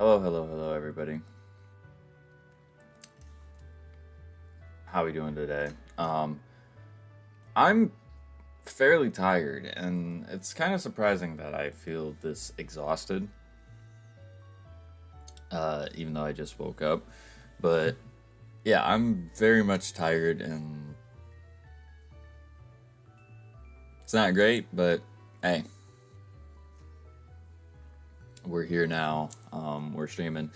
Hello, hello, hello, everybody. How are we doing today? I'm fairly tired, and it's kind of surprising that I feel this exhausted, even though I just woke up. But yeah, I'm very much tired, and it's not great, but hey, we're here now. We're streaming.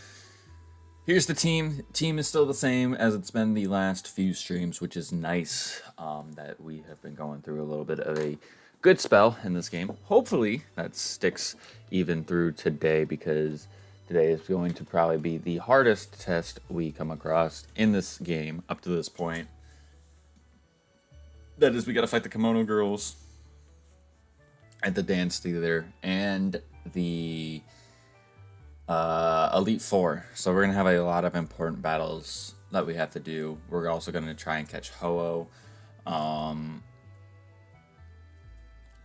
Here's the team. Team is still the same as it's been the last few streams, which is nice. That we have been going through a little bit of a good spell in this game. Hopefully that sticks even through today, because today is going to probably be the hardest test we come across in this game up to this point. That is, we gotta fight the Kimono Girls at the dance theater and the Elite Four. So we're gonna have a lot of important battles that we have to do. We're also gonna try and catch Ho-Oh.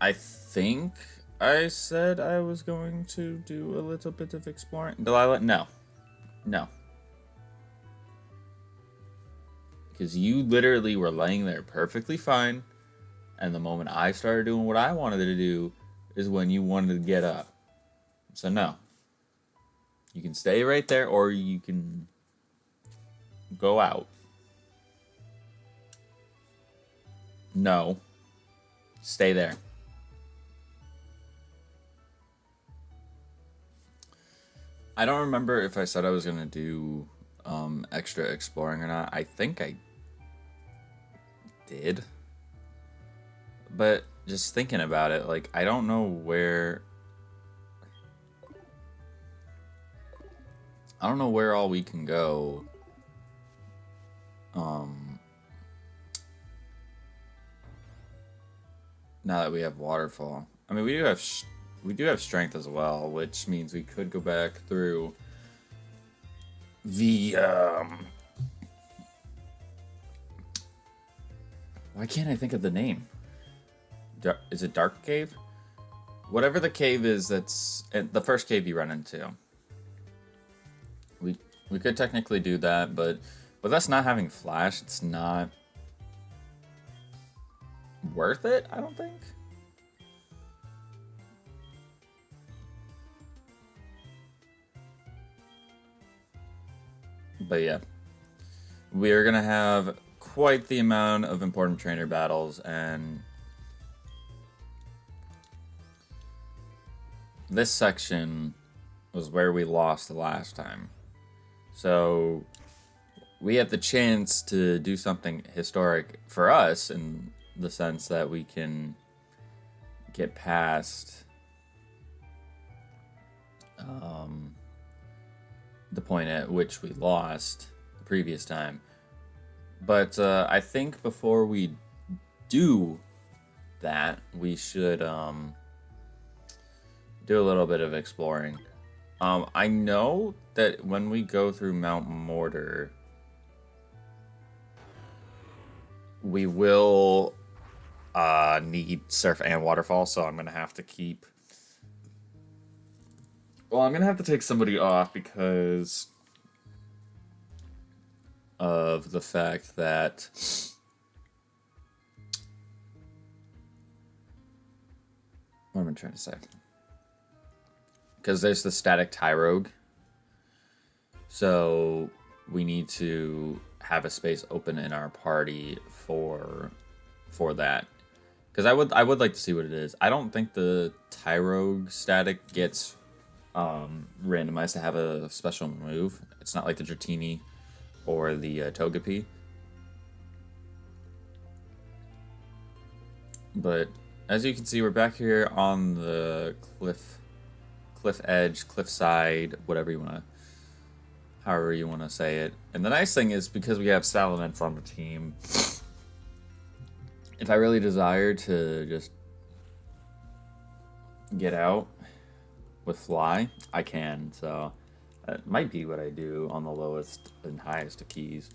I think I said I was going to do a little bit of exploring. Delilah, no. Because you literally were laying there perfectly fine, and the moment I started doing what I wanted to do is when you wanted to get up. So no. You can stay right there, or you can go out. No. Stay there. I don't remember if I said I was going to do extra exploring or not. I think I did. But just thinking about it, like, I don't know where... I don't know where all we can go. Now that we have waterfall. I mean, we do have strength as well, which means we could go back through the why can't I think of the name? Is it Dark Cave? Whatever the cave is, that's the first cave you run into. We could technically do that, but with us not having flash, it's not worth it, I don't think. But yeah, we are gonna have quite the amount of important trainer battles, and this section was where we lost the last time. So we have the chance to do something historic for us in the sense that we can get past the point at which we lost the previous time. But I think before we do that, we should do a little bit of exploring. I know that when we go through Mount Mortar, we will need Surf and Waterfall, so I'm going to have to keep... Well, I'm going to have to take somebody off because of the fact that... What am I trying to say? Because there's the static Tyrogue. So we need to have a space open in our party for that. Because I would like to see what it is. I don't think the Tyrogue static gets randomized to have a special move. It's not like the Dratini or the Togepi. But as you can see, we're back here on the cliff edge, cliff side, whatever you want to, however you want to say it. And the nice thing is, because we have Salamence on the team, if I really desire to just get out with Fly, I can. So that might be what I do on the lowest and highest of keys.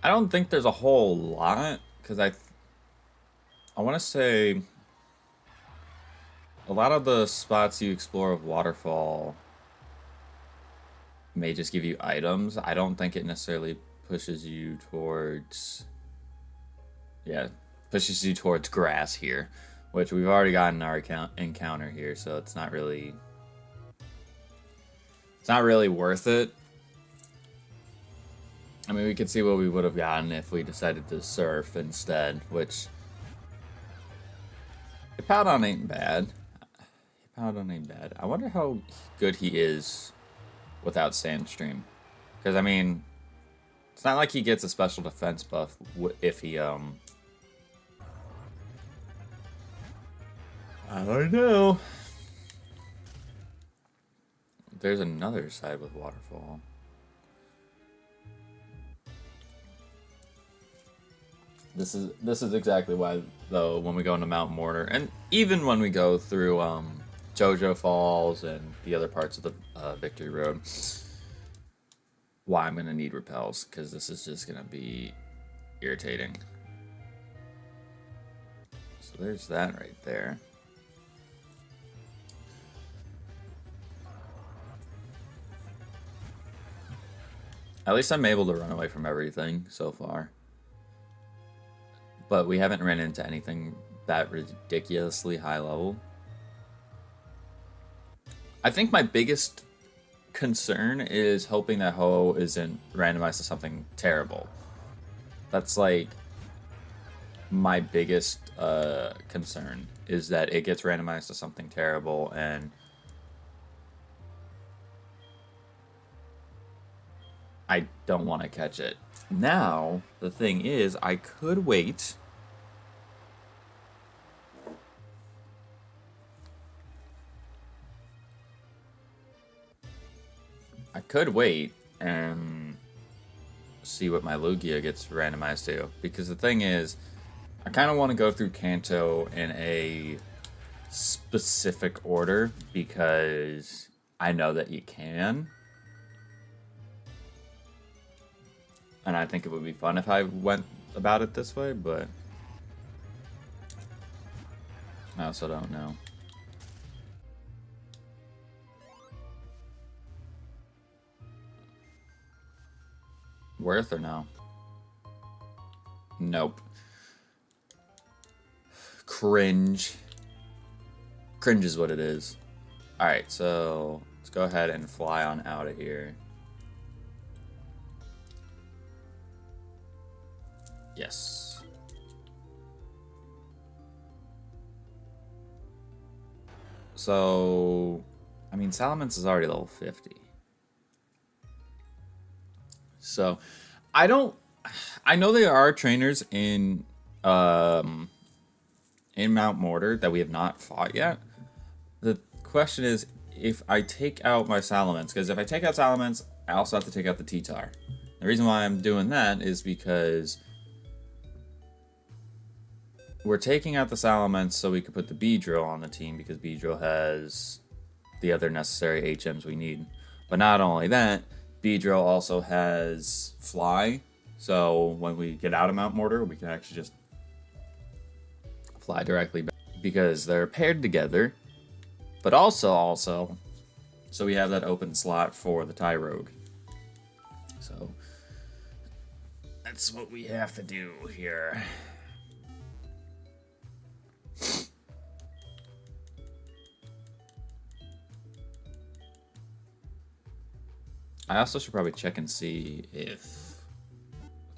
I don't think there's a whole lot, because I want to say a lot of the spots you explore of Waterfall may just give you items. I don't think it necessarily pushes you towards... Yeah, pushes you towards grass here, which we've already gotten our encounter here, so it's not really... It's not really worth it. I mean, we could see what we would have gotten if we decided to surf instead, which... Hippowdon ain't bad. Hippowdon ain't bad. I wonder how good he is without Sandstream. Because, I mean, it's not like he gets a special defense buff if he, I don't know. There's another side with Waterfall. This is exactly why, though, when we go into Mount Mortar, and even when we go through JoJo Falls and the other parts of the Victory Road, why I'm going to need repels, because this is just going to be irritating. So there's that right there. At least I'm able to run away from everything so far. But we haven't ran into anything that ridiculously high level. I think my biggest concern is hoping that Ho isn't randomized to something terrible. That's like my biggest concern, is that it gets randomized to something terrible and I don't want to catch it. Now, the thing is, I could wait. I could wait and see what my Lugia gets randomized to. Because the thing is, I kind of want to go through Kanto in a specific order because I know that you can. And I think it would be fun if I went about it this way, but I also don't know. Worth or no? Nope. Cringe. Cringe is what it is. Alright, so let's go ahead and fly on out of here. Yes. So, I mean, Salamence is already level 50. So, I know there are trainers in Mount Mortar that we have not fought yet. The question is, if I take out my Salamence, because if I take out Salamence, I also have to take out the T-Tar. The reason why I'm doing that is because we're taking out the Salamence so we could put the Beedrill on the team, because Beedrill has the other necessary HMs we need. But not only that, Beedrill also has Fly, so when we get out of Mount Mortar, we can actually just fly directly back, because they're paired together. But also, so we have that open slot for the Tyrogue. So that's what we have to do here. I also should probably check and see if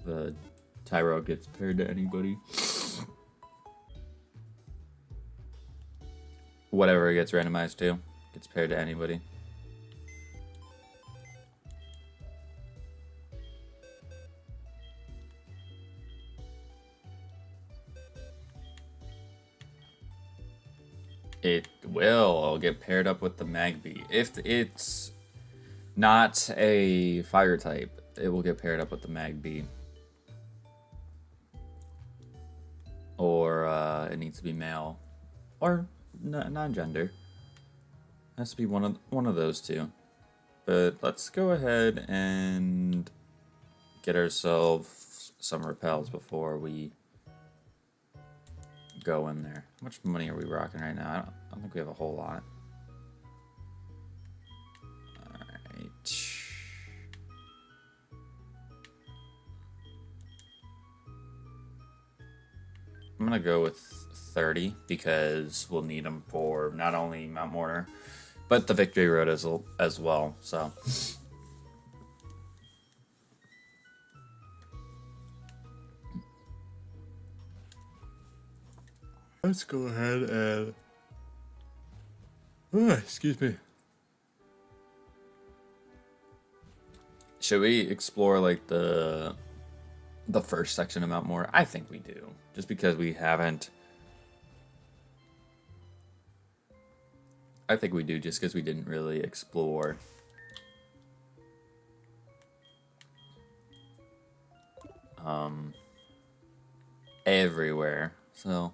the Tyrogue gets paired to anybody. Whatever it gets randomized to gets paired to anybody. It will get paired up with the Magby. If it's not a fire type, it will get paired up with the Magby. Or it needs to be male. Or non-gender. It has to be one of those two. But let's go ahead and get ourselves some repels before we go in there. How much money are we rocking right now? I don't think we have a whole lot. Alright. I'm gonna go with 30 because we'll need them for not only Mount Mortar, but the Victory Road as well. So let's go ahead and excuse me. Should we explore like the first section of Mount Mortar? I think we do, just because we haven't. I think we do, just because we didn't really explore everywhere. So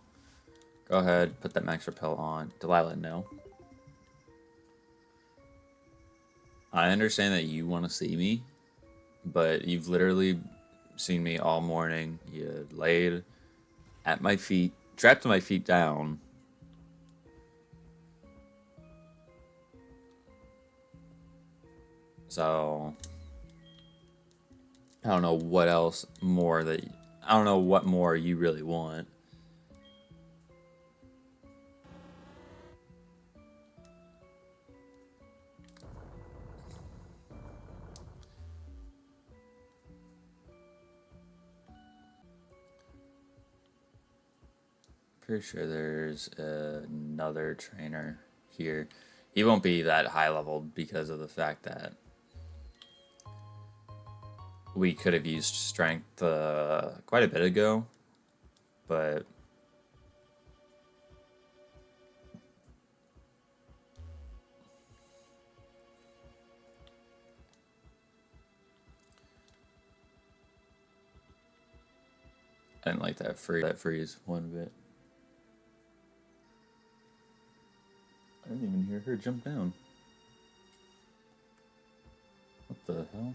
go ahead, put that max repel on. Delilah, no. I understand that you want to see me, but you've literally seen me all morning. You laid at my feet, trapped my feet down. So I don't know what else more that I don't know what more you really want. Pretty sure there's another trainer here. He won't be that high level because of the fact that we could have used strength quite a bit ago, but I didn't like that freeze one bit. I didn't even hear her jump down. What the hell?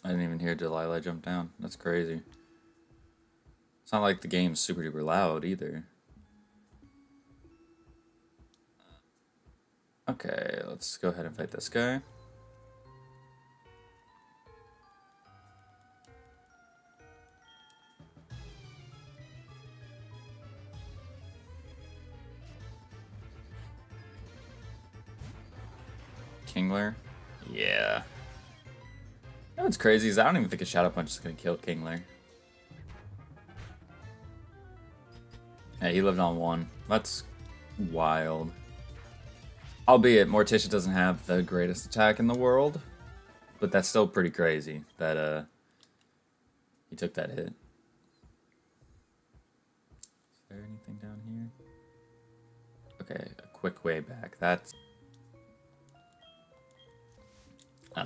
I didn't even hear Delilah jump down. That's crazy. It's not like the game's super duper loud either. Okay, let's go ahead and fight this guy. Kingler? Yeah. You know what's crazy is I don't even think a Shadow Punch is going to kill Kingler. Yeah, he lived on 1. That's wild. Albeit, Morticia doesn't have the greatest attack in the world. But that's still pretty crazy that he took that hit. Is there anything down here? Okay, a quick way back. That's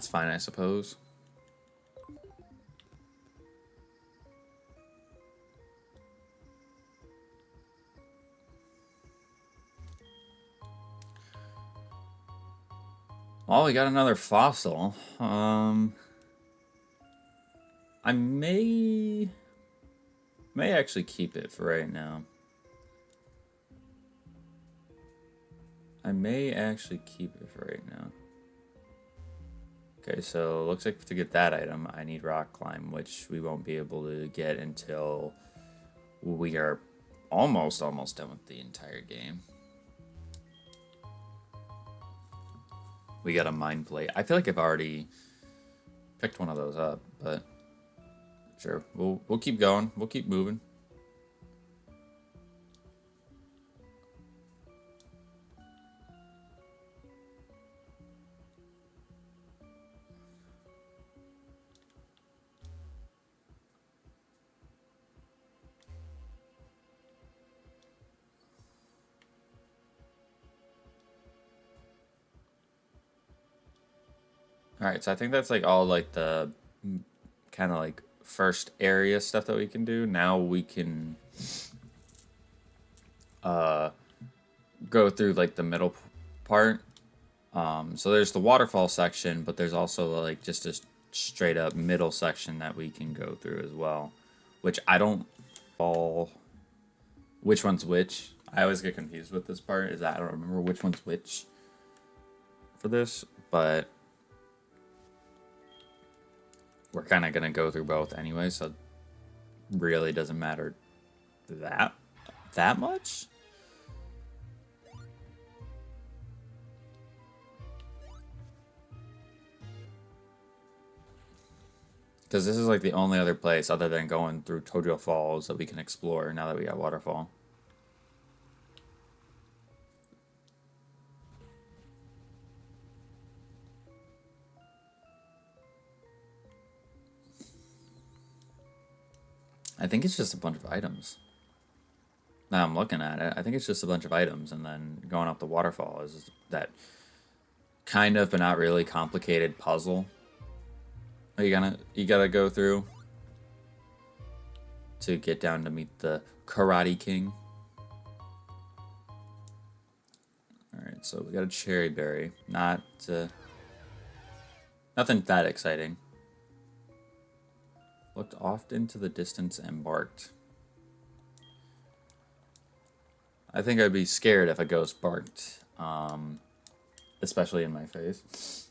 fine, I suppose. Well, we got another fossil. I may actually keep it for right now. I may actually keep it for right now. Okay, so looks like to get that item, I need Rock Climb, which we won't be able to get until we are almost done with the entire game. We got a Mind Plate. I feel like I've already picked one of those up, but sure, we'll keep going. We'll keep moving. Alright, so I think that's like all like the kind of like first area stuff that we can do. Now we can go through like the middle part So there's the waterfall section, but there's also like just a straight up middle section that we can go through as well, which I don't fall. Which one's which? I always get confused with this part. Is that I don't remember which one's which for this, but we're kind of gonna go through both anyway, so it really doesn't matter that much. Because this is like the only other place other than going through Tojo Falls that we can explore now that we got Waterfall. I think it's just a bunch of items. Now I'm looking at it. I think it's just a bunch of items, and then going up the waterfall is that kind of but not really complicated puzzle. You gotta go through to get down to meet the Karate King. Alright, so we got a cherry berry. Nothing that exciting. Looked off into the distance and barked. I think I'd be scared if a ghost barked, especially in my face.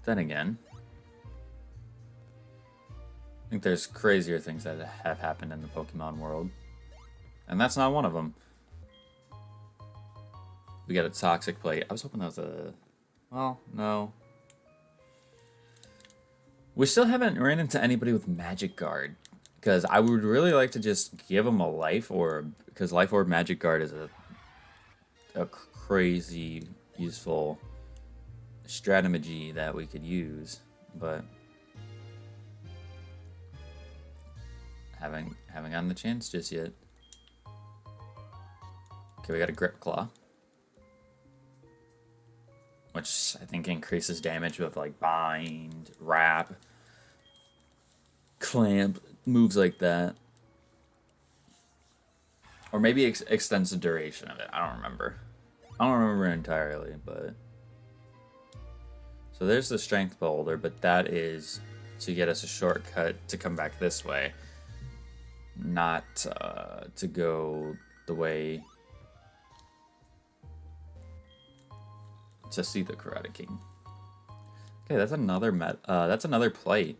Then again, I think there's crazier things that have happened in the Pokemon world, and that's not one of them. We got a toxic plate. I was hoping that was a... Well, no. We still haven't ran into anybody with Magic Guard, because I would really like to just give them a Life Orb, because Life Orb Magic Guard is a crazy useful strategy that we could use, but haven't gotten the chance just yet. Okay, we got a Grip Claw, which I think increases damage with like Bind, Wrap, Clamp, moves like that. Or maybe extends the duration of it. I don't remember. I don't remember entirely, but... So there's the Strength Boulder, but that is to get us a shortcut to come back this way. Not to go the way to see the Karate King. Okay, that's another plate.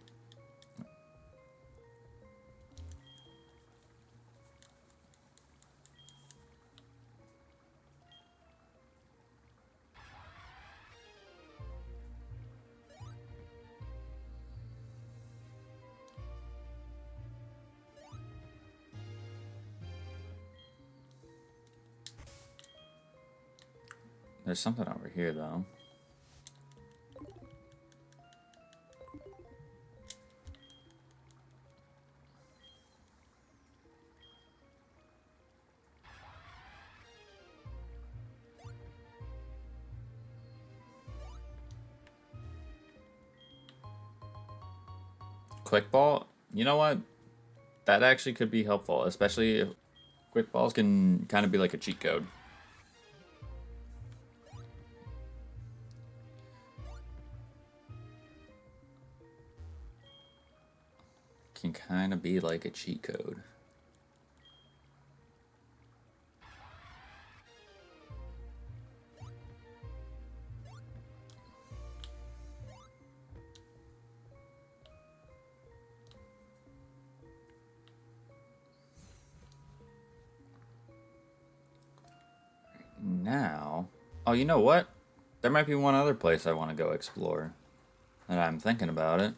There's something over here, though. Quick Ball? You know what? That actually could be helpful, especially if Quick Balls can kind of be like a cheat code. Can kind of be like a cheat code. Now, oh, you know what? There might be one other place I want to go explore. And I'm thinking about it.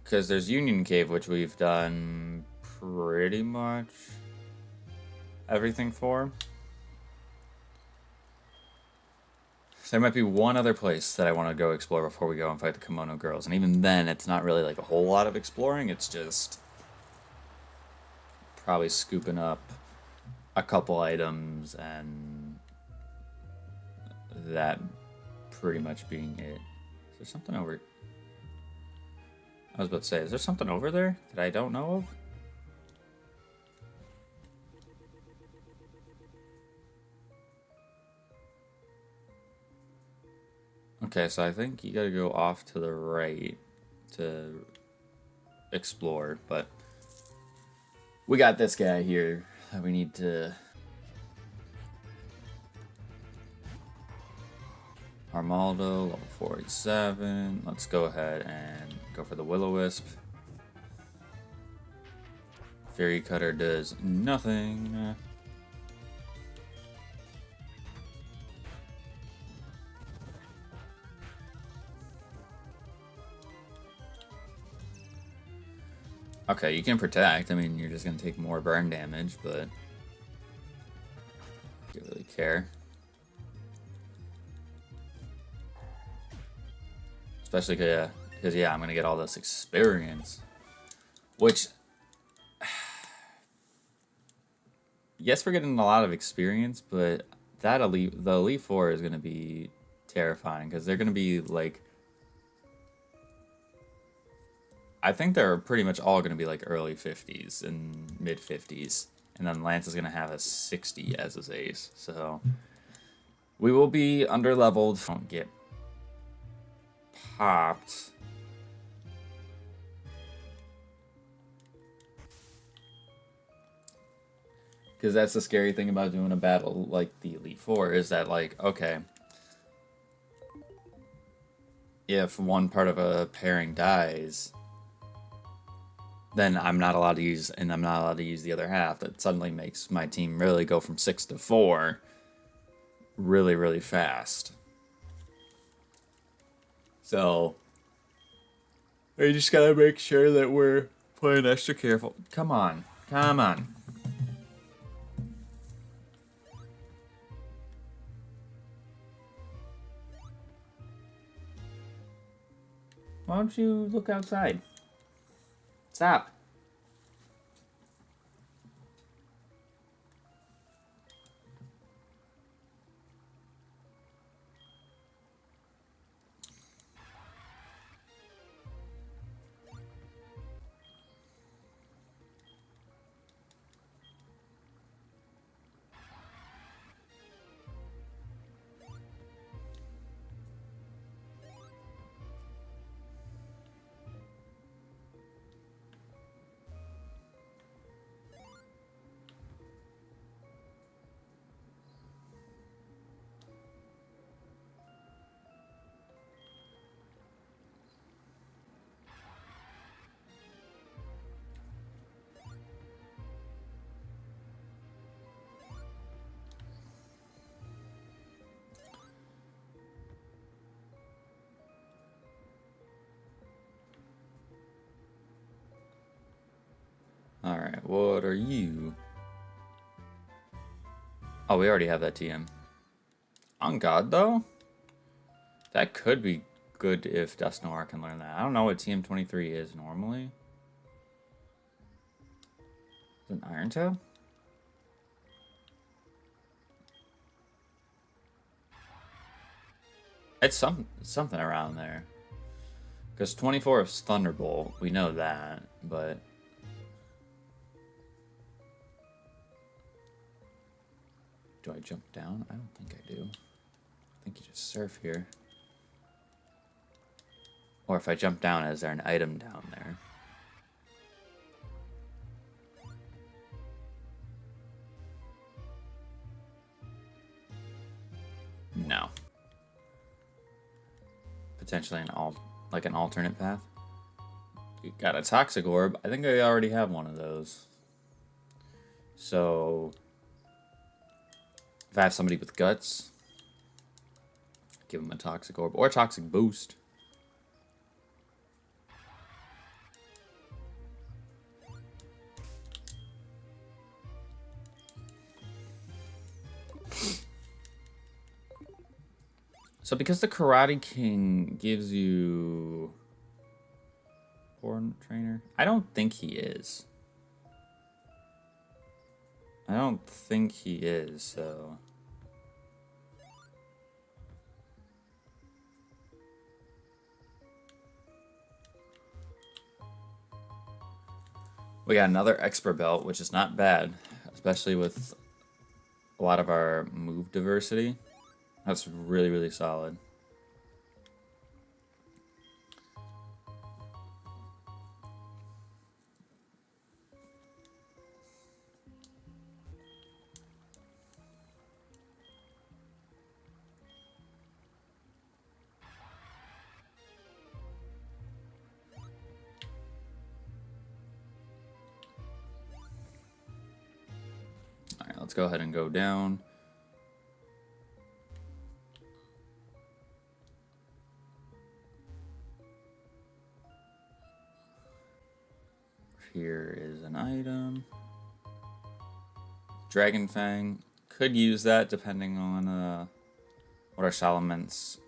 Because there's Union Cave, which we've done pretty much everything for. There might be one other place that I want to go explore before we go and fight the Kimono Girls. And even then, it's not really like a whole lot of exploring. It's just probably scooping up a couple items and that pretty much being it. Is there something over... I was about to say, is there something over there that I don't know of? Okay, so I think you gotta go off to the right to explore, but we got this guy here that we need to... Armaldo, level 47. Let's go ahead and go for the Will-O-Wisp. Fairy Cutter does nothing. Okay, you can protect. I mean, you're just going to take more burn damage, but you don't really care. Especially because, yeah, I'm going to get all this experience. Which, yes, we're getting a lot of experience, but the Elite Four is going to be terrifying because they're going to be like... I think they're pretty much all going to be like early 50s and mid 50s. And then Lance is going to have a 60 as his ace. So we will be under leveled. Don't get popped. Because that's the scary thing about doing a battle like the Elite Four is that, like, okay, if one part of a pairing dies, then I'm not allowed to use, and I'm not allowed to use the other half. That suddenly makes my team really go from 6 to 4 really, really fast. So we just gotta make sure that we're playing extra careful. Come on. Come on. Why don't you look outside? Stop. Alright, what are you? Oh, we already have that TM. On God, though? That could be good if Dust Noir can learn that. I don't know what TM23 is normally. Is it an Iron Tail? It's something around there. Because 24 is Thunderbolt. We know that, but... Do I jump down? I don't think I do. I think you just surf here. Or if I jump down, is there an item down there? No. Potentially an alternate path. You got a Toxic Orb. I think I already have one of those. So if I have somebody with guts, give them a Toxic Orb or a Toxic Boost. So because the Karate King gives you Born Trainer, I don't think he is. I don't think he is, so... We got another Expert Belt, which is not bad, especially with a lot of our move diversity. That's really, really solid. let's go ahead and go down. Here is an item. Dragon Fang. Could use that depending on what our Salamence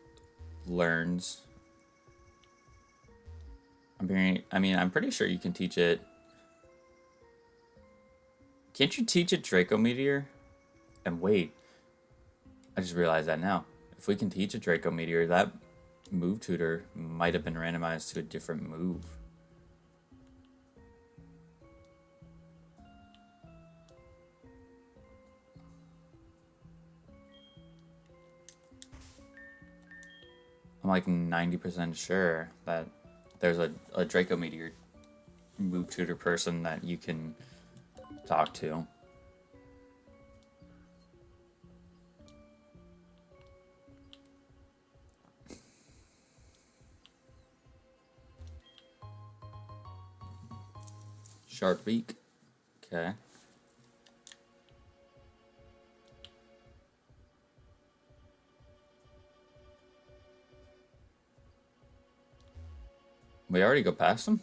learns. I'm pretty sure you can teach it. Can't you teach it Draco Meteor? And wait, I just realized that now. If we can teach a Draco Meteor, that move tutor might have been randomized to a different move. I'm like 90% sure that there's a Draco Meteor move tutor person that you can talk to. Sharp beak. Okay. We already go past him?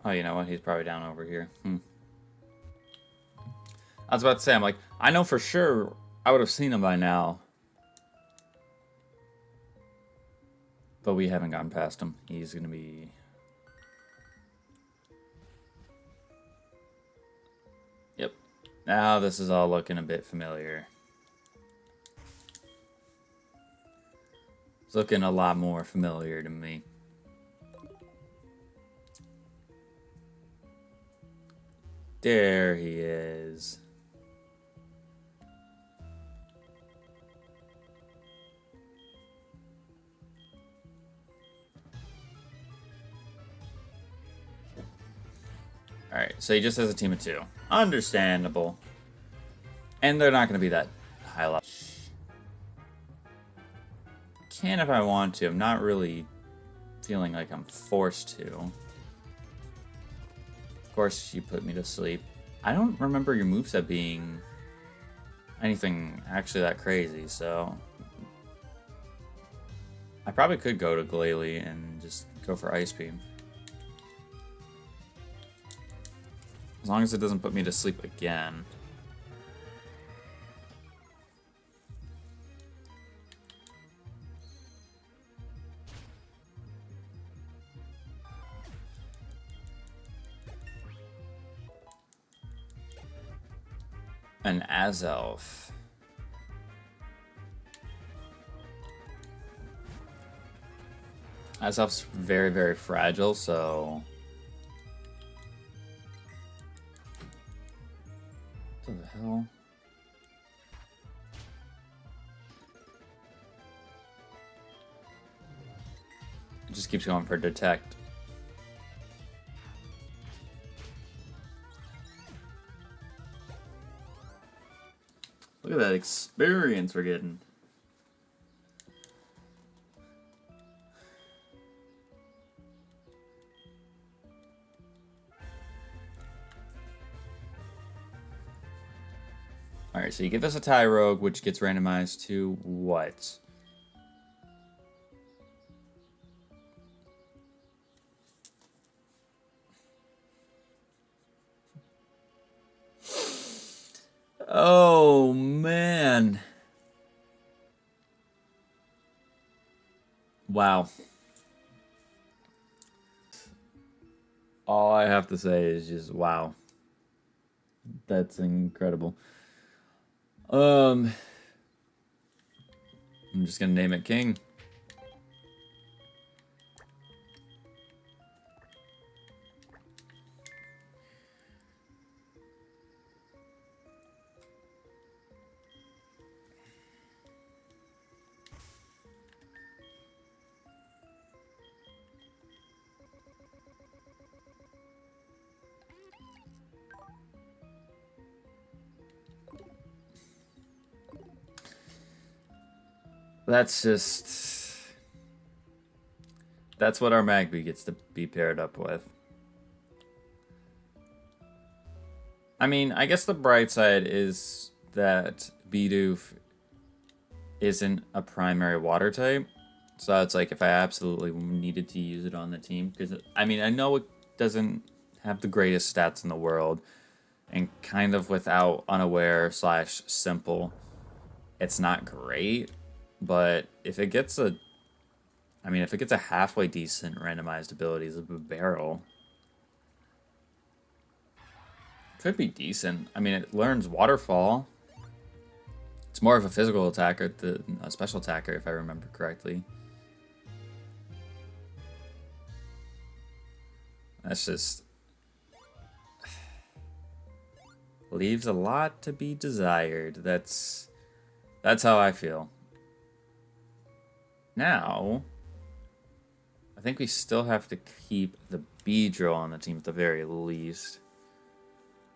Oh, you know what? He's probably down over here. I was about to say, I'm like, I know for sure I would have seen him by now. But we haven't gotten past him. He's going to be... Yep. Now this is all looking a bit familiar. It's looking a lot more familiar to me. There he is. Alright, so he just has a team of 2. Understandable. And they're not going to be that high level. Can if I want to. I'm not really feeling like I'm forced to. Of course, you put me to sleep. I don't remember your moveset being anything actually that crazy, so... I probably could go to Glalie and just go for Ice Beam. As long as it doesn't put me to sleep again. An Azelf. Azelf's very, very fragile, so... What the hell? It just keeps going for Detect. Look at that experience we're getting. Alright, so you give us a tie rogue, which gets randomized to what? Oh, man. Wow. All I have to say is just wow. That's incredible. I'm just gonna name it King. That's just... That's what our Magby gets to be paired up with. I mean, I guess the bright side is that Bidoof isn't a primary water type. So it's like if I absolutely needed to use it on the team. Because, I mean, I know it doesn't have the greatest stats in the world. And kind of without unaware / simple, it's not great. But if it gets a... I mean, if it gets a halfway decent randomized abilities of a barrel... Could be decent. I mean, it learns Waterfall. It's more of a physical attacker than a special attacker, if I remember correctly. That's just... leaves a lot to be desired. That's how I feel. Now, I think we still have to keep the Beedrill on the team at the very least.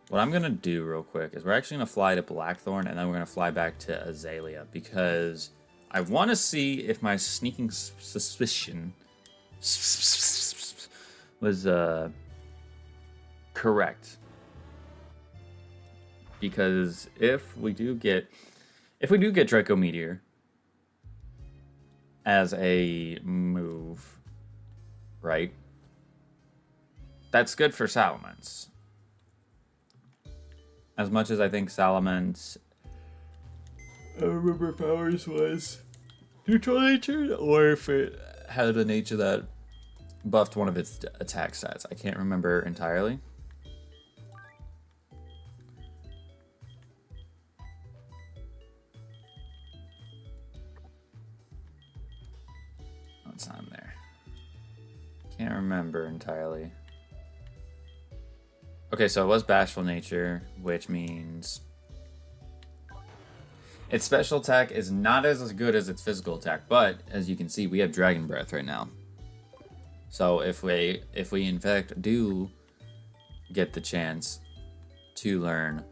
What I'm going to do real quick is we're actually going to fly to Blackthorn and then we're going to fly back to Azalea because I want to see if my sneaking suspicion was correct. Because if we do get Draco Meteor as a move, right? That's good for Salamence. As much as I think Salamence, I remember if ours was neutral nature or if it had a nature that buffed one of its attack stats. I can't remember entirely. Oh, it's not in there. Can't remember entirely. Okay, so it was Bashful Nature, which means its special attack is not as good as its physical attack, but as you can see, we have Dragon Breath right now. So if we in fact do get the chance to learn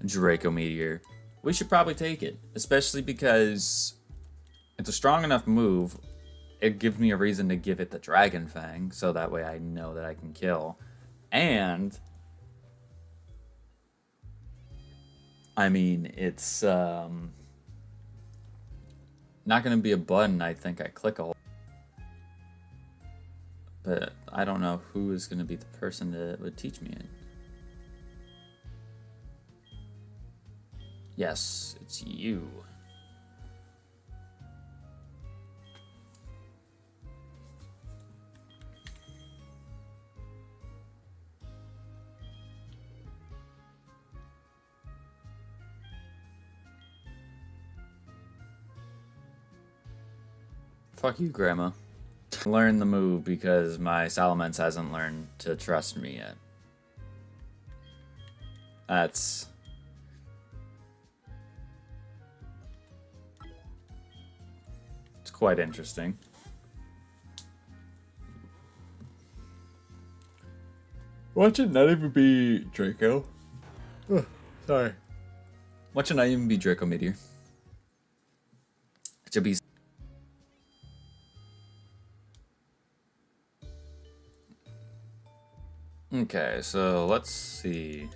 Draco Meteor, we should probably take it, especially because it's a strong enough move. It gives me a reason to give it the Dragon Fang, so that way I know that I can kill. And I mean, it's not going to be a button I think I click a lot. But I don't know who is going to be the person that would teach me it. Yes, it's you. Fuck you, Grandma. Learn the move because my Salamence hasn't learned to trust me yet. It's quite interesting. Watch it not even be Draco. Oh, sorry. Watch it not even be Draco Meteor. It should be... Okay, so let's see.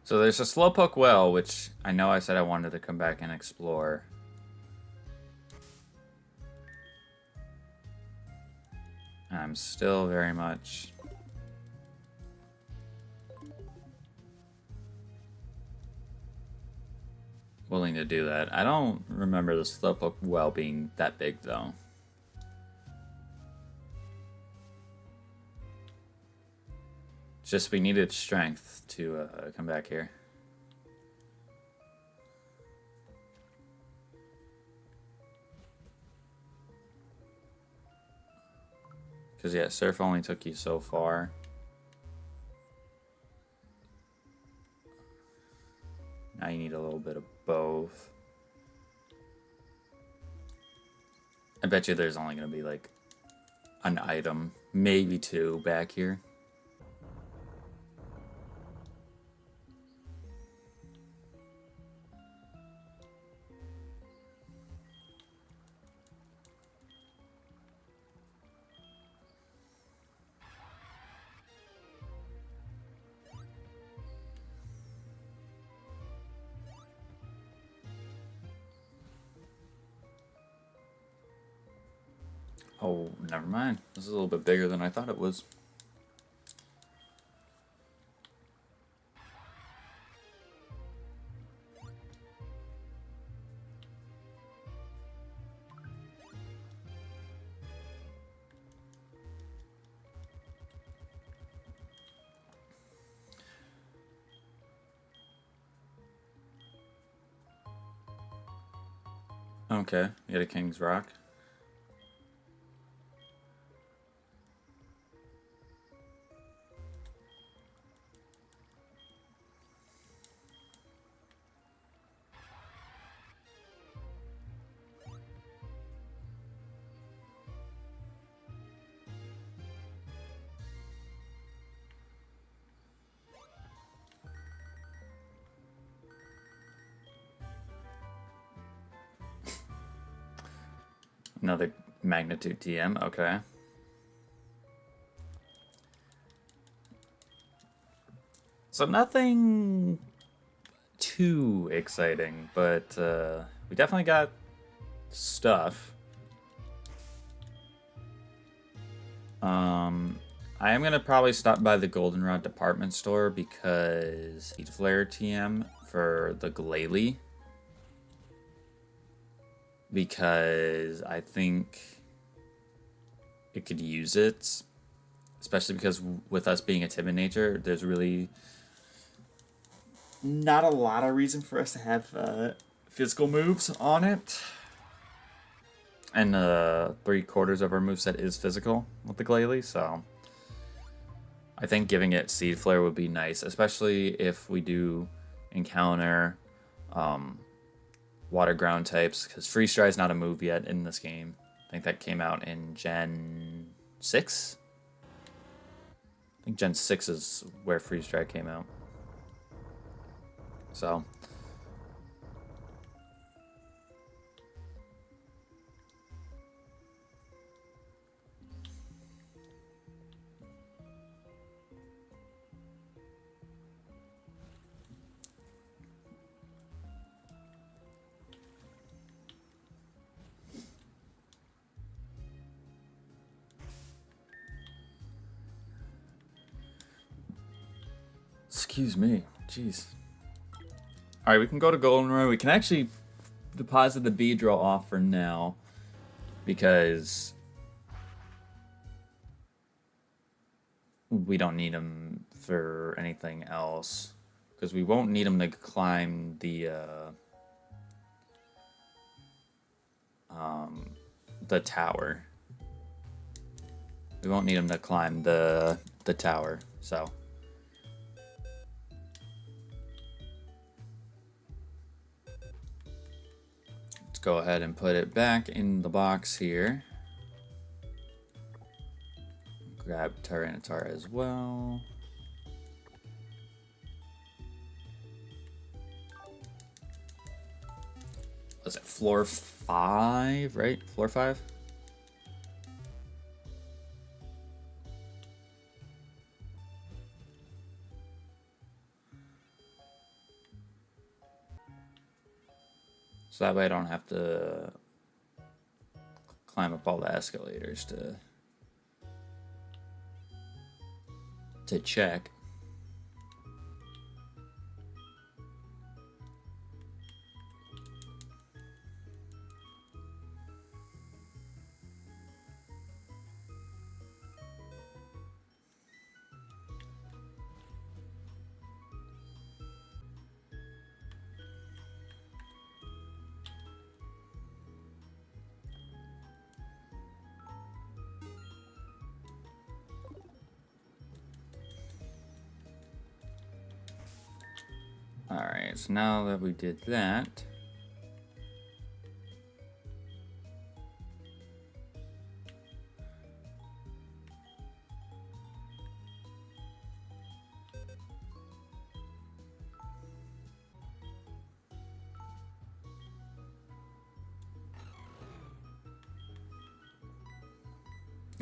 So there's a Slowpoke well, which I know I said I wanted to come back and explore. I'm still very much willing to do that. I don't remember the Slowpoke well being that big though. Just we needed strength to come back here. Because, yeah, Surf only took you so far. Now you need a little bit of both. I bet you there's only going to be, like, an item, maybe two back here. Oh, never mind. This is a little bit bigger than I thought it was. Okay, you got a King's Rock. Another Magnitude TM, okay. So nothing too exciting, but we definitely got stuff. I am going to probably stop by the Goldenrod department store because Heat Flare TM for the Glalie. Because I think it could use it. Especially because with us being a timid nature, there's really not a lot of reason for us to have physical moves on it. And 3/4 of our moveset is physical with the Glalie, so I think giving it Seed Flare would be nice, especially if we do encounter water ground types, because Freeze Dry is not a move yet in this game. I think that came out in Gen 6? I think Gen 6 is where Freeze Dry came out. So excuse me. Jeez. Alright, we can go to Goldenrod. We can actually deposit the Beedrill off for now. Because we don't need them for anything else. Because we won't need them to climb the tower. We won't need them to climb the tower, so. Let's go ahead and put it back in the box here. Grab Tyranitar as well. Was it floor 5, right? Floor 5? So that way I don't have to climb up all the escalators to check. Alright, so now that we did that...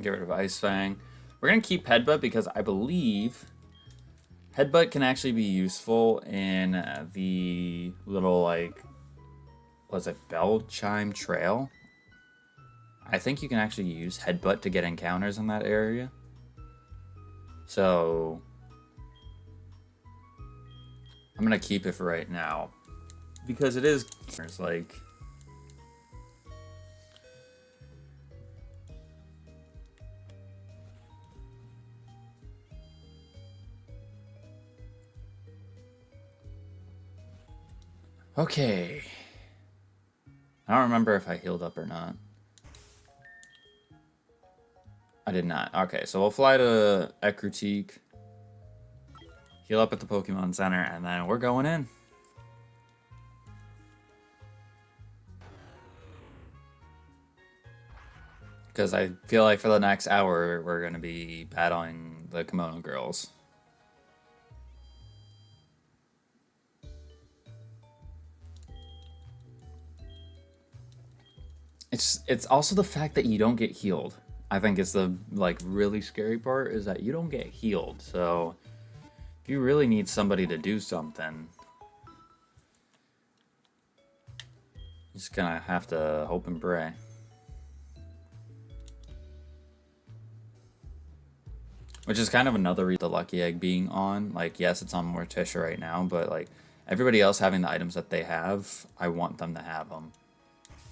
Get rid of Ice Fang. We're going to keep Headbutt because I believe Headbutt can actually be useful in the little, like, was it Bell Chime Trail? I think you can actually use Headbutt to get encounters in that area. So I'm going to keep it for right now because it is like... Okay. I don't remember if I healed up or not. I did not. Okay, so we'll fly to Ekrutique, heal up at the Pokemon Center, and then we're going in. Because I feel like for the next hour, we're going to be battling the Kimono Girls. It's also the fact that you don't get healed. I think is the like really scary part is that you don't get healed. So if you really need somebody to do something, you're just gonna have to hope and pray. Which is kind of another reason the Lucky Egg being on. Like, yes, it's on Morticia right now, but like everybody else having the items that they have, I want them to have them.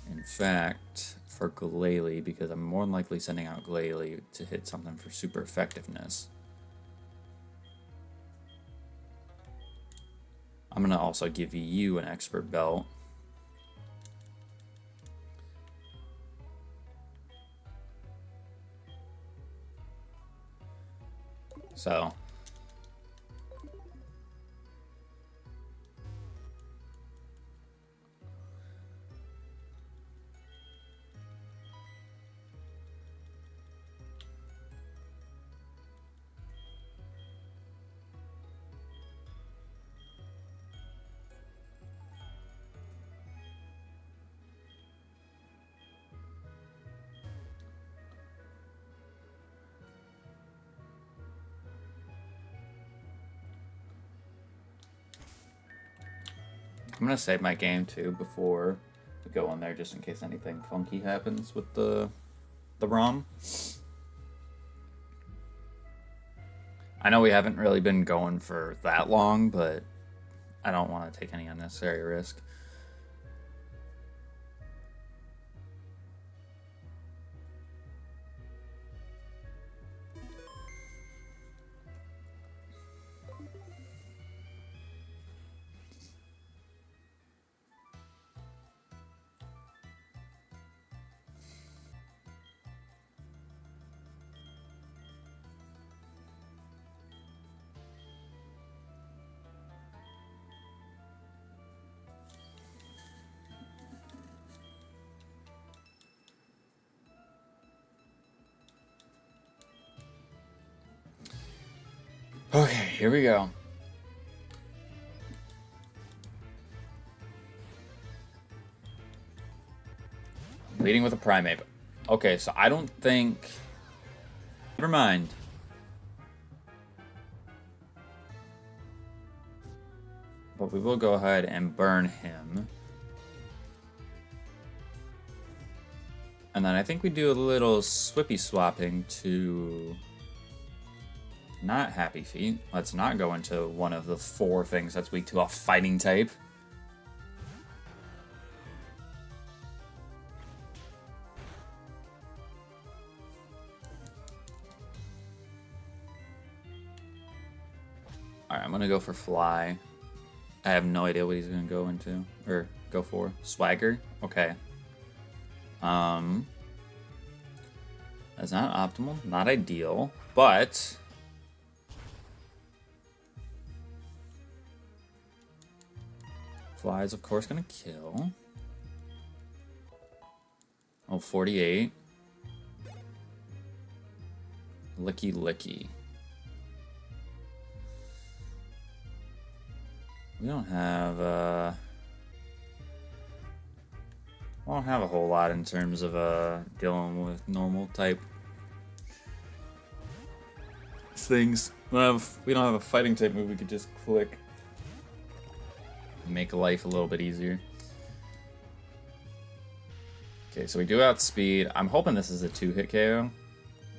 In fact, for Glalie, because I'm more than likely sending out Glalie to hit something for super effectiveness. I'm going to also give you an expert belt. So... I'm going to save my game, too, before we go in there, just in case anything funky happens with the ROM. I know we haven't really been going for that long, but I don't want to take any unnecessary risk. Okay, here we go. Leading with a Primate. Okay, so I don't think... Never mind. But we will go ahead and burn him. And then I think we do a little Swippy swapping to... Not Happy Feet. Let's not go into one of the 4 things that's weak to a fighting type. Alright, I'm gonna go for Fly. I have no idea what he's gonna go into. Or go for. Swagger? Okay. That's not optimal. Not ideal. But... Fly is, of course, going to kill. Oh, 48. Licky licky. We don't have a whole lot in terms of dealing with normal type things. We don't have a fighting type move we could just click. Make life a little bit easier. Okay, so we do outspeed. I'm hoping this is a 2-hit KO.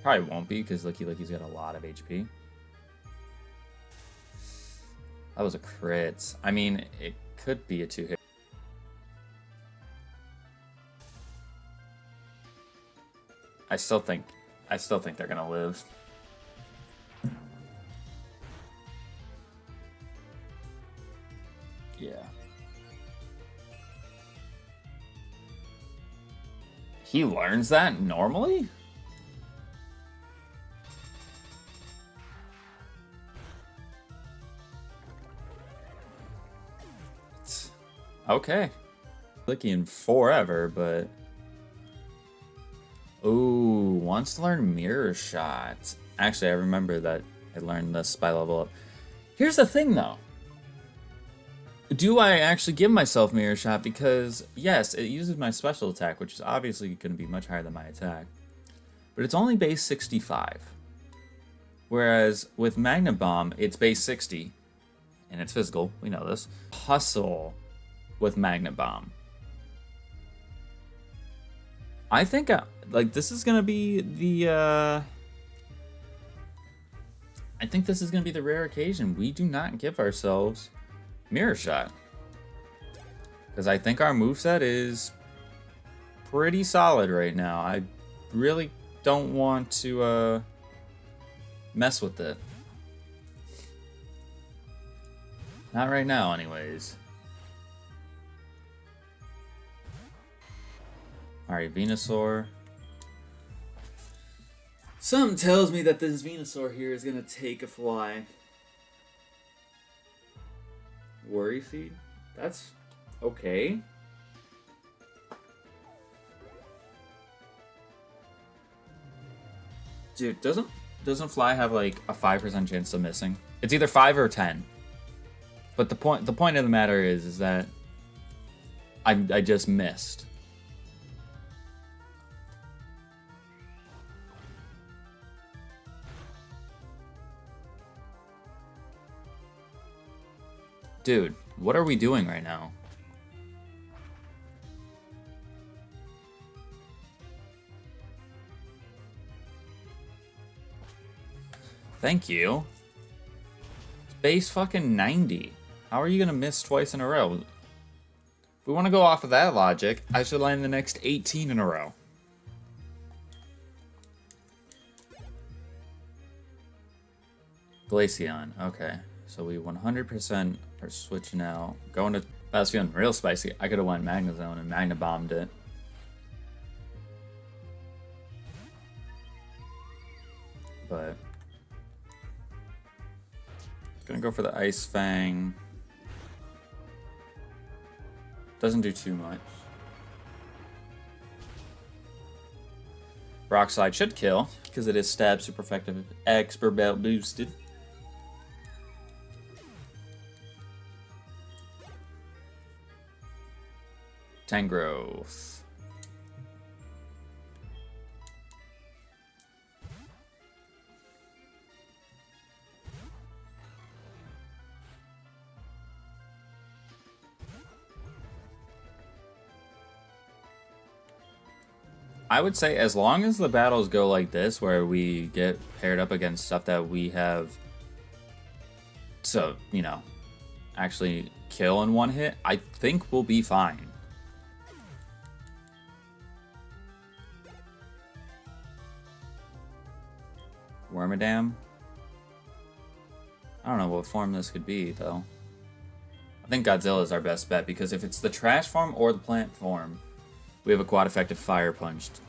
Probably won't be because Licky Licky's got a lot of HP. That was a crit. I mean, it could be a 2-hit. I still think they're gonna live. Yeah. He learns that normally? Okay. Clicking forever, but... Ooh, wants to learn Mirror Shot. Actually, I remember that I learned this by level up. Here's the thing, though. Do I actually give myself Mirror Shot? Because, yes, it uses my special attack, which is obviously going to be much higher than my attack. But it's only base 65. Whereas with Magna Bomb, it's base 60. And it's physical, we know this. Hustle with Magna Bomb. I think, like, this is going to be the, I think this is going to be the rare occasion. We do not give ourselves Mirror Shot. Because I think our moveset is pretty solid right now. I really don't want to mess with it. Not right now, anyways. Alright, Venusaur. Something tells me that this Venusaur here is going to take a fly. Worry Seed? That's okay. Dude, doesn't Fly have like a 5% chance of missing? It's either 5 or 10. But the point of the matter is that I just missed. Dude, what are we doing right now? Thank you. It's base fucking 90. How are you gonna miss twice in a row? If we want to go off of that logic, I should land the next 18 in a row. Glaceon, okay. So we 100% are switching out. Going to... I was feeling real spicy. I could have went Magna Zone and Magna Bombed it. But... gonna go for the Ice Fang. Doesn't do too much. Rock Slide should kill, because it is stab super effective, expert belt boosted. Tangrowth. I would say as long as the battles go like this, where we get paired up against stuff that we have to, you know, actually kill in one hit, I think we'll be fine. Wormadam? I don't know what form this could be, though. I think Godzilla is our best bet, because if it's the trash form or the plant form, we have a quad effective Fire Punched.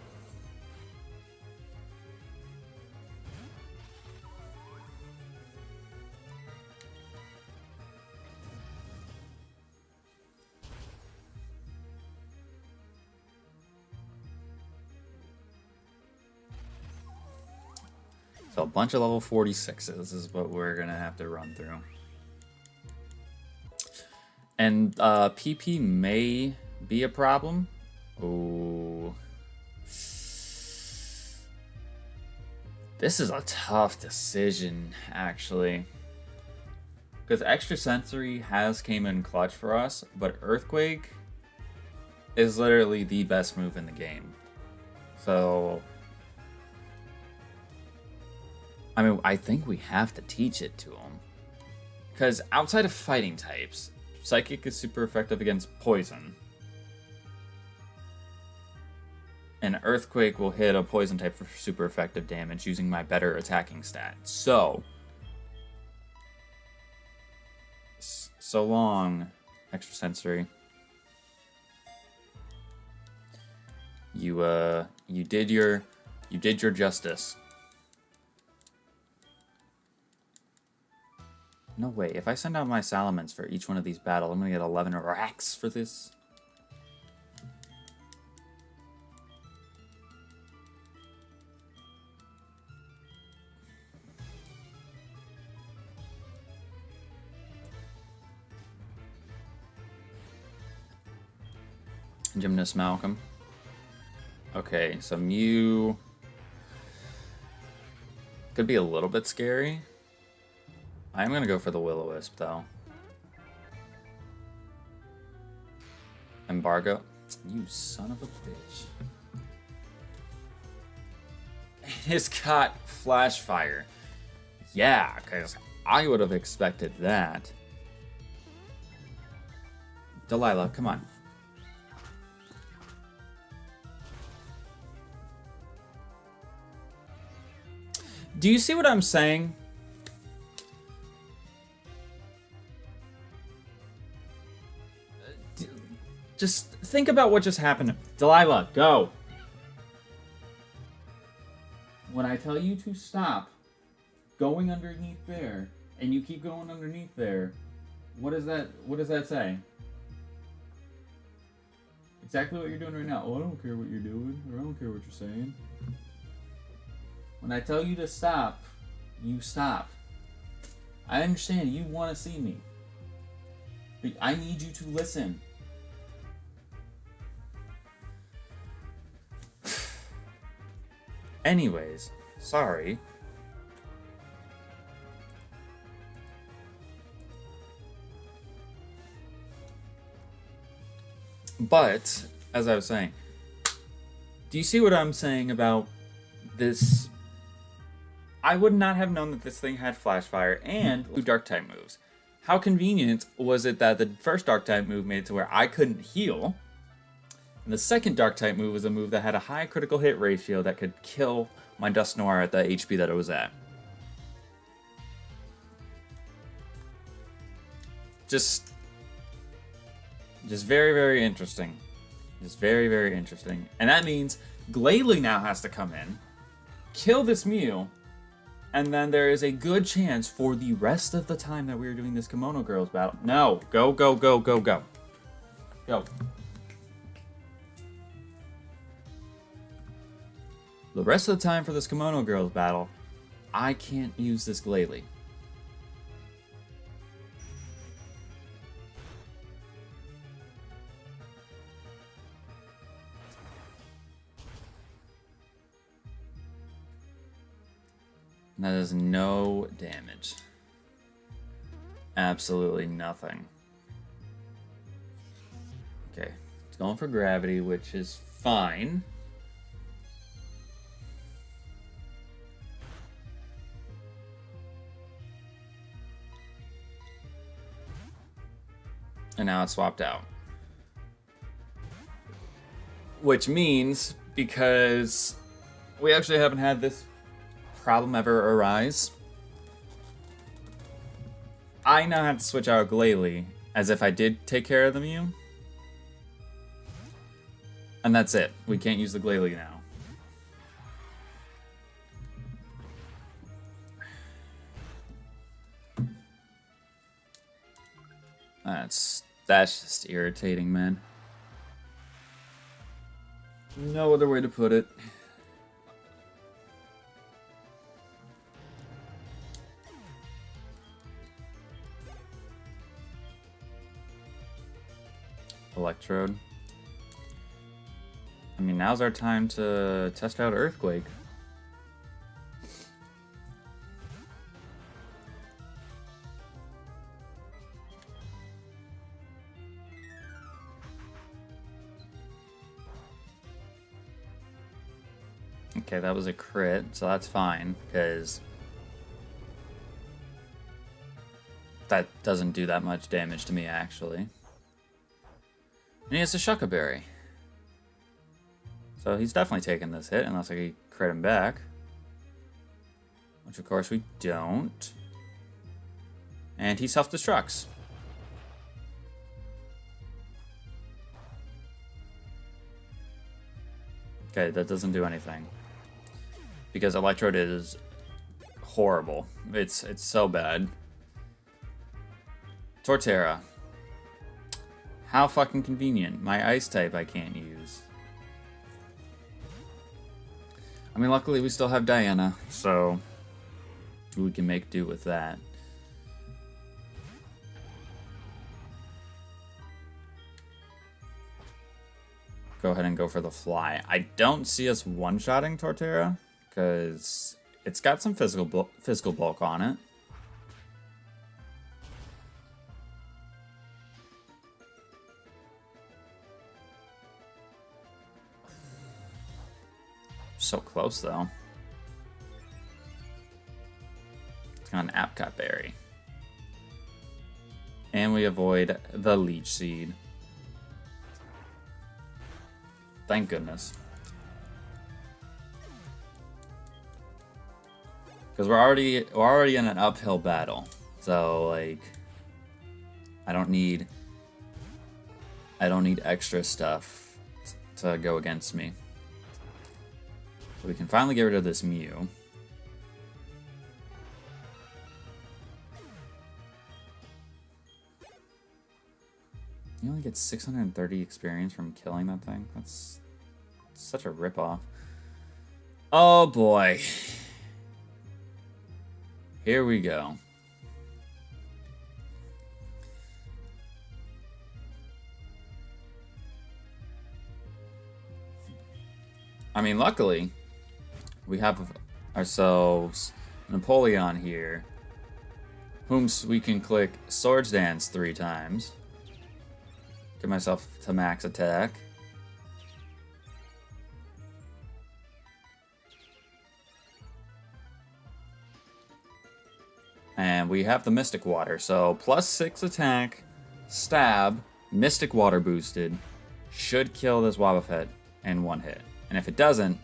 So a bunch of level 46s is what we're going to have to run through. And PP may be a problem. Oh. This is a tough decision, actually. Because Extra Sensory has came in clutch for us, but Earthquake is literally the best move in the game. So, I mean, I think we have to teach it to him. Because outside of fighting types, Psychic is super effective against poison. And Earthquake will hit a poison type for super effective damage using my better attacking stat. So long, Extra Sensory. You did your justice. No way. If I send out my Salamence for each one of these battles, I'm gonna get 11 racks for this. Gymnast Malcolm. Okay, so Mew could be a little bit scary. I'm gonna go for the Will-O-Wisp though. Embargo. You son of a bitch. It's got Flash Fire. Yeah, because I would have expected that. Delilah, come on. Do you see what I'm saying? Just think about what just happened. Delilah, go. When I tell you to stop going underneath there, and you keep going underneath there, what does that say? Exactly what you're doing right now. Oh, I don't care what you're doing, or I don't care what you're saying. When I tell you to stop, you stop. I understand you want to see me, but I need you to listen. Anyways, sorry. But, as I was saying, do you see what I'm saying about this? I would not have known that this thing had Flash Fire and 2 Dark type moves. How convenient was it that the first Dark type move made it to where I couldn't heal, and the second Dark type move was a move that had a high critical hit ratio that could kill my Dusknoir at the HP that it was at. Just very, very interesting. Just very, very interesting. And that means Glalie now has to come in, kill this Mew, and then there is a good chance for the rest of the time that we are doing this Kimono Girls battle. No, go, go, go, go, go. Go. The rest of the time for this Kimono Girls battle, I can't use this Glalie. That is no damage. Absolutely nothing. Okay, it's going for gravity, which is fine. And now it's swapped out. Which means, because we actually haven't had this problem ever arise, I now have to switch out Glalie as if I did take care of the Mew. And that's it. We can't use the Glalie now. That's just irritating, man. No other way to put it. Electrode. I mean, now's our time to test out Earthquake. Okay, that was a crit, so that's fine, because that doesn't do that much damage to me, actually. And he has a Shuckaberry. So he's definitely taking this hit, unless I crit him back. Which, of course, we don't. And he self-destructs. Okay, that doesn't do anything. Because Electrode is horrible. It's so bad. Torterra. How fucking convenient. My Ice type I can't use. I mean, luckily we still have Diana, so we can make do with that. Go ahead and go for the fly. I don't see us one-shotting Torterra, because it's got some physical bulk on it. So close, though. It's got an Apricot Berry. And we avoid the Leech Seed. Thank goodness. Because we're already in an uphill battle. So, like, I don't need extra stuff to go against me. So we can finally get rid of this Mew. You only get 630 experience from killing that thing? That's such a ripoff. Oh boy. Here we go. I mean, luckily, we have ourselves Napoleon here, whom we can click Swords Dance 3 times. Get myself to max attack. And we have the Mystic Water, so +6 attack, stab, Mystic Water boosted, should kill this Wobbuffet in one hit. And if it doesn't,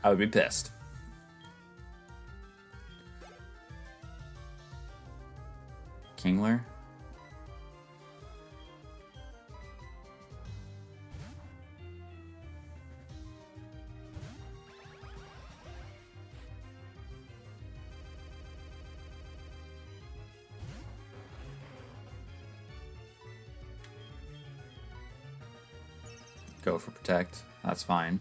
I would be pissed. Kingler? Go for Protect. That's fine.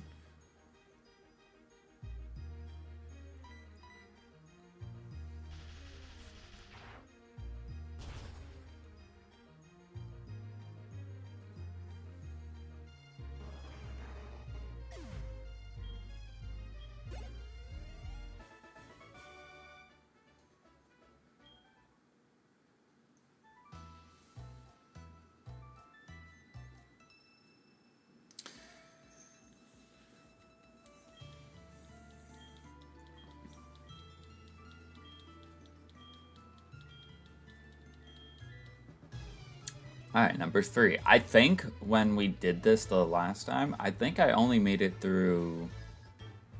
Alright, number 3. I think when we did this the last time, I think I only made it through...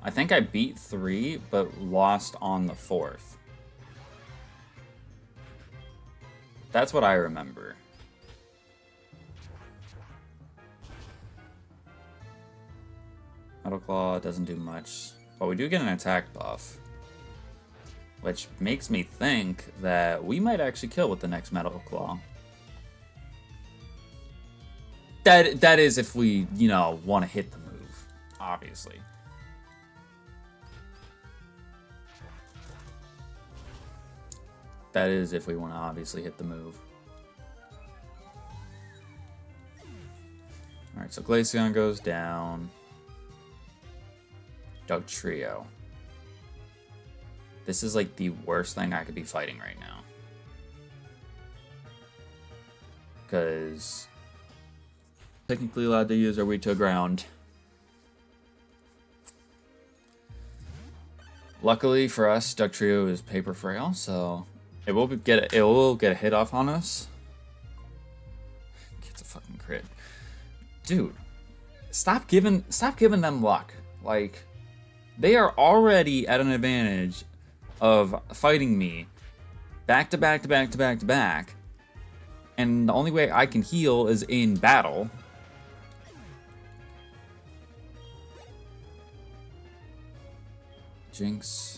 I think I beat 3, but lost on the 4th. That's what I remember. Metal Claw doesn't do much, but we do get an attack buff. Which makes me think that we might actually kill with the next Metal Claw. That is if we, you know, want to hit the move, obviously. That is if we want to obviously hit the move. Alright, so Glaceon goes down. Dugtrio. This is like the worst thing I could be fighting right now. Because technically allowed to use our weak to ground. Luckily for us, Dugtrio is paper frail, so it will get a hit off on us. Gets a fucking crit. Dude, stop giving them luck. Like, they are already at an advantage of fighting me back to back to back to back to back. And the only way I can heal is in battle. Jinx.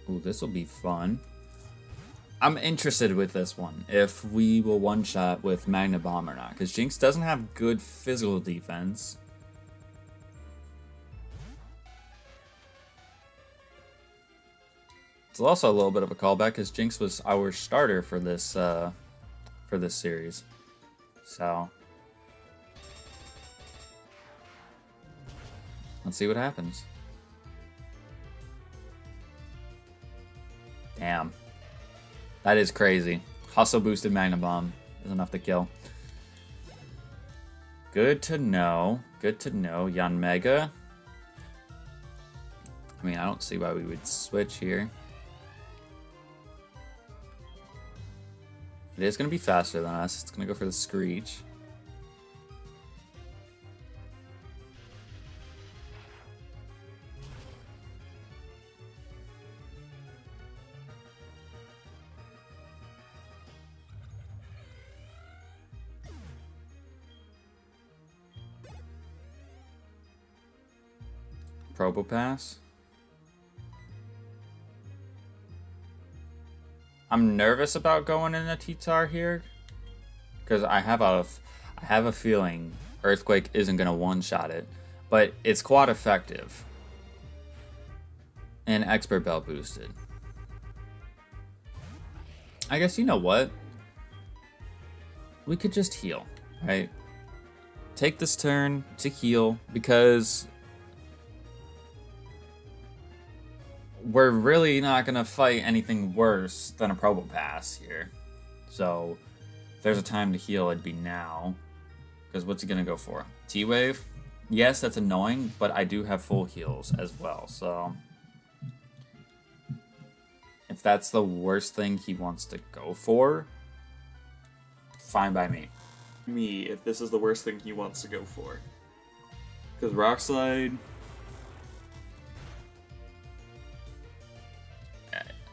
Ooh, this will be fun. I'm interested with this one, if we will one-shot with Magna Bomb or not, because Jinx doesn't have good physical defense. It's also a little bit of a callback, because Jinx was our starter for this series. So let's see what happens. Damn. That is crazy. Hustle boosted Magna Bomb is enough to kill. Good to know. Good to know. Yanmega. I mean, I don't see why we would switch here. It is going to be faster than us. It's going to go for the Screech. Probopass. I'm nervous about going in a T-Tar here, because I have a feeling Earthquake isn't gonna one-shot it, but it's quad effective and Expert Bell boosted. I guess you know what? We could just heal, right? Take this turn to heal, because we're really not going to fight anything worse than a Probopass here. So, if there's a time to heal, it'd be now. Because what's he going to go for? T-Wave? Yes, that's annoying, but I do have full heals as well, so if that's the worst thing he wants to go for, fine by me. If this is the worst thing he wants to go for. Because Rock Slide...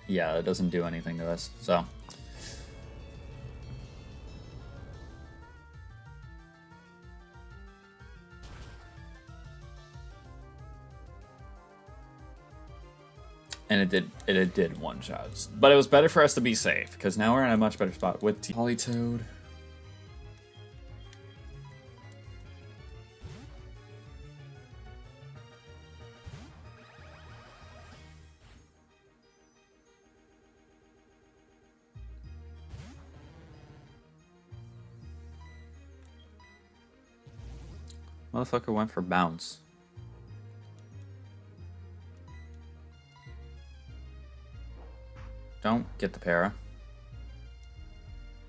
Yeah, it doesn't do anything to us, so. And it did one shots. But it was better for us to be safe, because now we're in a much better spot with Politoed. Motherfucker went for bounce. Don't get the para.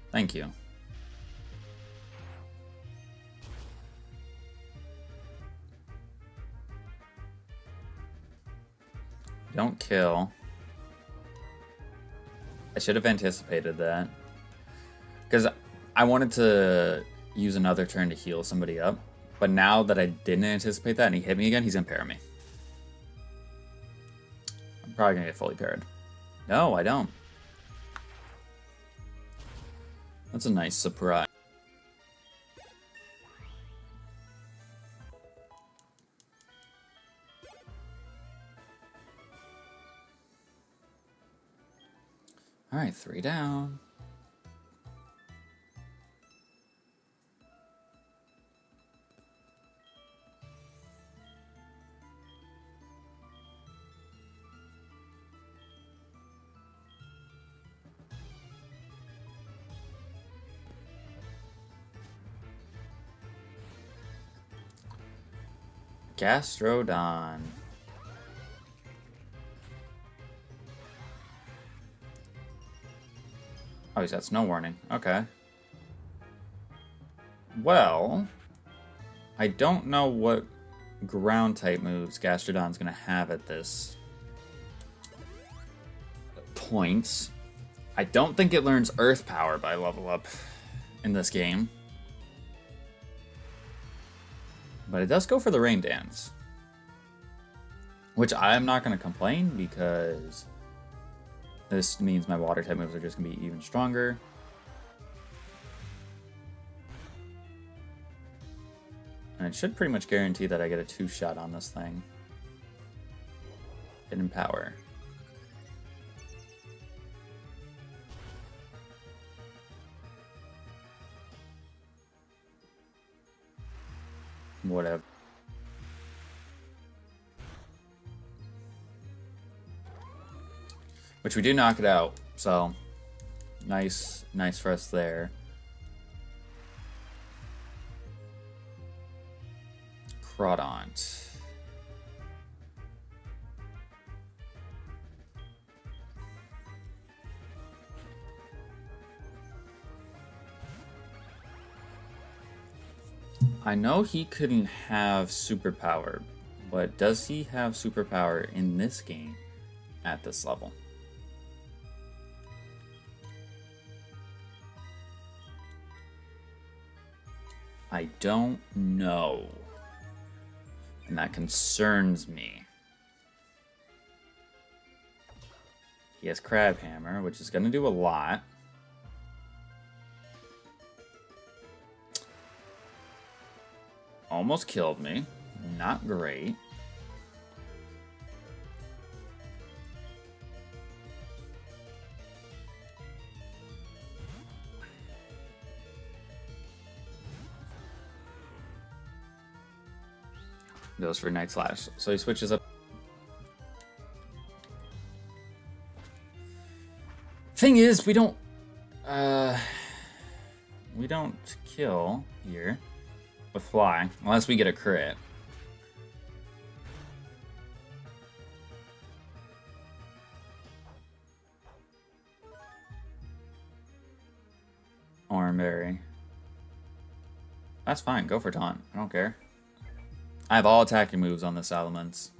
Thank you. Don't kill. I should have anticipated that. Because I wanted to use another turn to heal somebody up. But now that I didn't anticipate that and he hit me again, he's going to para me. I'm probably going to get fully parried. No, I don't. That's a nice surprise. Alright, 3 down. Gastrodon. Oh, he's got Snow Warning. Okay. Well, I don't know what ground type moves Gastrodon's gonna have at this point. I don't think it learns Earth Power by level up in this game. But it does go for the Rain Dance. Which I'm not going to complain because this means my water type moves are just going to be even stronger. And it should pretty much guarantee that I get a 2-shot on this thing. Hidden Power. Whatever. Which we do knock it out, so nice for us there. Crawdont. I know he couldn't have superpower, but does he have superpower in this game at this level? I don't know. And that concerns me. He has Crab Hammer, which is going to do a lot. Almost killed me. Not great. Goes for Night Slash. So he switches up. Thing is, we don't kill here with Fly unless we get a crit. Oranberry. That's fine. Go for Taunt. I don't care. I have all attacking moves on this Elements.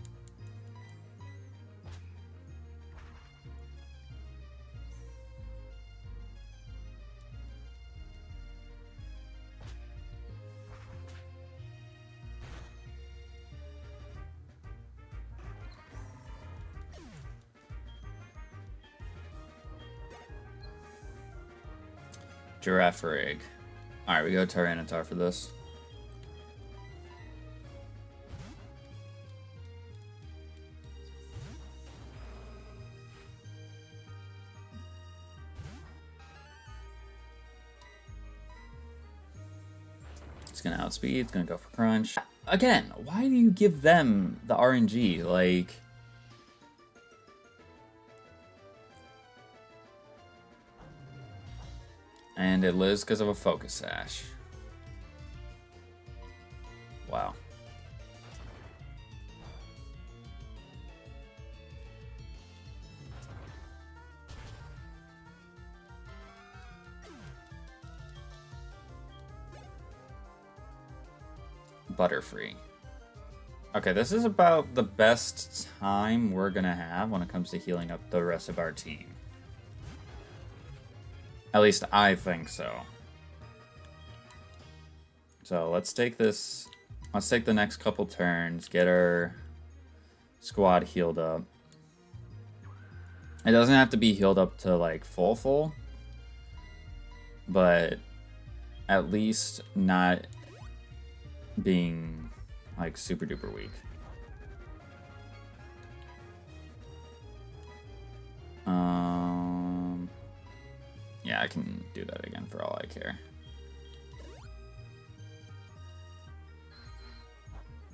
Giraffe Rig. Alright, we go Tyranitar for this. It's gonna outspeed, it's gonna go for Crunch. Again, why do you give them the RNG? Like... And it lives because of a Focus Sash. Wow. Butterfree. Okay, this is about the best time we're gonna have when it comes to healing up the rest of our team. At least I think so. So let's take this. Let's take the next couple turns, get our squad healed up. It doesn't have to be healed up to like full, but at least not being like super duper weak. Yeah, I can do that again for all I care.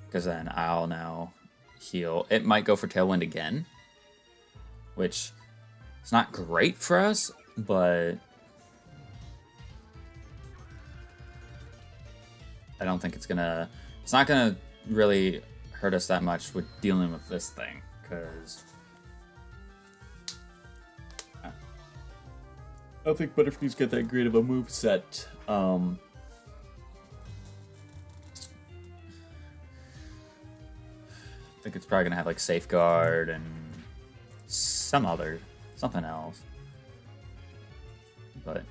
Because then I'll now heal. It might go for Tailwind again, which is not great for us, but I don't think it's not gonna really hurt us that much with dealing with this thing, because I don't think Butterfree's got that great of a move set. I think it's probably gonna have like Safeguard and something else, but.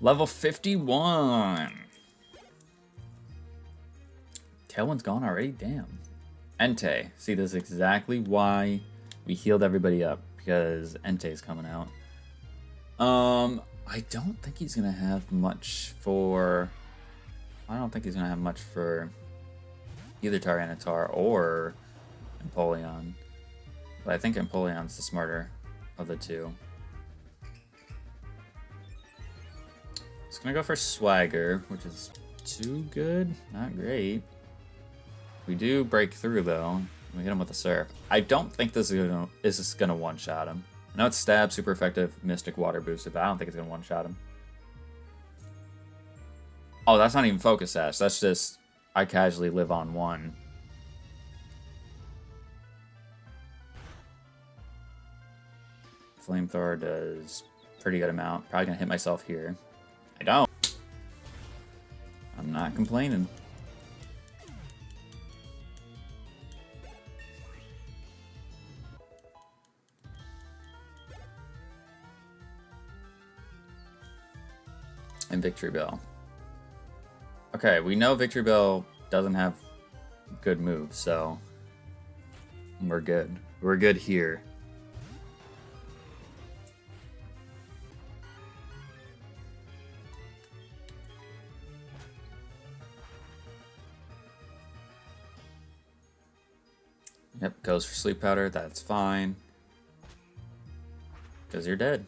Level 51. Tailwind's gone already? Damn. Entei. See, this is exactly why we healed everybody up, because Entei's coming out. I don't think he's going to have much for... I don't think he's going to have much for either Tyranitar or Empoleon. But I think Empoleon's the smarter of the two. It's gonna go for Swagger, which is too good, not great. We do break through though. We hit him with a Surf. I don't think this is gonna one-shot him. I know it's Stab, super effective, Mystic, Water boosted, but I don't think it's gonna one-shot him. Oh, that's not even Focus Sash. That's just I casually live on one. Flamethrower does pretty good amount. Probably gonna hit myself here. I don't. I'm not complaining. And Victory Bell. Okay, we know Victory Bell doesn't have good moves, so we're good. We're good here. Yep, goes for Sleep Powder, that's fine. Because you're dead.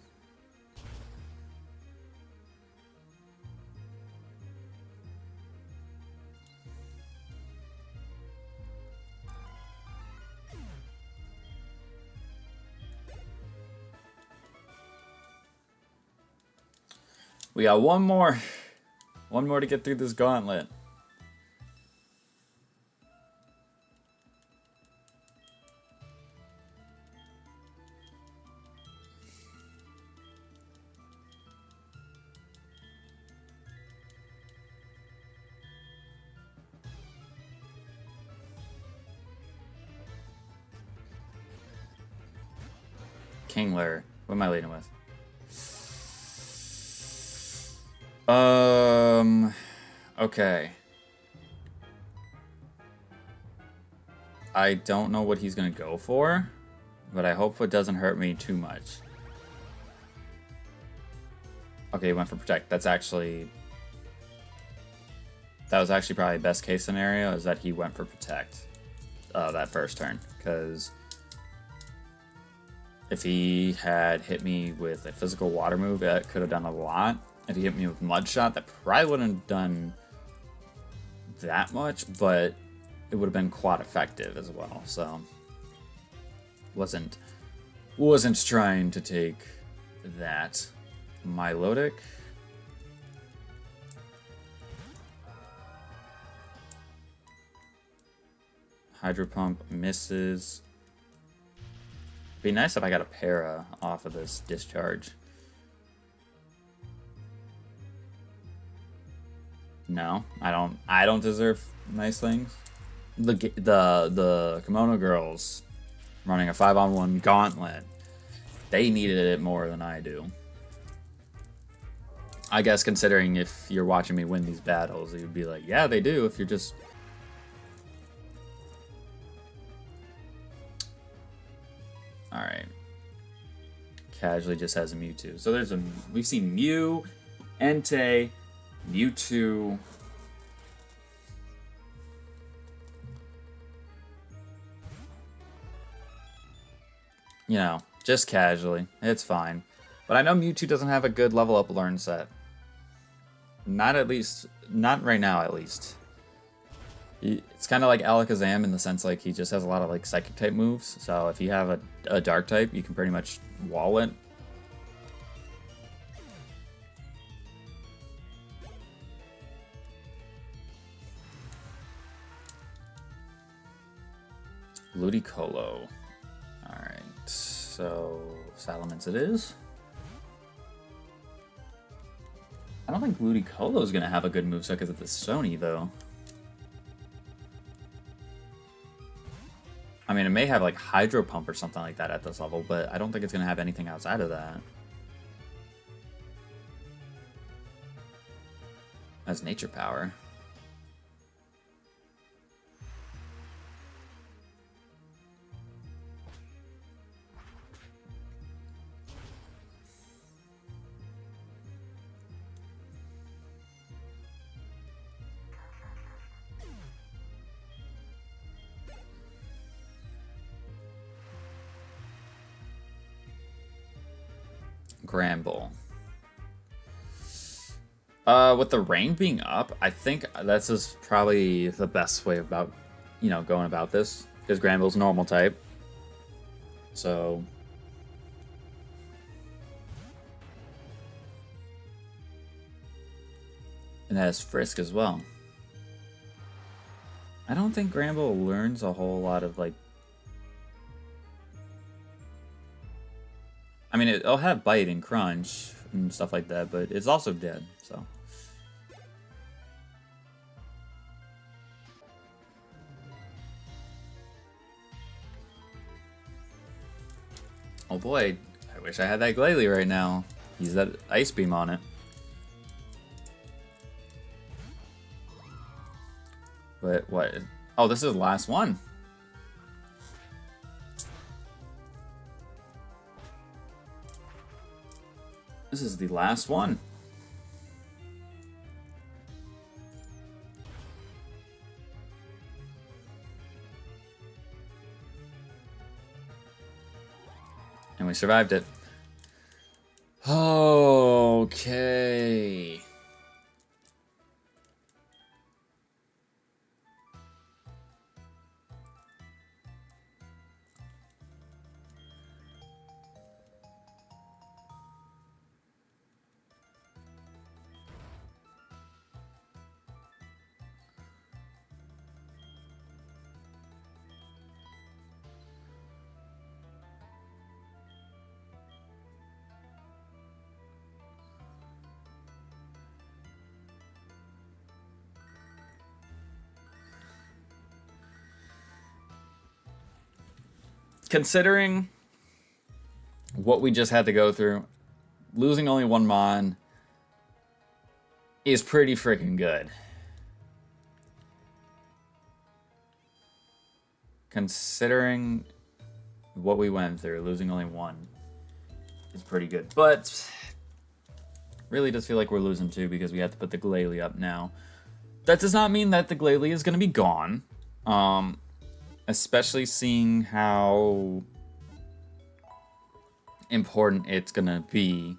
We got one more. One more to get through this gauntlet. Kingler. What am I leading with? Okay. I don't know what he's gonna go for, but I hope it doesn't hurt me too much. Okay, he went for Protect. That was actually probably best case scenario, is that he went for Protect that first turn, because if he had hit me with a physical water move, that could have done a lot. If he hit me with Mud Shot, that probably wouldn't have done that much, but it would have been quad effective as well. So wasn't trying to take that. Milotic. Hydro Pump misses. Be nice if I got a para off of this discharge. No, I don't deserve nice things. The Kimono girls running a 5-on-1 gauntlet. They needed it more than I do. I guess considering if you're watching me win these battles, you'd be like, yeah, they do if you're just... Alright. Casually just has a Mewtwo. So we've seen Mew, Entei, Mewtwo. You know, just casually. It's fine. But I know Mewtwo doesn't have a good level up learn set. Not right now at least. It's kind of like Alakazam in the sense like he just has a lot of like psychic type moves. So if you have a dark type, you can pretty much wall it. Ludicolo. Alright, so Salamence it is. I don't think Ludicolo is going to have a good moveset because of the Sony, though. I mean, it may have, like, Hydro Pump or something like that at this level, but I don't think it's going to have anything outside of that. As Nature Power. Gramble. With the rain being up, I think this is probably the best way about, you know, going about this. Because Gramble's normal type. So... and it has Frisk as well. I don't think Gramble learns a whole lot of, like... I mean, it'll have Bite and Crunch and stuff like that, but it's also dead, so... oh boy, I wish I had that Glalie right now. Use that Ice Beam on it. But what? Oh, this is the last one. This is the last one. And we survived it. Okay. Considering what we just had to go through, losing only one Mon is pretty freaking good. Considering what we went through, losing only one is pretty good. But really does feel like we're losing two because we have to put the Glalie up now. That does not mean that the Glalie is going to be gone. Especially seeing how important it's gonna be.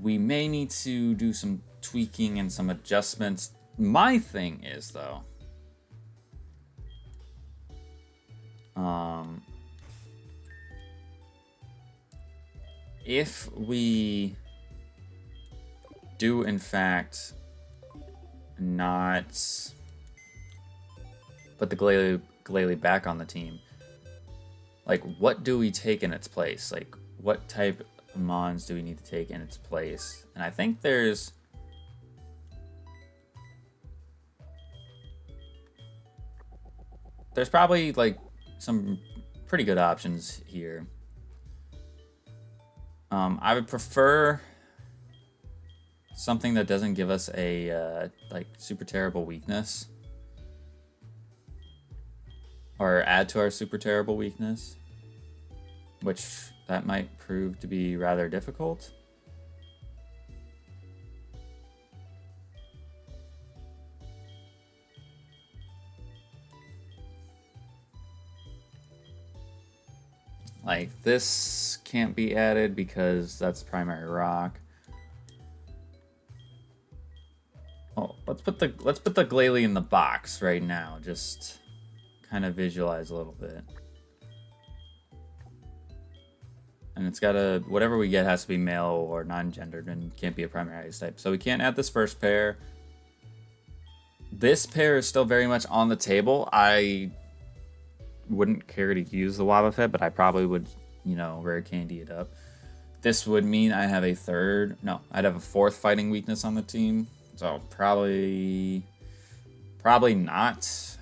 We may need to do some tweaking and some adjustments. My thing is, though, if we do in fact not put the Glalie back on the team, like, what do we take in its place? Like, what type of Mons do we need to take in its place? And I think there's probably, like, some pretty good options here. I would prefer something that doesn't give us a, like, super terrible weakness. Or add to our super terrible weakness. Which, that might prove to be rather difficult. Like, this can't be added because that's primary rock. Oh, let's put the Glalie in the box right now. Just kind of visualize a little bit. And it's gotta, whatever we get has to be male or non-gendered and can't be a primary ice type. So we can't add this first pair. this pair is still very much on the table. I wouldn't care to use the Wobbuffet, but I probably would, you know, rare candy it up. This would mean I have a I'd have a fourth fighting weakness on the team. So probably not.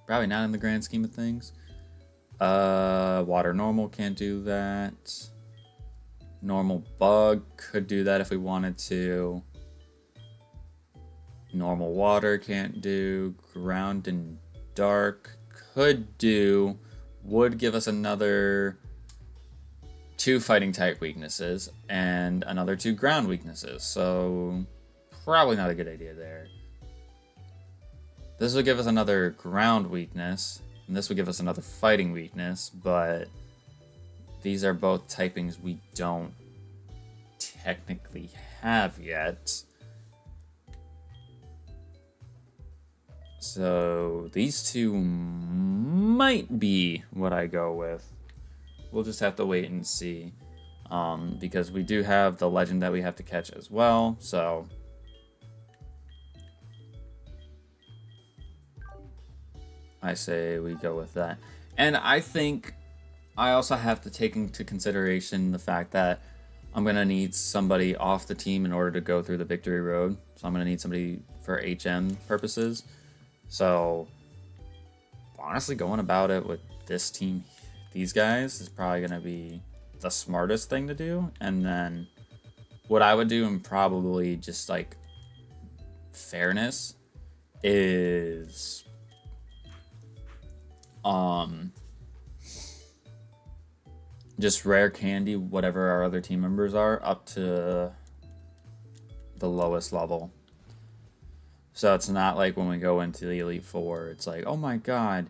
Probably not in the grand scheme of things. Water normal can't do that. Normal bug could do that if we wanted to. Normal water can't do. Ground and dark could do. Would give us another 2 fighting type weaknesses and another 2 ground weaknesses. So probably not a good idea there. This would give us another ground weakness, and this would give us another fighting weakness, but these are both typings we don't technically have yet. So these 2 might be what I go with. We'll just have to wait and see, because we do have the legend that we have to catch as well, so I say we go with that. And I think I also have to take into consideration the fact that I'm going to need somebody off the team in order to go through the victory road. So I'm going to need somebody for HM purposes. So honestly, going about it with this team, these guys, is probably going to be the smartest thing to do. And then what I would do, and probably just like fairness, is just rare candy whatever our other team members are up to the lowest level. So it's not like when we go into the Elite Four, it's like, oh my god,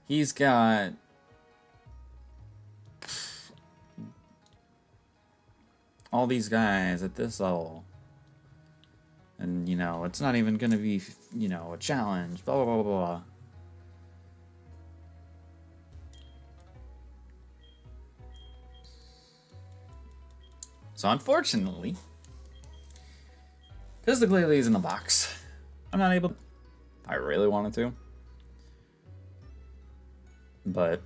he's got all these guys at this level. And, you know, it's not even going to be, you know, a challenge, blah, blah, blah, blah. So unfortunately, because the Glalie is in the box, I'm not able to. I really wanted to. But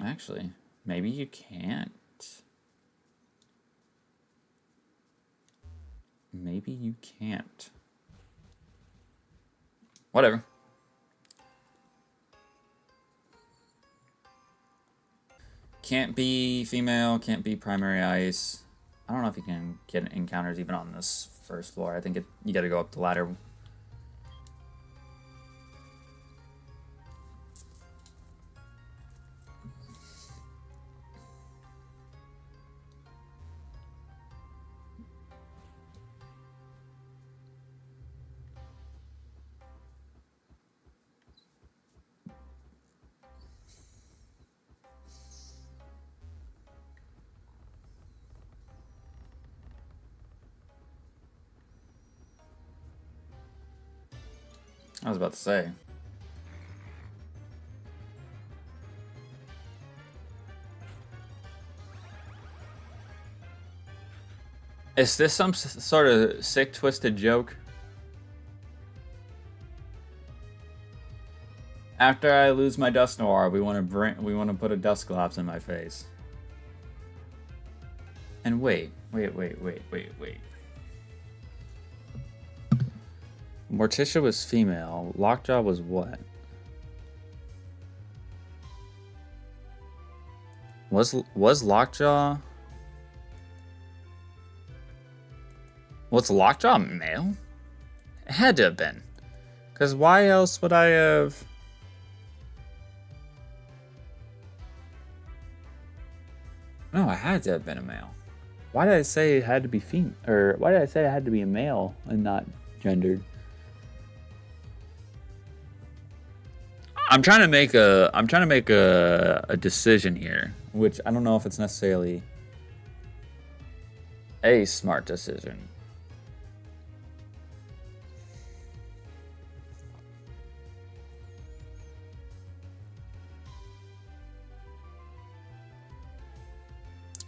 actually, maybe you can't. Maybe you can't. Whatever. Can't be female, can't be primary ice. I don't know if you can get encounters even on this first floor. I think you gotta go up the ladder. I was about to say. Is this some sort of sick, twisted joke? After I lose my Dust Noir, we want to put a Dusclops in my face. And wait. Morticia was female. Lockjaw was what? Was Lockjaw? Was Lockjaw male? It had to have been. Because why else would I have... No, it had to have been a male. Why did I say it had to be female? Or why did I say it had to be a male and not gendered? I'm trying to make a decision here, which I don't know if it's necessarily a smart decision.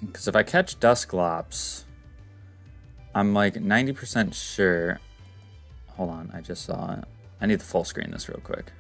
Because if I catch Dusclops, I'm like 90% sure. Hold on, I just saw it. I need to full screen this real quick.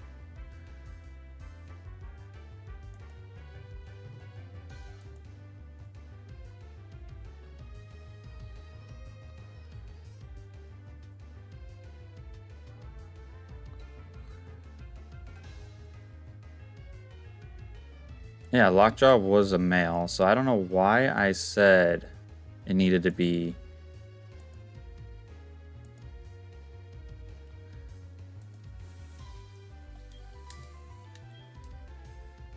Yeah, Lockjaw was a male, so I don't know why I said it needed to be.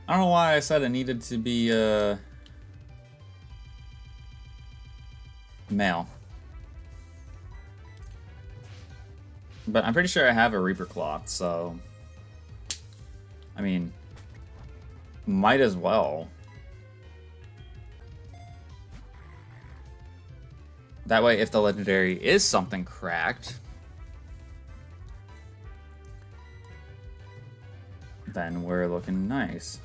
I don't know why I said it needed to be male. But I'm pretty sure I have a Reaper Cloth, so I mean, might as well. That way, if the legendary is something cracked, then we're looking nice.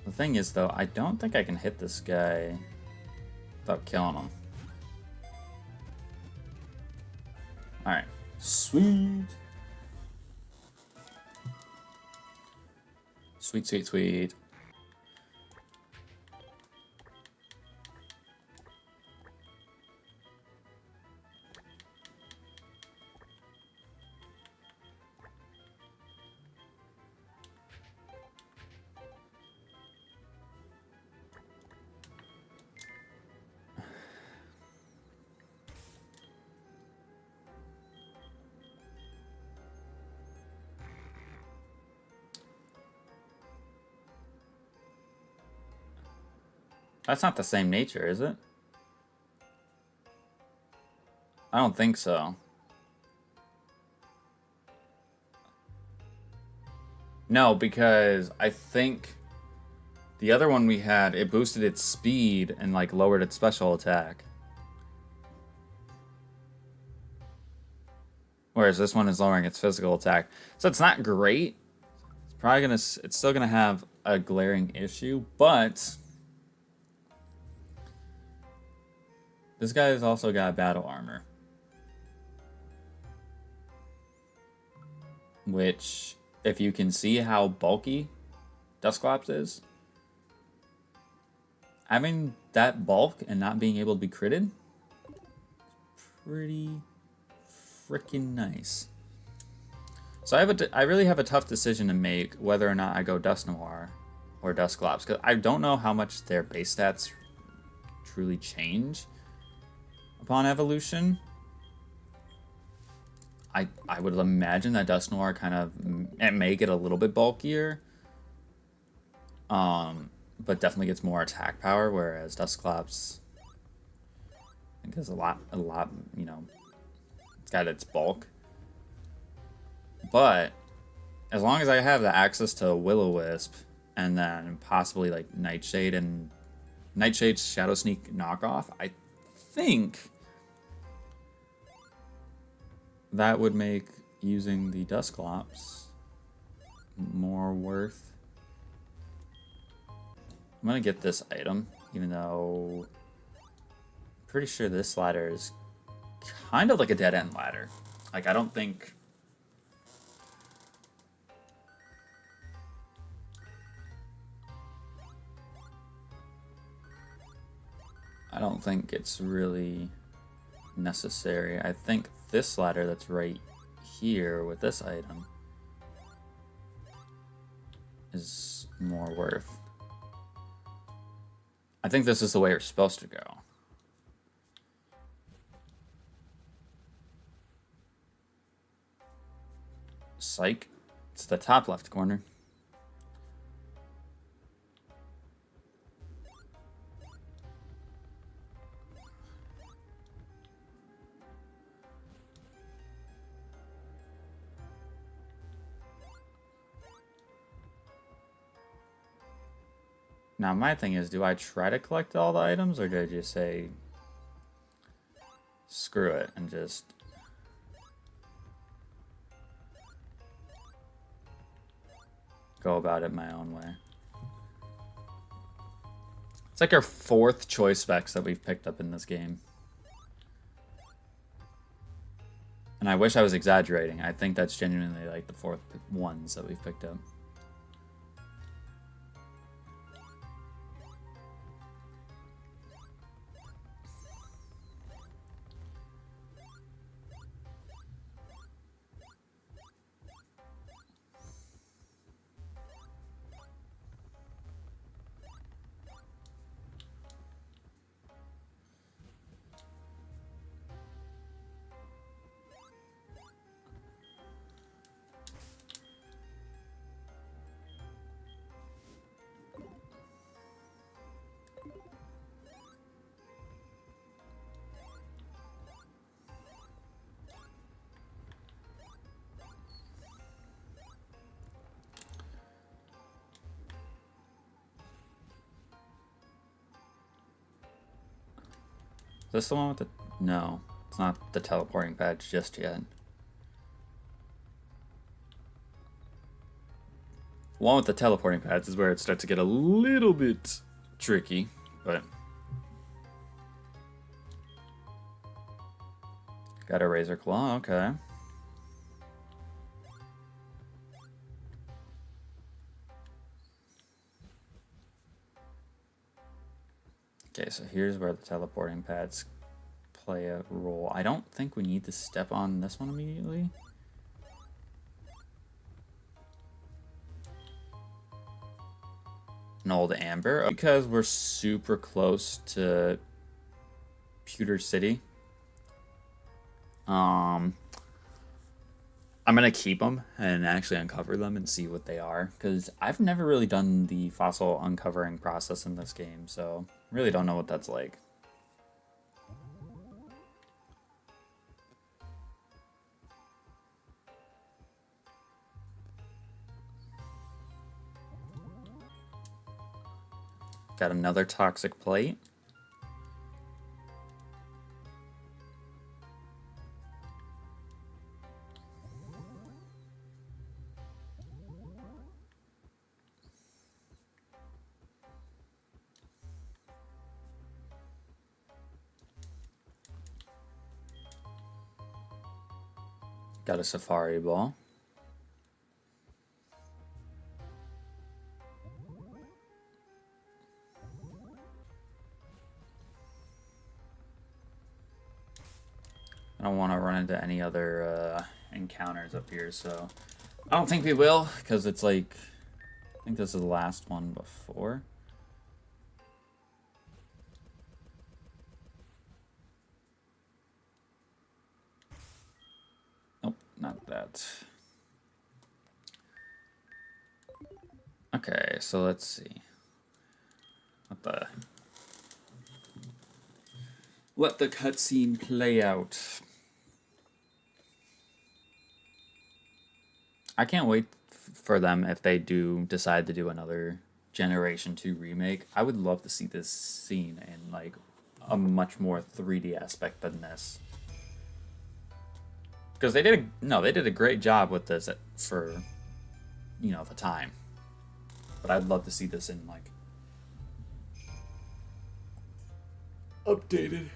The thing is, though, I don't think I can hit this guy without killing him. Alright. Sweet. Sweet, sweet, sweet. That's not the same nature, is it? I don't think so. No, because I think the other one we had, it boosted its speed and like lowered its special attack. Whereas this one is lowering its physical attack. So it's not great. It's probably gonna, it's still gonna have a glaring issue, but this guy has also got battle armor. Which, if you can see how bulky Dusclops is, having that bulk and not being able to be critted, pretty freaking nice. So I really have a tough decision to make whether or not I go Dusknoir or Dusclops, because I don't know how much their base stats truly change upon evolution. I would imagine that Dusknoir kind of may get a little bit bulkier, but definitely gets more attack power, whereas Dusclops, I think, is a lot, you know, it's got its bulk. But as long as I have the access to Will-O-Wisp and then possibly like Nightshade and Nightshade's Shadow Sneak knockoff, I think that would make using the Dusclops more worth. I'm gonna get this item, even though I'm pretty sure this ladder is kind of like a dead-end ladder. Like, I don't think it's really necessary. I think this ladder that's right here with this item is more worth. I think this is the way we're supposed to go. Psych. It's the top left corner. Now, my thing is, do I try to collect all the items, or do I just say, screw it, and just go about it my own way? It's like our 4th choice specs that we've picked up in this game. And I wish I was exaggerating. I think that's genuinely like the 4th ones that we've picked up. Is this the one with the... No, it's not the teleporting patch just yet. The one with the teleporting pads is where it starts to get a little bit tricky, but... Got a Razor Claw, okay. Okay, so here's where the teleporting pads play a role. I don't think we need to step on this one immediately. An old Amber, because we're super close to Pewter City. I'm gonna keep them and actually uncover them and see what they are, because I've never really done the fossil uncovering process in this game, so really don't know what that's like. Got another toxic plate. Got a safari ball. I don't want to run into any other encounters up here, so I don't think we will, because it's like, I think this is the last one before. Nope, not that. Okay, so let's see. Let the cutscene play out. I can't wait for them if they do decide to do another Generation 2 remake. I would love to see this scene in like a much more 3D aspect than this. Because they did a great job with this for, you know, the time. But I'd love to see this in like updated.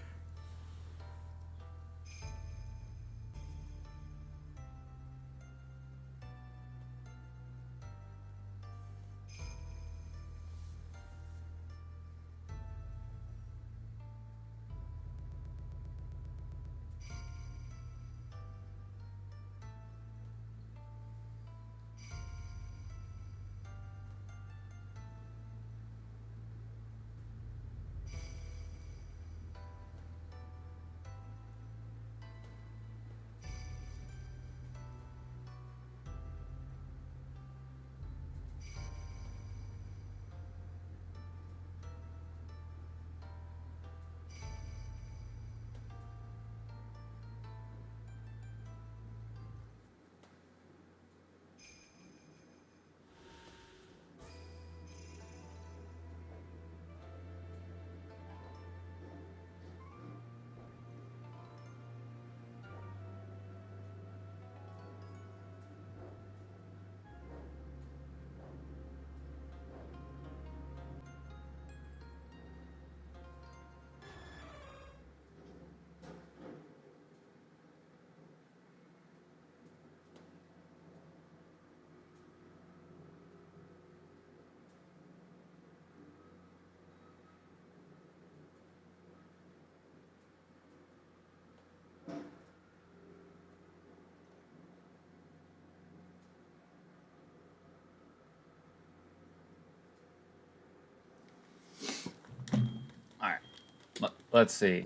let's see.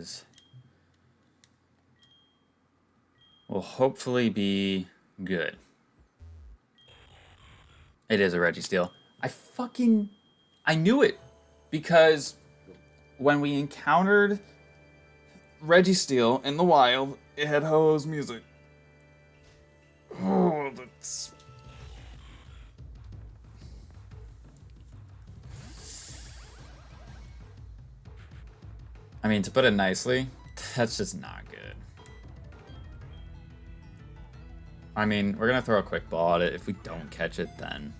Will hopefully be good. It is a Registeel. I knew it, because when we encountered Registeel in the wild, it had Ho-Oh's music. Oh, that's... I mean, to put it nicely, that's just not good. I mean, we're gonna throw a quick ball at it. If we don't catch it, then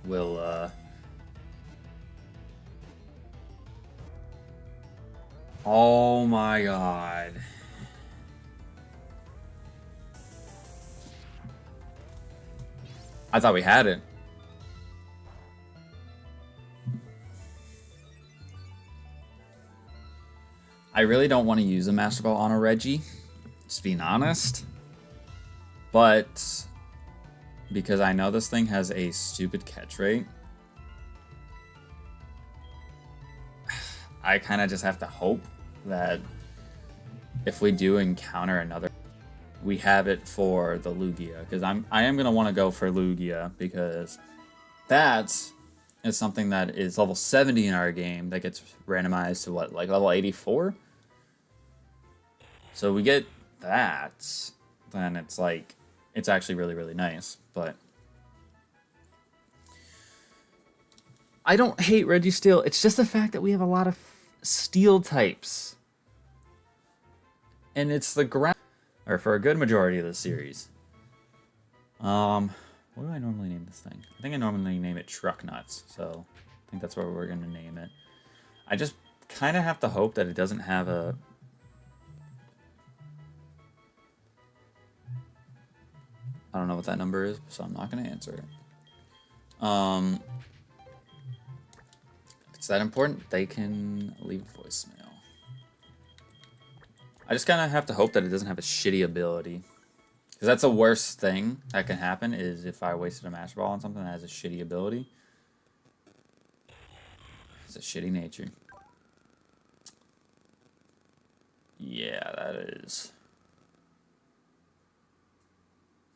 we'll, oh my god. I thought we had it. I really don't want to use a Master Ball on a Reggie, just being honest. But because I know this thing has a stupid catch rate, I kind of just have to hope that if we do encounter another, we have it for the Lugia. Because I am going to want to go for Lugia, because that is something that is level 70 in our game that gets randomized to what, like level 84? So we get that, then it's like, it's actually really, really nice. But I don't hate Registeel. It's just the fact that we have a lot of steel types. And it's the ground, or for a good majority of the series. What do I normally name this thing? I think I normally name it Truck Nuts, so I think that's what we're gonna name it. I just kind of have to hope that it doesn't have a... I don't know what that number is, so I'm not gonna answer it. If it's that important, they can leave a voicemail. I just kind of have to hope that it doesn't have a shitty ability. Because that's the worst thing that can happen, is if I wasted a Master Ball on something that has a shitty ability. It's a shitty nature. Yeah, that is...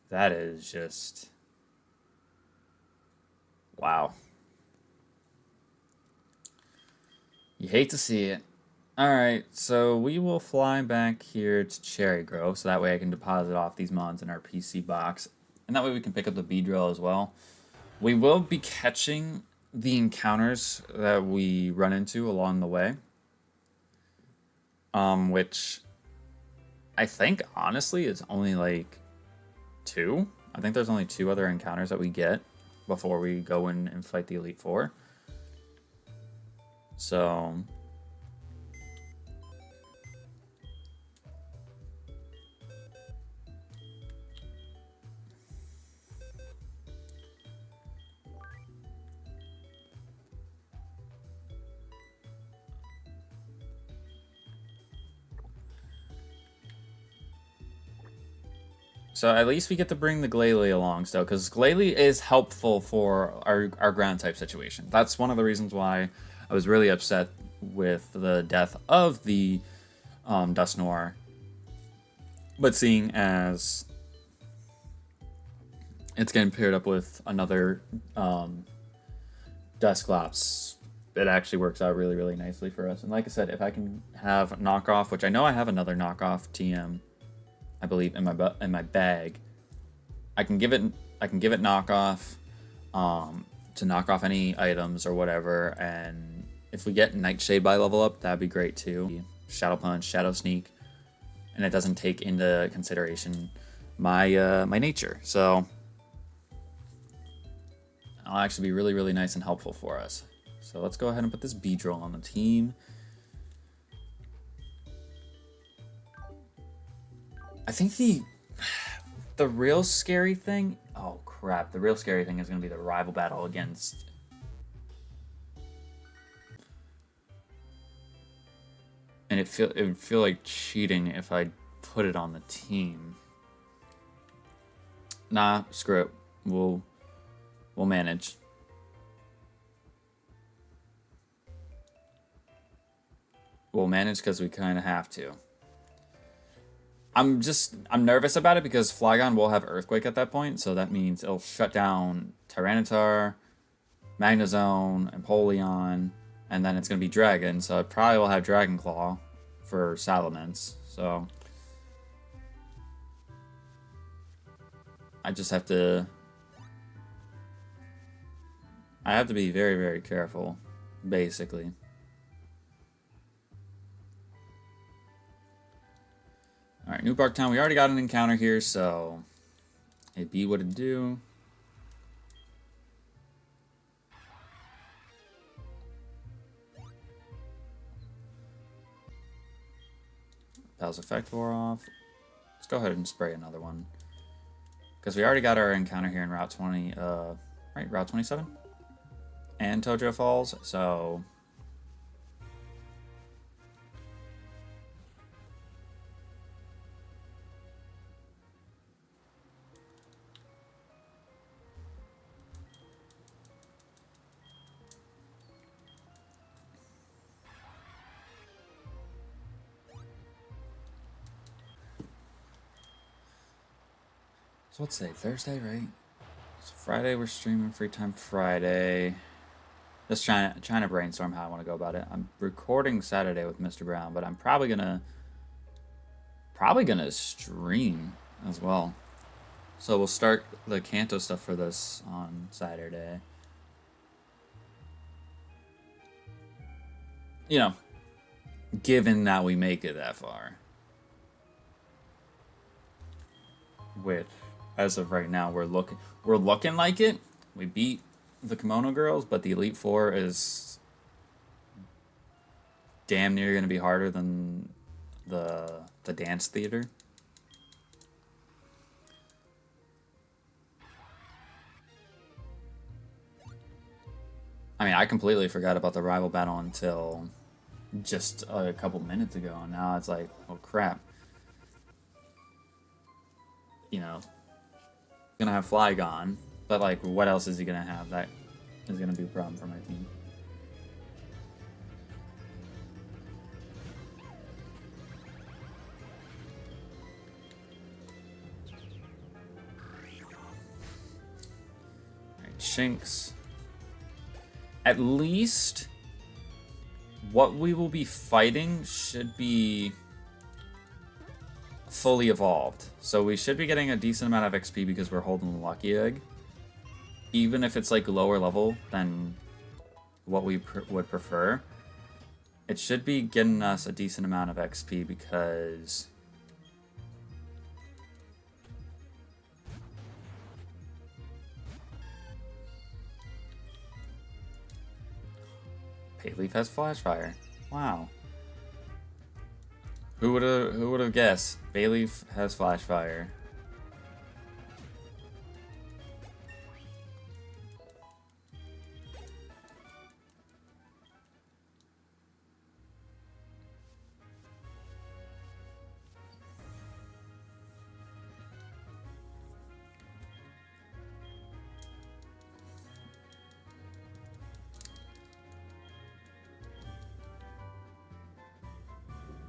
That is just... Wow. You hate to see it. Alright, so we will fly back here to Cherry Grove, so that way I can deposit off these mods in our PC box. And that way we can pick up the Beedrill as well. We will be catching the encounters that we run into along the way. Which I think, honestly, is only like 2. I think there's only 2 other encounters that we get before we go in and fight the Elite Four. So... So at least we get to bring the Glalie along still, because Glalie is helpful for our ground type situation. That's one of the reasons why I was really upset with the death of the Dusknoir. But seeing as it's getting paired up with another Dusclops, it actually works out really, really nicely for us. And like I said, if I can have knockoff, which I know I have another knockoff TM, I believe in my bag, I can give it knockoff to knock off any items or whatever. And if we get Nightshade by level up, that'd be great too. Shadow Punch, Shadow Sneak, and it doesn't take into consideration my my nature. So it'll actually be really, really nice and helpful for us. So let's go ahead and put this Beedrill on the team. I think the real scary thing... Oh, crap. The real scary thing is going to be the rival battle against... And it would feel like cheating if I put it on the team. Nah, screw it. We'll manage. we'll manage because we kind of have to. I'm nervous about it because Flygon will have Earthquake at that point, so that means it'll shut down Tyranitar, Magnezone, Empoleon, and then it's going to be Dragon, so it probably will have Dragon Claw for Salamence, so I just have to... I have to be very, very careful, basically. Alright, New Bark Town. We already got an encounter here, so it'd be what it'd do. Bow's Effect wore off. Let's go ahead and spray another one. Because we already got our encounter here in Route 20, right, Route 27? And Tojo Falls, so... So what's today? Thursday, right? So Friday we're streaming Free Time Friday. Just trying to brainstorm how I want to go about it. I'm recording Saturday with Mr. Brown, but I'm probably gonna stream as well. So we'll start the Kanto stuff for this on Saturday. You know, given that we make it that far. Which, as of right now, we're looking like it. We beat the Kimono Girls, but the Elite Four is damn near going to be harder than the dance theater. I mean, I completely forgot about the rival battle until just a couple minutes ago, and now it's like, oh crap. You know, gonna have Flygon, but like, what else is he gonna have that is gonna be a problem for my team? Alright, Shinx. At least what we will be fighting should be fully evolved. So we should be getting a decent amount of XP because we're holding the Lucky Egg. Even if it's like lower level than what we would prefer, it should be getting us a decent amount of XP because Bayleaf has Flash Fire. Wow. Who would have guessed? Bayleaf has Flash Fire.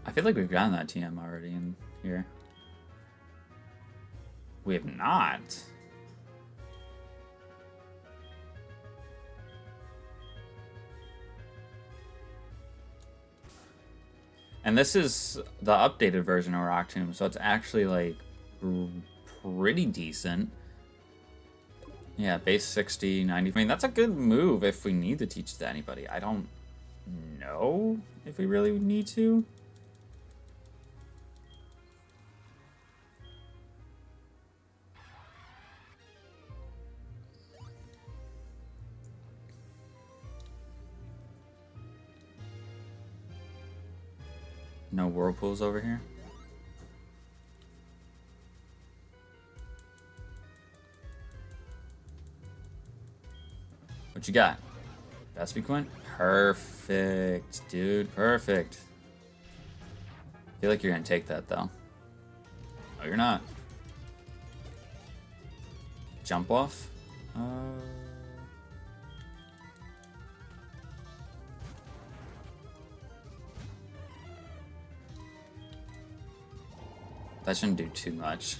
I feel like we've gotten that TM already in here. We have not. And this is the updated version of Rock Tomb, so it's actually like pretty decent. Yeah, base 60, 90. I mean, that's a good move if we need to teach it to anybody. I don't know if we really need to. No whirlpools over here. What you got? Vespiquen? Perfect, dude. Perfect. I feel like you're gonna take that though. No, you're not. Jump off? That shouldn't do too much.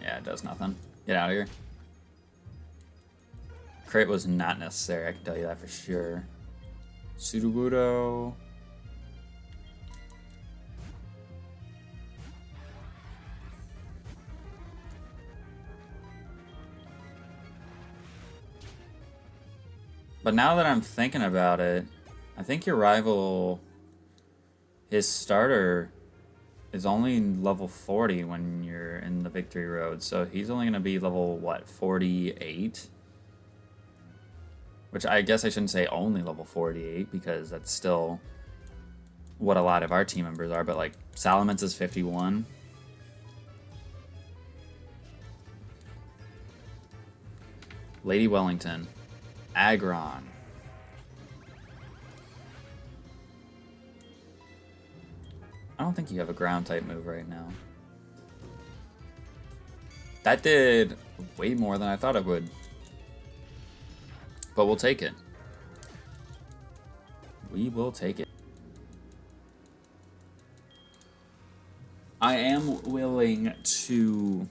Yeah, it does nothing. Get out of here. Crit was not necessary, I can tell you that for sure. Sudowoodo. But now that I'm thinking about it, I think your rival, his starter, is only level 40 when you're in the victory road. So he's only going to be level, what, 48? Which I guess I shouldn't say only level 48, because that's still what a lot of our team members are. But, like, Salamence is 51. Lady Wellington. Aggron. I don't think you have a ground type move right now. That did way more than I thought it would. But we'll take it. We will take it. I am willing to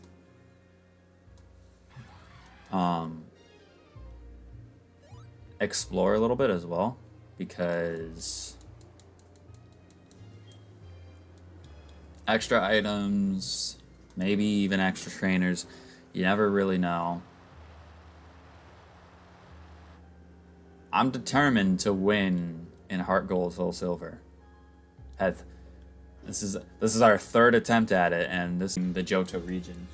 explore a little bit as well, because extra items, maybe even extra trainers, you never really know. I'm determined to win in Heartgold Soul Silver. This is our third attempt at it, and this is the Johto region.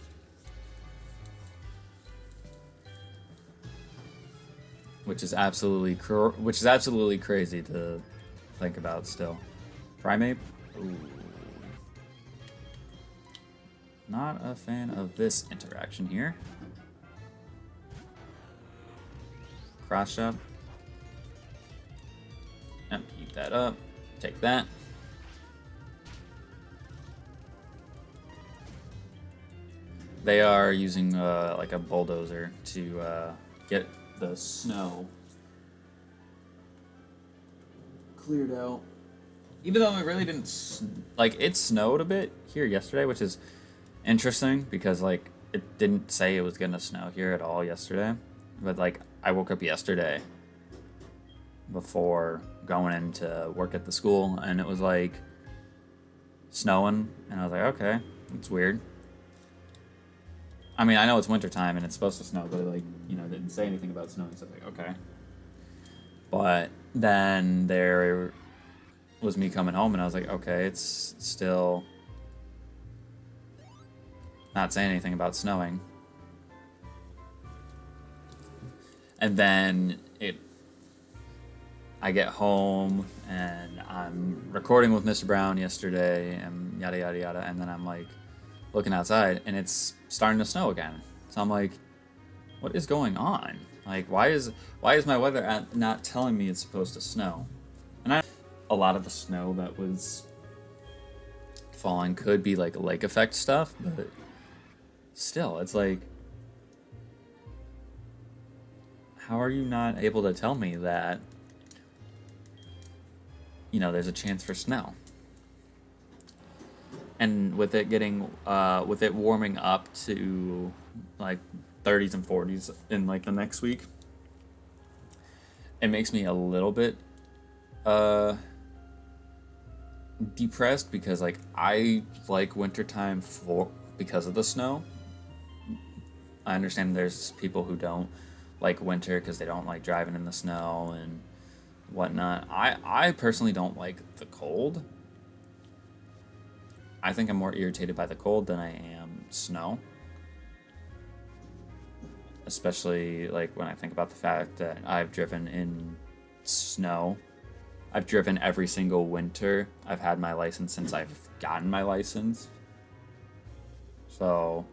Which is absolutely crazy to think about still. Primeape? Ooh. Not a fan of this interaction here. Cross up. Yep, eat that up. Take that. They are using like a bulldozer to get the snow cleared out. Even though it really didn't, like, it snowed a bit here yesterday, which is interesting because, like, it didn't say it was gonna snow here at all yesterday. But, like, I woke up yesterday before going into work at the school, and it was, like, snowing, and I was like, okay, it's weird. I mean, I know it's wintertime and it's supposed to snow, but, like, you know, it didn't say anything about snowing, so I was like, okay. But then there was me coming home, and I was like, okay, it's still not saying anything about snowing. And then I get home, and I'm recording with Mr. Brown yesterday, and yada, yada, yada, and then I'm, like, looking outside, and it's starting to snow again. So I'm like, what is going on? Like, why is my weather app not telling me it's supposed to snow? And a lot of the snow that was falling could be like lake effect stuff, but still, it's like, how are you not able to tell me that, you know, there's a chance for snow? And with it getting, with it warming up to like 30s and 40s in like the next week, it makes me a little bit depressed, because like I like wintertime because of the snow. I understand there's people who don't like winter because they don't like driving in the snow and whatnot. I personally don't like the cold. I think I'm more irritated by the cold than I am snow. Especially like when I think about the fact that I've driven in snow. I've driven every single winter. I've had my license since I've gotten my license. So,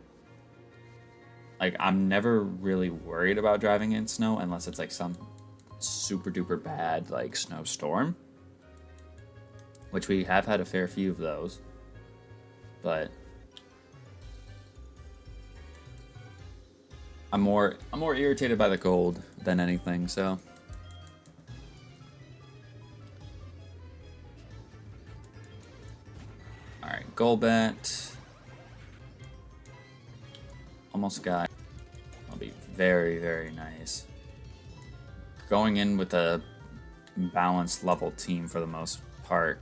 like, I'm never really worried about driving in snow unless it's like some super duper bad like snowstorm, which we have had a fair few of those. But I'm more irritated by the cold than anything, so. Alright, Golbat. Almost got. That'll be very, very nice. Going in with a balanced level team for the most part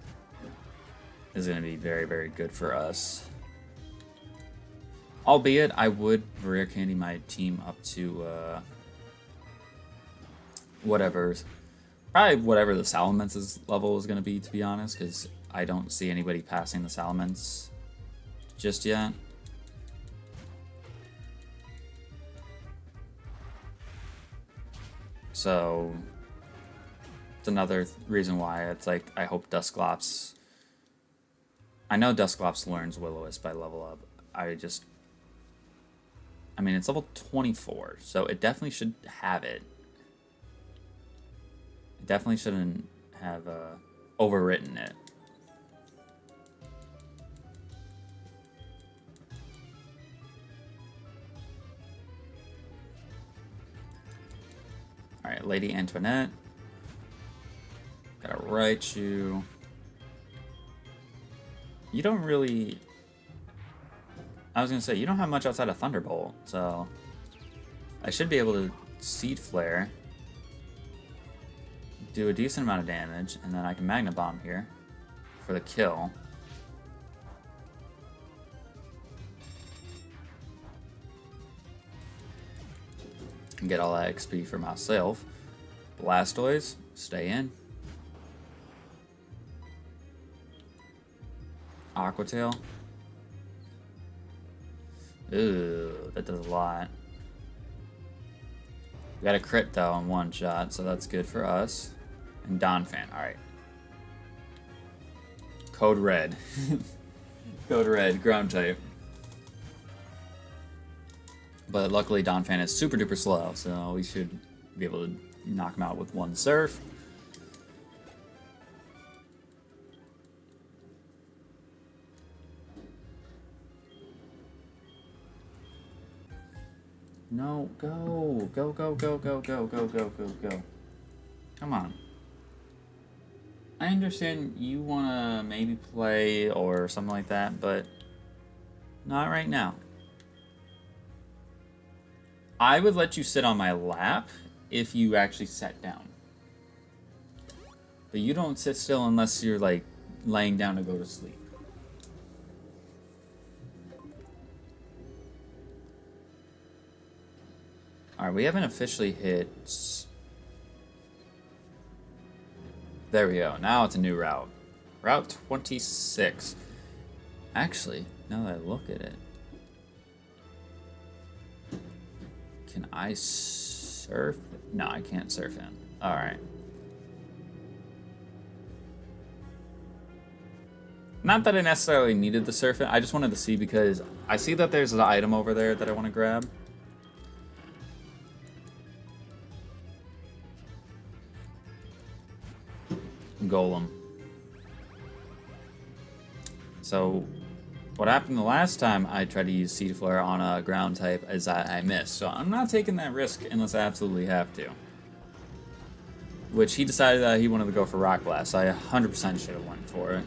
is going to be very, very good for us. Albeit, I would rare candy my team up to probably whatever the Salamence level is going to be, to be honest, because I don't see anybody passing the Salamence just yet. So it's another reason why it's like I hope Dusclops. I know Dusclops learns Will-O-Wisp by level up. I mean, it's level 24, so it definitely should have it. It definitely shouldn't have overwritten it. Alright, Lady Antoinette. Gotta write you. You don't really... I was gonna say, you don't have much outside of Thunderbolt, so... I should be able to Seed Flare. Do a decent amount of damage, and then I can Magna Bomb here for the kill. And get all that XP for myself. Blastoise, stay in. Aqua Tail. Ooh, that does a lot. We got a crit though in one shot, so that's good for us. And Donphan, alright. Code Red. Code Red, ground type. But luckily Donphan is super duper slow, so we should be able to knock him out with one Surf. No, go. Go, go, go, go, go, go, go, go, go. Come on. I understand you want to maybe play or something like that, but not right now. I would let you sit on my lap if you actually sat down. But you don't sit still unless you're like laying down to go to sleep. Alright, we haven't officially hit... There we go. Now it's a new route. Route 26. Actually, now that I look at it... Can I surf? No, I can't surf in. Alright. Not that I necessarily needed the surf in. I just wanted to see because I see that there's an item over there that I want to grab. Golem. So, what happened the last time I tried to use Seed Flare on a ground type is I missed. So I'm not taking that risk unless I absolutely have to. Which he decided that he wanted to go for Rock Blast, so I 100% should have went for it.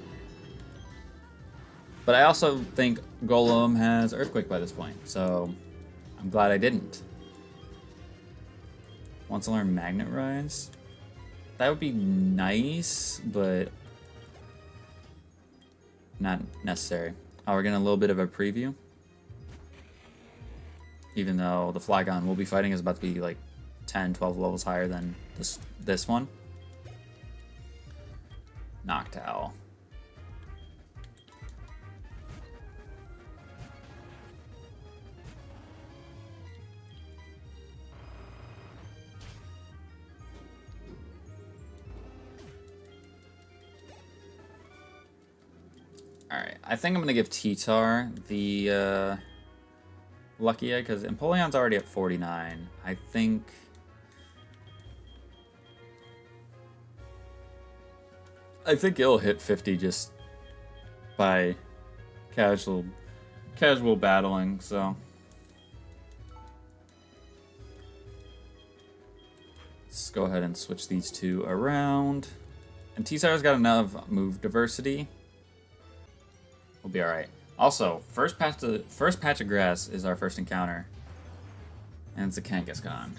But I also think Golem has Earthquake by this point, so I'm glad I didn't. Wants to learn Magnet Rise? That would be nice, but not necessary. Oh, we're getting a little bit of a preview. Even though the Flygon we'll be fighting is about to be like 10, 12 levels higher than this one. Noctowl. Alright, I think I'm going to give T-Tar the Lucky Egg, because Empoleon's already at 49. I think... it'll hit 50 just by casual battling, so... Let's go ahead and switch these two around. And T-Tar's got enough move diversity. We'll be alright. Also, first patch of grass is our first encounter. And it's a Kangaskhan.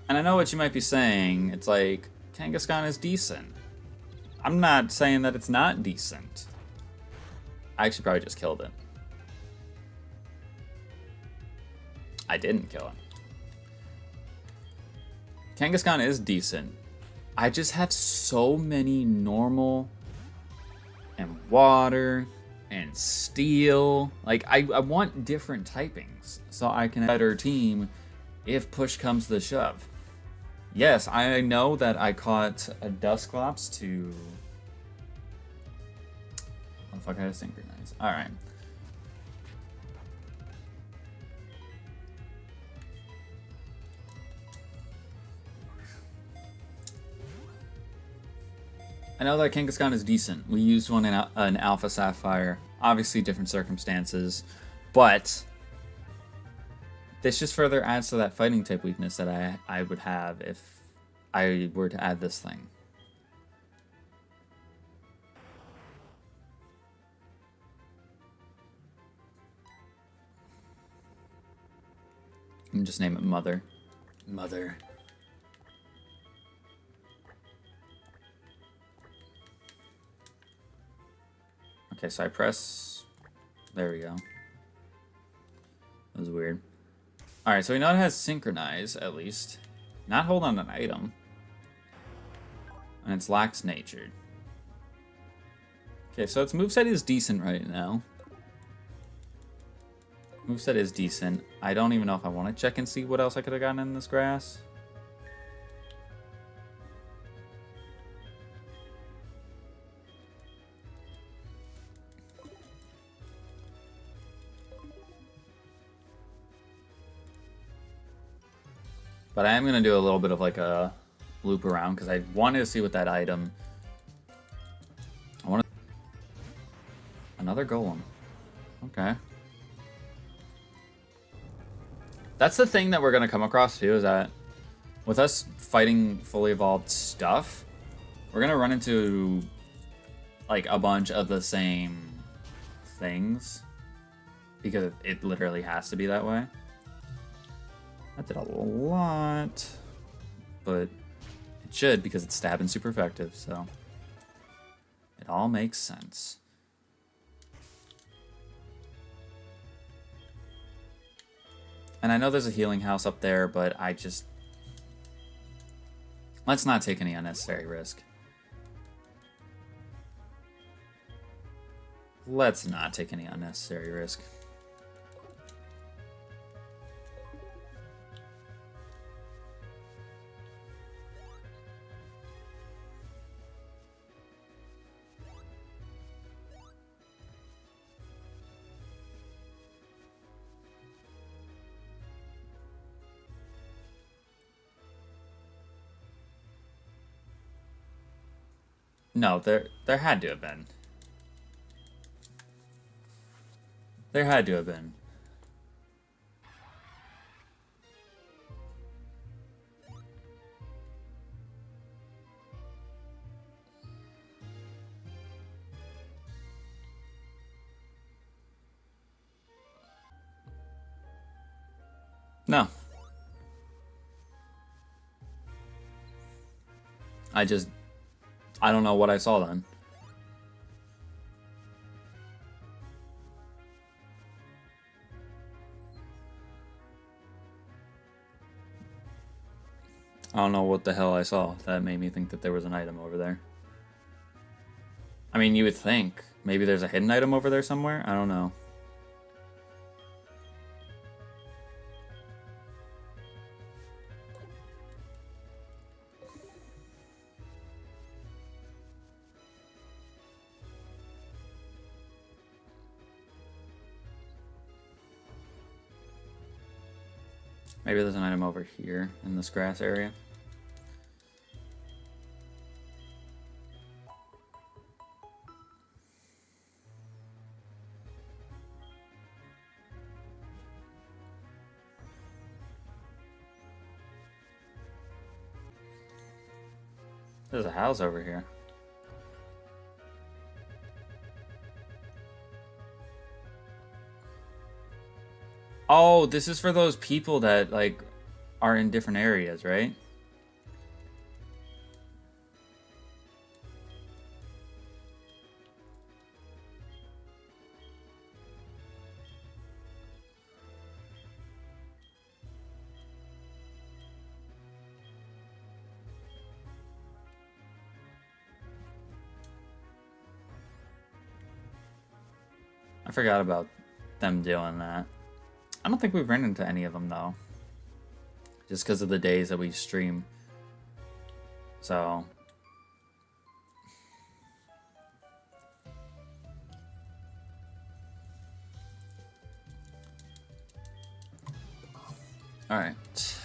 And I know what you might be saying. It's like, Kangaskhan is decent. I'm not saying that it's not decent. I actually probably just killed it. I didn't kill it. Kangaskhan is decent. I just have so many normal and water and steel. Like, I want different typings so I can have a better team if push comes to the shove. Yes, I know that I caught a Dusclops to... Oh, fuck, I had to synchronize. Alright. I know that Kangaskhan is decent. We used one in an Alpha Sapphire. Obviously different circumstances. But this just further adds to that fighting type weakness that I would have if I were to add this thing. I'm just name it Mother. Mother. Okay, so I press... There we go. That was weird. Alright, so we know it has Synchronize, at least. Not hold on an item. And it's Lax-Natured. Okay, so its moveset is decent right now. Moveset is decent. I don't even know if I want to check and see what else I could have gotten in this grass. But I am going to do a little bit of like a loop around because I wanted to see what that item... I want to... Another golem. Okay. That's the thing that we're going to come across too, is that with us fighting fully evolved stuff, we're going to run into like a bunch of the same things because it literally has to be that way. That did a lot, but it should because it's stabbing super effective, so it all makes sense. And I know there's a healing house up there, but I just... Let's not take any unnecessary risk. Let's not take any unnecessary risk. No, there had to have been. There had to have been. No. I don't know what I saw then. I don't know what the hell I saw that made me think that there was an item over there. I mean, you would think maybe there's a hidden item over there somewhere. I don't know. Maybe there's an item over here in this grass area. There's a house over here. Oh, this is for those people that, like, are in different areas, right? I forgot about them doing that. I don't think we've run into any of them, though. Just because of the days that we stream. So... Alright.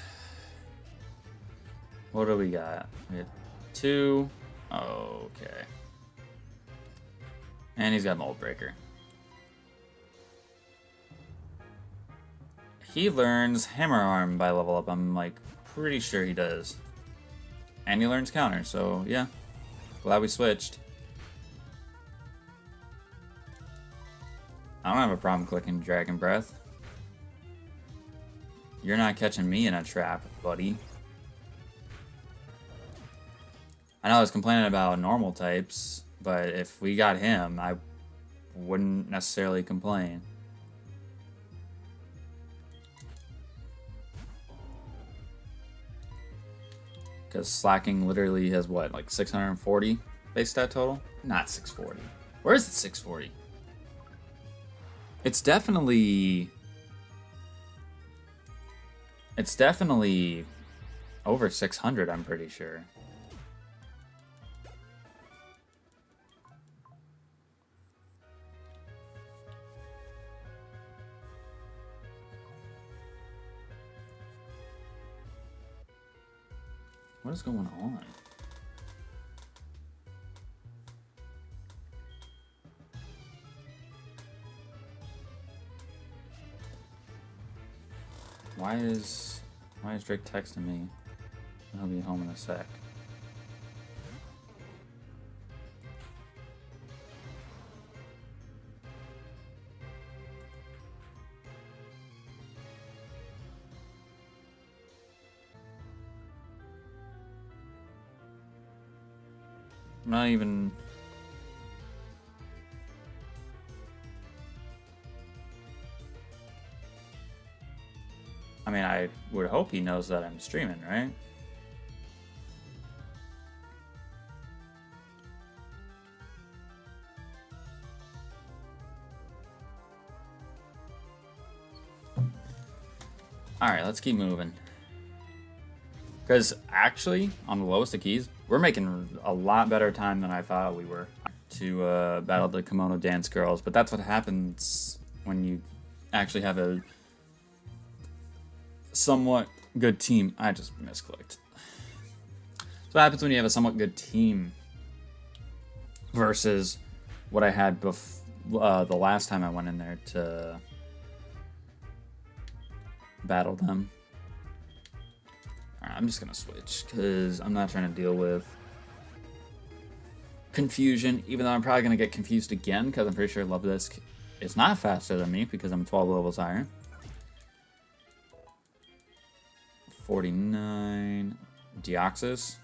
What do we got? We have 2. Okay. And he's got Mold Breaker. He learns Hammer Arm by level up. I'm like pretty sure he does. And he learns Counter, so yeah. Glad we switched. I don't have a problem clicking Dragon Breath. You're not catching me in a trap, buddy. I know I was complaining about normal types, but if we got him, I wouldn't necessarily complain. Because Slacking literally has what, like 640 base stat total? Not 640. Where is it 640? It's definitely over 600, I'm pretty sure. What is going on? Why is Drake texting me? I'll be home in a sec. I'm not even... I mean, I would hope he knows that I'm streaming, right? Alright, let's keep moving. Because actually, on the lowest of keys, we're making a lot better time than I thought we were to battle the Kimono Dance Girls. But that's what happens when you actually have a somewhat good team. I just misclicked. So what happens when you have a somewhat good team versus what I had the last time I went in there to battle them. I'm just gonna switch because I'm not trying to deal with confusion, even though I'm probably gonna get confused again because I'm pretty sure Lovelocke is not faster than me because I'm 12 levels higher. 49 Deoxys.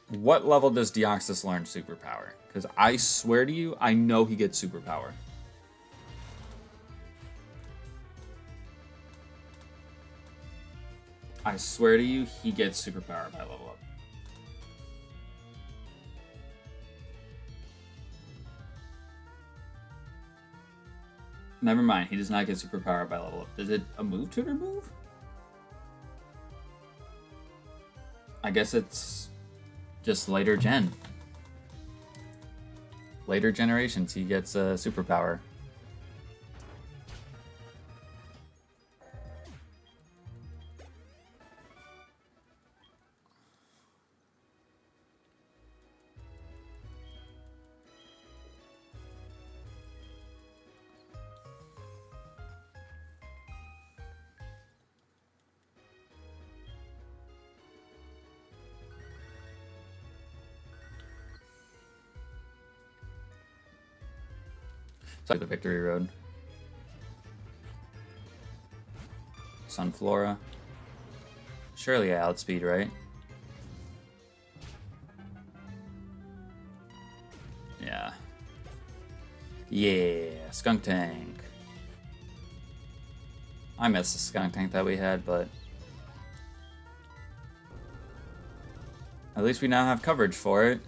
What level does Deoxys learn superpower? Because I swear to you, I know he gets superpower. I swear to you, he gets superpower by level up. Never mind, he does not get superpower by level up. Is it a move tutor move? I guess it's just later gen. Later generations, he gets a superpower. the victory road. Sunflora. Surely outspeed, right? Yeah. Yeah, Skunk Tank. I miss the Skunk Tank that we had, but at least we now have coverage for it.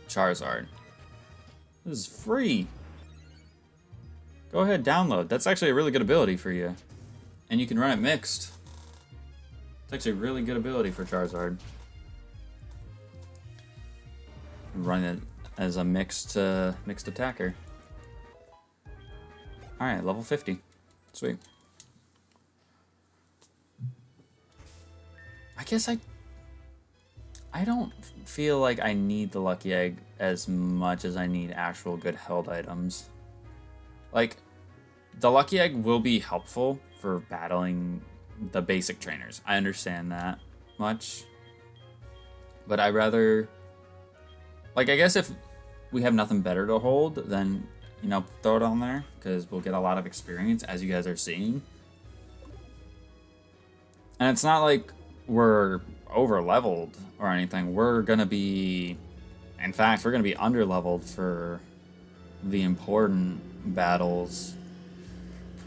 Charizard. This is free. Go ahead, download. That's actually a really good ability for you. And you can run it mixed. It's actually a really good ability for Charizard. Run it as a mixed attacker. Alright, level 50. Sweet. I guess I don't feel like I need the Lucky Egg as much as I need actual good held items. Like, the Lucky Egg will be helpful for battling the basic trainers. I understand that much. But I rather... Like, I guess if we have nothing better to hold, then, you know, throw it on there. Because we'll get a lot of experience, as you guys are seeing. And it's not like we're over-leveled or anything. We're going to be... In fact, we're going to be under-leveled for the important battles.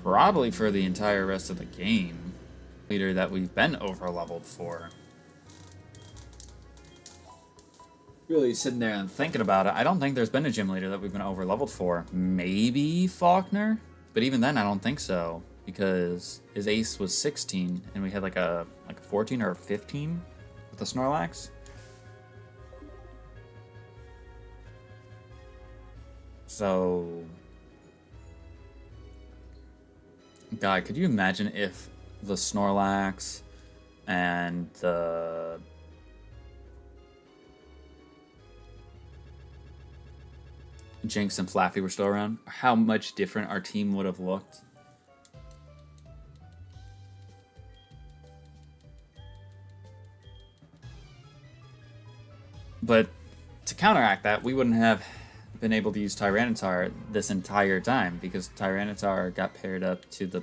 Probably for the entire rest of the game. Leader that we've been over-leveled for. Really sitting there and thinking about it, I don't think there's been a gym leader that we've been over-leveled for. Maybe Faulkner? But even then, I don't think so. Because his ace was 16, and we had like a 14 or a 15 with the Snorlax. So... God, could you imagine if the Snorlax and the... Jinx and Flaffy were still around? How much different our team would have looked. But to counteract that, we wouldn't have been able to use Tyranitar this entire time because Tyranitar got paired up to the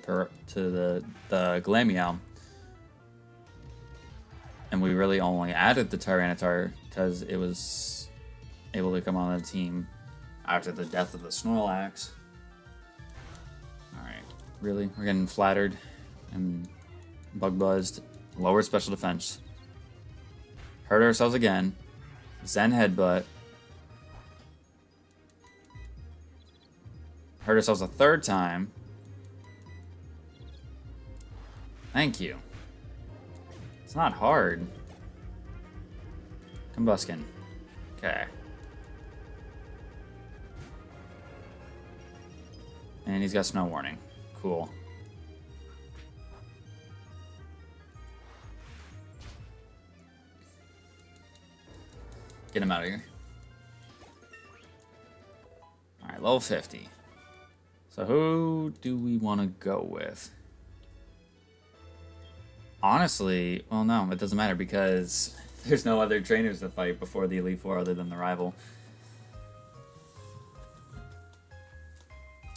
Glameow. And we really only added the Tyranitar because it was able to come on the team after the death of the Snorlax. Alright, really? We're getting flattered and bug buzzed. Lowered special defense. Hurt ourselves again. Zen Headbutt. Hurt ourselves a third time. Thank you. It's not hard. Combuskin. Okay. And he's got Snow Warning. Cool. Get him out of here. Alright, level 50. So who do we want to go with? Honestly, well no, it doesn't matter because there's no other trainers to fight before the Elite Four other than the rival.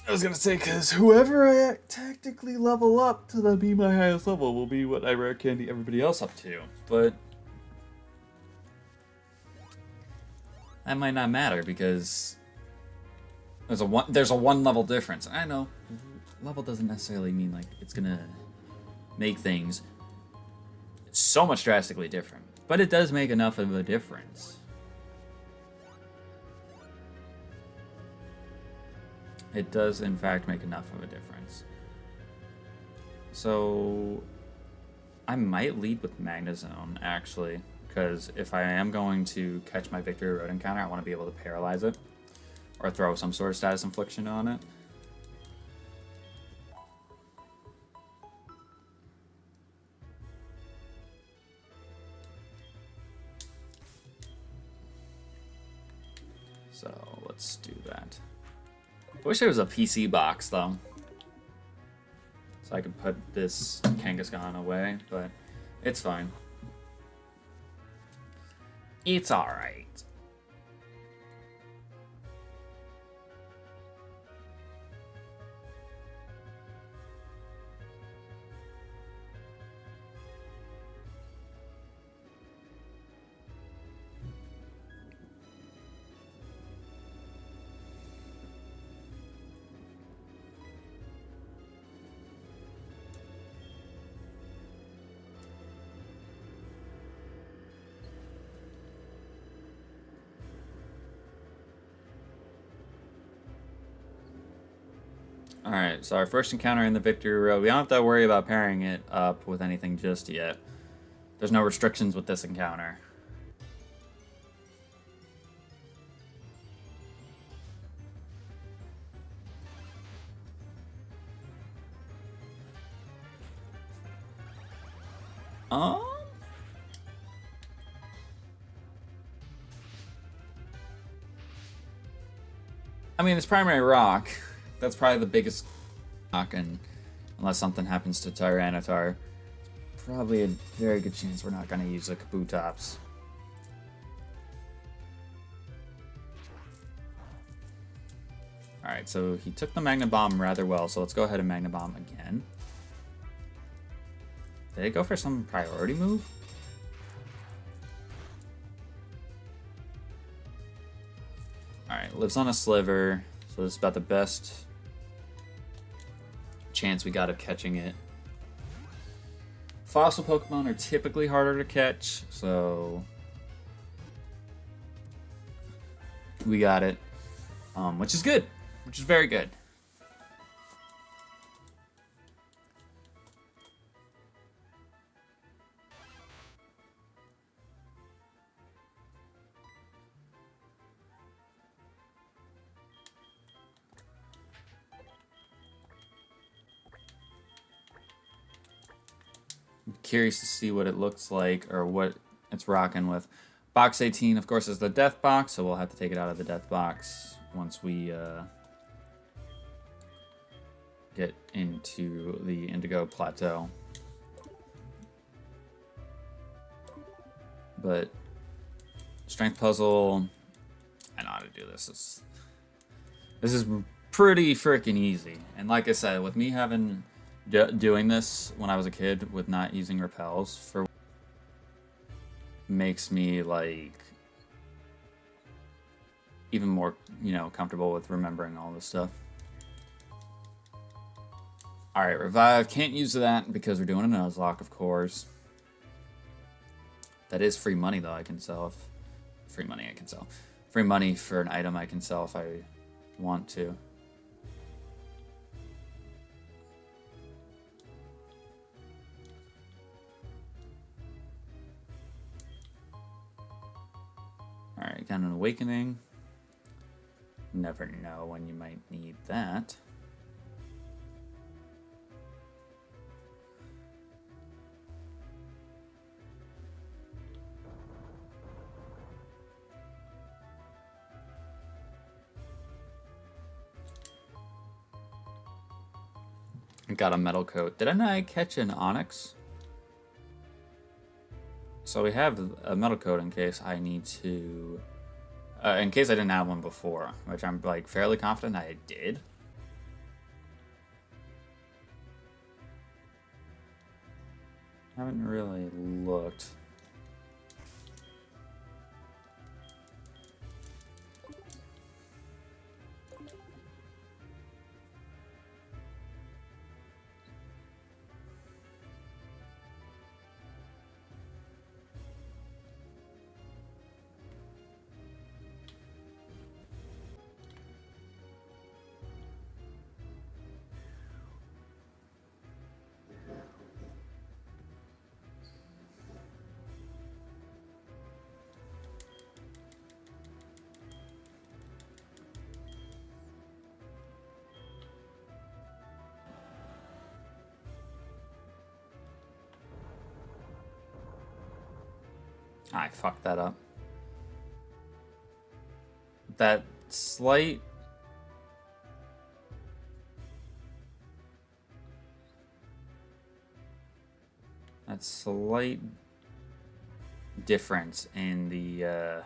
I was gonna say, because whoever I tactically level up to be my highest level will be what I rare candy everybody else up to. But that might not matter because there's a one level difference. I know level doesn't necessarily mean like it's gonna make things so much drastically different, but it does make enough of a difference. It does, in fact, make enough of a difference. So I might lead with Magnezone, actually, because if I am going to catch my Victory Road encounter, I want to be able to paralyze it or throw some sort of status infliction on it. So let's do that. I wish there was a PC box, though. So I could put this Kangaskhan away, but it's fine. It's alright. Alright, so our first encounter in the victory road. We don't have to worry about pairing it up with anything just yet. There's no restrictions with this encounter. Um... I mean, it's primary rock. That's probably the biggest rock, and unless something happens to Tyranitar, probably a very good chance we're not going to use the Kabutops. Alright, so he took the Magna Bomb rather well, so let's go ahead and Magna Bomb again. Did it go for some priority move? Alright, lives on a sliver, so this is about the best chance we got of catching it. Fossil Pokemon are typically harder to catch, so we got it, which is good, which is very good. I'm curious to see what it looks like or what it's rocking with. Box 18, of course, is the death box, so we'll have to take it out of the death box once we get into the Indigo Plateau. But Strength Puzzle, I know how to do this. This is pretty freaking easy. And like I said, with me having doing this when I was a kid with not using repels for makes me like even more, you know, comfortable with remembering all this stuff. Alright, revive. Can't use that because we're doing a Nuzlocke, of course. That is free money though I can sell if free money I can sell. Free money for an item I can sell if I want to. Alright, got an awakening. Never know when you might need that. Got a metal coat. Didn't I catch an Onyx? So we have a metal coat in case I need to... in case I didn't have one before, which I'm like fairly confident I did. Haven't really looked. I fucked that up. That slight... That slight difference in the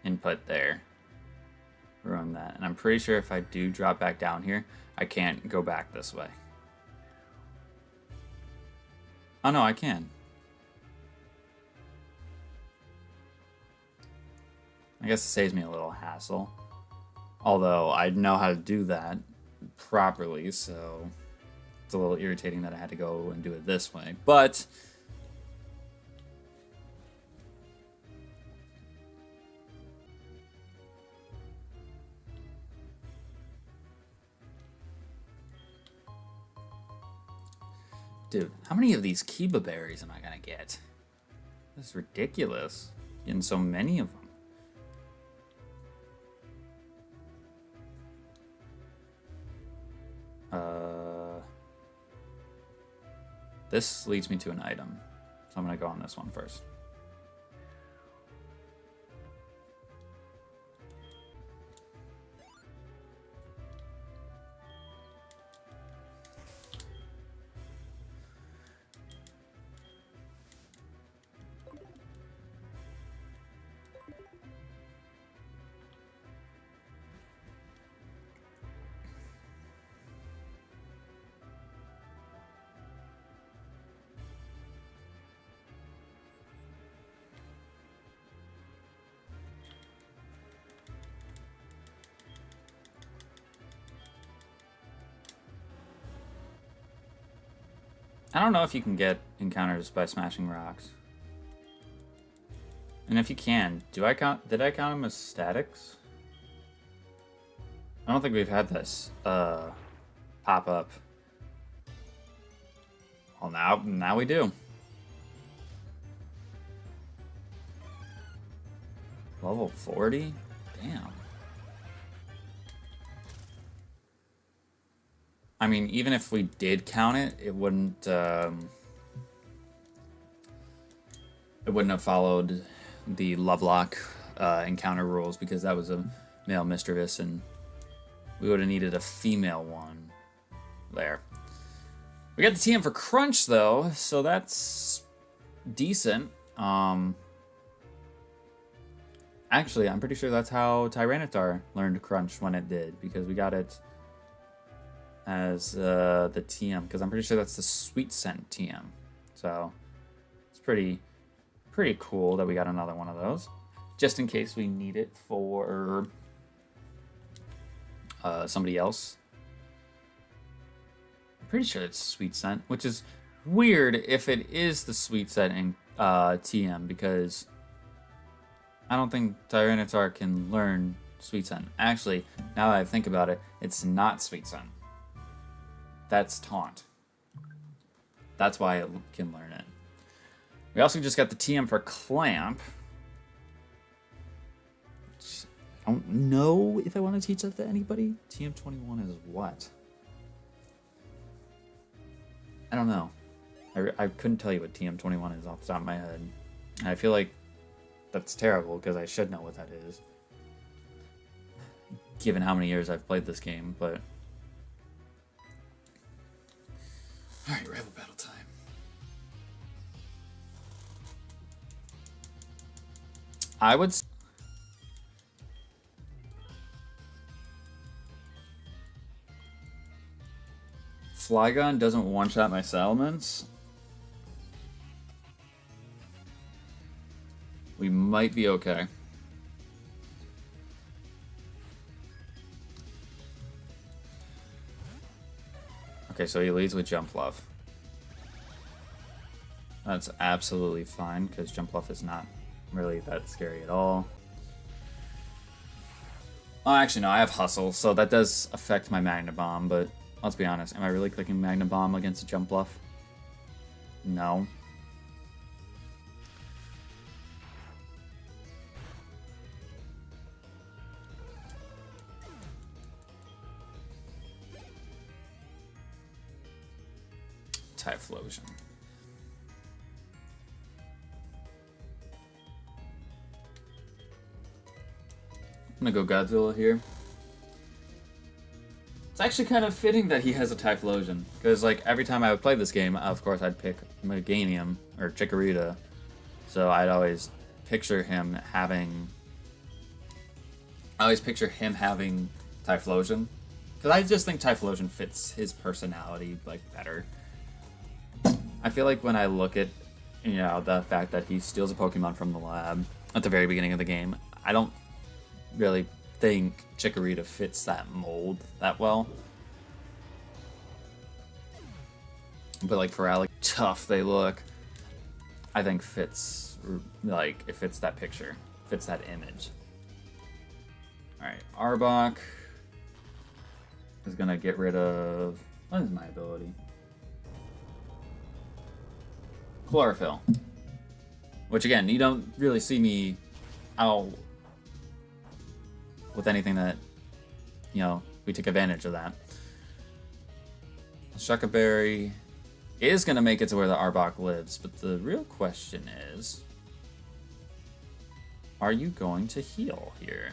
input there. Ruin that. And I'm pretty sure if I do drop back down here, I can't go back this way. Oh no, I can. I guess it saves me a little hassle. Although I know how to do that properly, so it's a little irritating that I had to go and do it this way. But dude, how many of these Kiba berries am I gonna get? This is ridiculous. Getting so many of them. This leads me to an item. So I'm gonna go on this one first. I don't know if you can get encounters by smashing rocks. And if you can, did I count them as statics? I don't think we've had this pop up. Well, now we do. Level 40? Damn. I mean, even if we did count it, it wouldn't have followed the Lovelocke encounter rules because that was a male mischievous, and we would have needed a female one there. We got the TM for Crunch though, so that's decent. Actually, I'm pretty sure that's how Tyranitar learned Crunch when it did, because we got it as the TM, because I'm pretty sure that's the Sweet Scent TM. So it's pretty cool that we got another one of those, just in case we need it for somebody else. I'm pretty sure it's Sweet Scent, which is weird if it is the Sweet Scent in TM, because I don't think Tyranitar can learn Sweet Scent. Actually, now that I think about it, it's not Sweet Scent. That's Taunt. That's why it can learn it. We also just got the TM for Clamp. I don't know if I want to teach that to anybody. TM21 is what? I don't know. I couldn't tell you what TM21 is off the top of my head. And I feel like that's terrible because I should know what that is, given how many years I've played this game, but... Alright, rival battle time. I would... Flygon doesn't one-shot my Salamence. We might be okay. Okay, so he leads with Jump Bluff. That's absolutely fine, because Jump Bluff is not really that scary at all. Oh, actually, no, I have Hustle, so that does affect my Magna Bomb, but let's be honest, am I really clicking Magna Bomb against a Jump Bluff? No. Typhlosion. I'm gonna go Godzilla here. It's actually kind of fitting that he has a Typhlosion, because like every time I would play this game, of course I'd pick Meganium or Chikorita So I'd always picture him having. I always picture him having Typhlosion, because I just think Typhlosion fits his personality like better. I feel like when I look at, you know, the fact that he steals a Pokemon from the lab at the very beginning of the game, I don't really think Chikorita fits that mold that well. But like for how like tough they look, I think fits, like it fits that picture, fits that image. All right, Arbok is gonna get rid of, what is my ability? Chlorophyll. Which again, you don't really see me out with anything that, you know, we took advantage of that. Shucka Berry is going to make it to where the Arbok lives, but the real question is, are you going to heal here?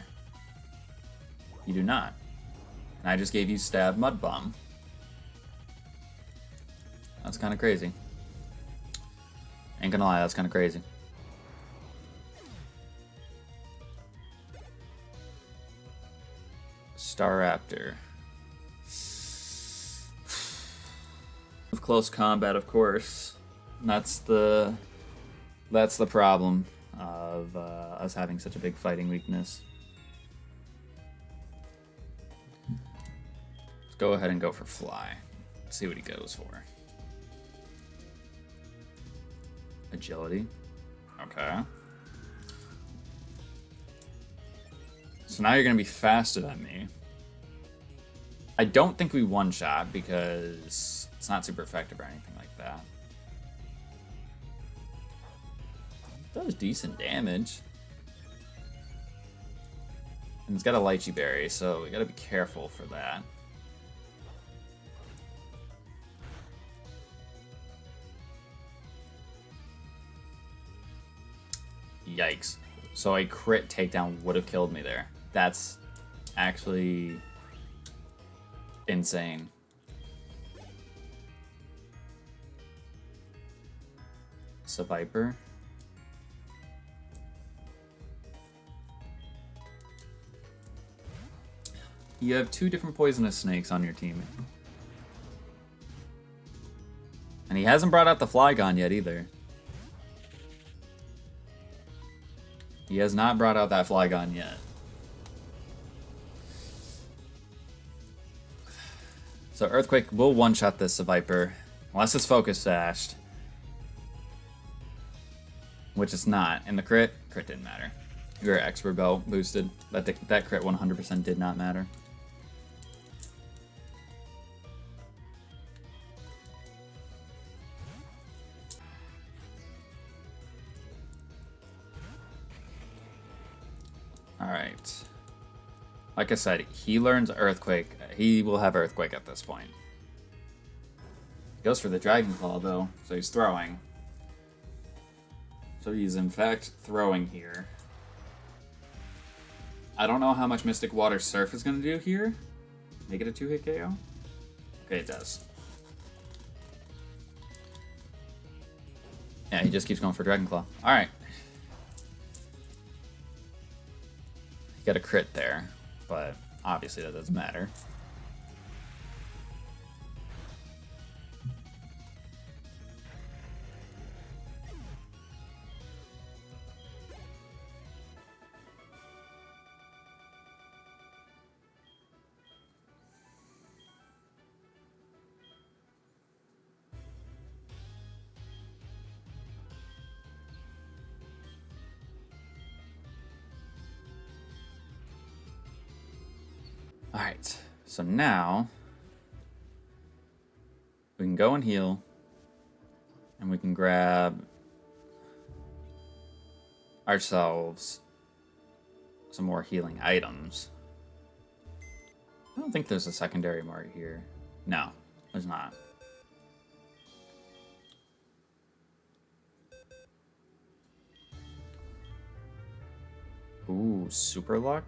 You do not. And I just gave you Stab Mud Bomb. That's kind of crazy. Ain't gonna lie, that's kind of crazy. Staraptor. With close combat, of course. That's the problem of us having such a big fighting weakness. Let's go ahead and go for Fly. Let's see what he goes for. Agility. Okay. So now you're going to be faster than me. I don't think we one-shot because it's not super effective or anything like that. That was decent damage. And it's got a Lychee Berry, so we got to be careful for that. Yikes. So a crit takedown would have killed me there. That's actually insane. Viper. You have 2 different poisonous snakes on your team. And he hasn't brought out the Flygon yet either. He has not brought out that Flygon yet. So Earthquake will one-shot this Viper, unless it's Focus Sashed. Which it's not. And the crit didn't matter. Your Expert Belt boosted. That crit 100% did not matter. Alright. Like I said, he learns Earthquake. He will have Earthquake at this point. He goes for the Dragon Claw, though, so he's throwing. So he's, in fact, throwing here. I don't know how much Mystic Water Surf is going to do here. Make it a 2-hit KO? Okay, it does. Yeah, he just keeps going for Dragon Claw. Alright. He got a crit there, but obviously that doesn't matter. Alright, so now we can go and heal, and we can grab ourselves some more healing items. I don't think there's a secondary mart here. No, there's not. Ooh, Super Luck?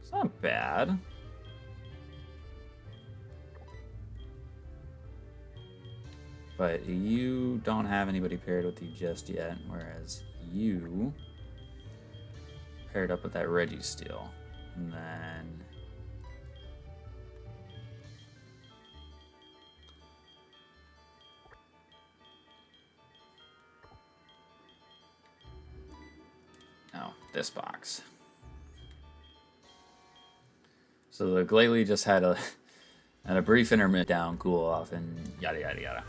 It's not bad. But you don't have anybody paired with you just yet, whereas you paired up with that Registeel. And then no, this box. So the Glalie just had a brief intermittent down, cool off, and yada yada yada.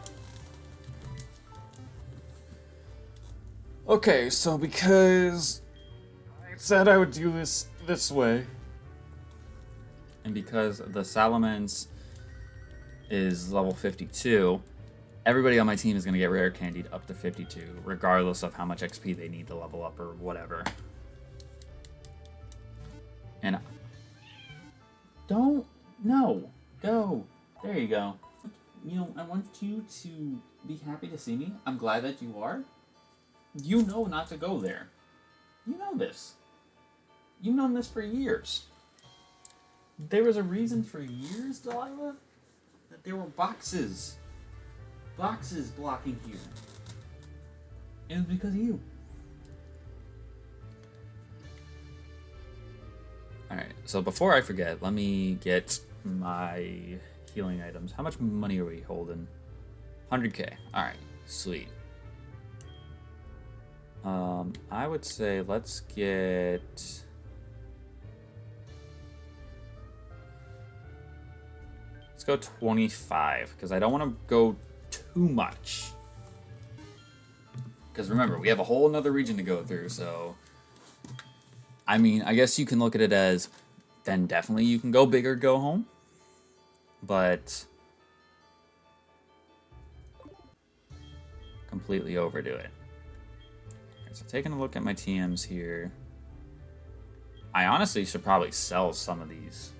Okay, so because I said I would do this way, and because the Salamence is level 52, everybody on my team is going to get rare candied up to 52, regardless of how much XP they need to level up or whatever. And don't, no, go. There you go. You know, I want you to be happy to see me. I'm glad that you are. You know not to go there. You know this. You've known this for years. There was a reason for years, Delilah, that there were boxes. Boxes blocking here. And it was because of you. Alright, so before I forget, let me get my healing items. How much money are we holding? 100k. Alright, sweet. I would say let's get... Let's go 25, because I don't want to go too much. Because remember, we have a whole nother region to go through, so... I mean, I guess you can look at it as, then definitely you can go big or go home. But... completely overdo it. So taking a look at my TMs here, I honestly should probably sell some of these.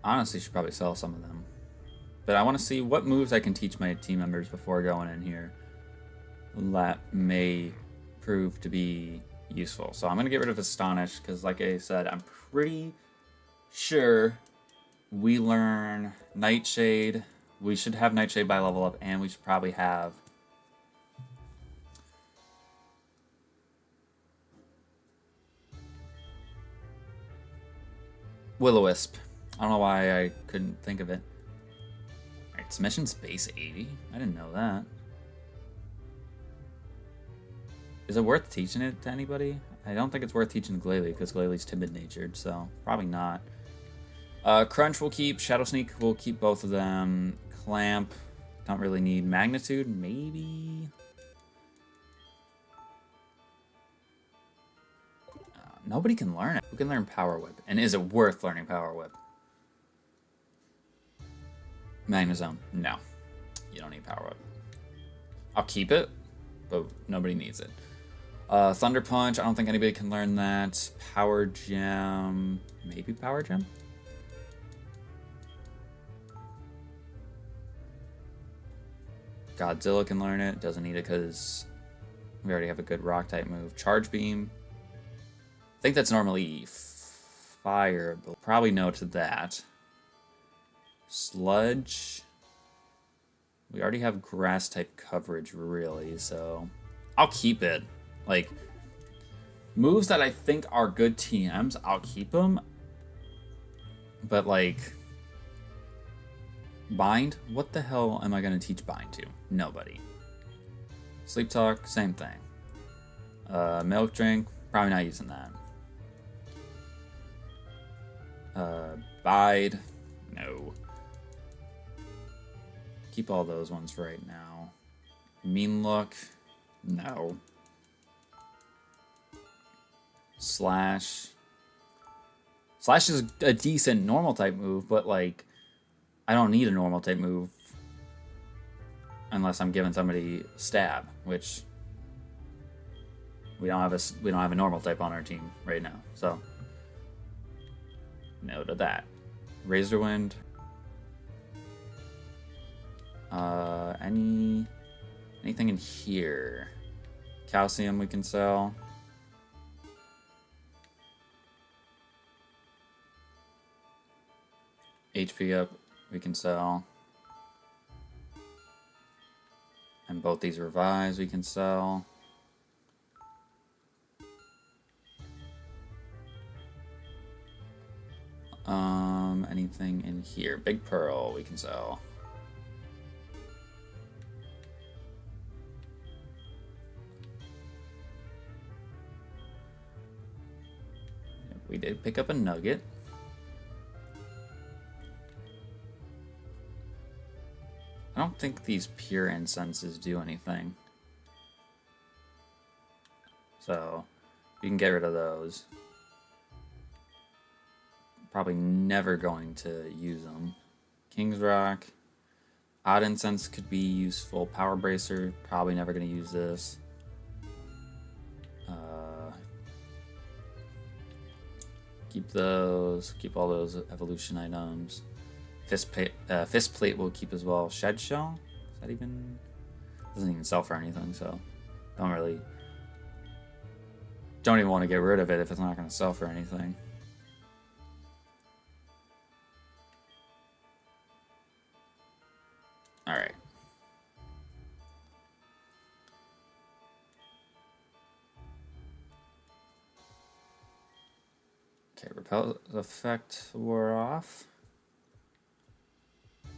Honestly, should probably sell some of them. But I want to see what moves I can teach my team members before going in here that may prove to be useful. So I'm going to get rid of Astonish because, like I said, I'm pretty sure we learn Nightshade. We should have Nightshade by level up, and we should probably have Will-O-Wisp. I don't know why I couldn't think of it. Alright, Submission's base 80? I didn't know that. Is it worth teaching it to anybody? I don't think it's worth teaching Glalie, because Glalie's timid-natured, so probably not. Crunch will keep, Shadow Sneak will keep both of them. Clamp, don't really need. Magnitude, maybe. Nobody can learn it. Who can learn Power Whip? And is it worth learning Power Whip? Magnezone, no. You don't need Power Whip. I'll keep it, but nobody needs it. Thunder Punch, I don't think anybody can learn that. Power Gem, maybe Power Gem? Godzilla can learn it, doesn't need it because we already have a good rock type move. Charge Beam, I think that's normally fire, but probably no to that. Sludge, we already have grass type coverage really, so I'll keep it. Like, moves that I think are good TMs, I'll keep them, but like, Bind? What the hell am I going to teach Bind to? Nobody. Sleep Talk, same thing. Milk Drink, probably not using that. Bide, no. Keep all those ones for right now. Mean Look, no. Slash. Slash is a decent normal type move, but like, I don't need a normal type move unless I'm giving somebody Stab, which we don't have a normal type on our team right now. So no to that. Razor Wind. Anything in here? Calcium we can sell. HP up, we can sell. And both these revives we can sell. Anything in here? Big Pearl we can sell. We did pick up a nugget. I don't think these pure incenses do anything. So, we can get rid of those. Probably never going to use them. King's Rock. Odd Incense could be useful. Power Bracer, probably never going to use this. Keep those. Keep all those evolution items. Fist Plate will keep as well. Shed Shell? Is that even... Doesn't even sell for anything, so... Don't even want to get rid of it if it's not going to sell for anything. Alright. Okay, repel effect wore off. So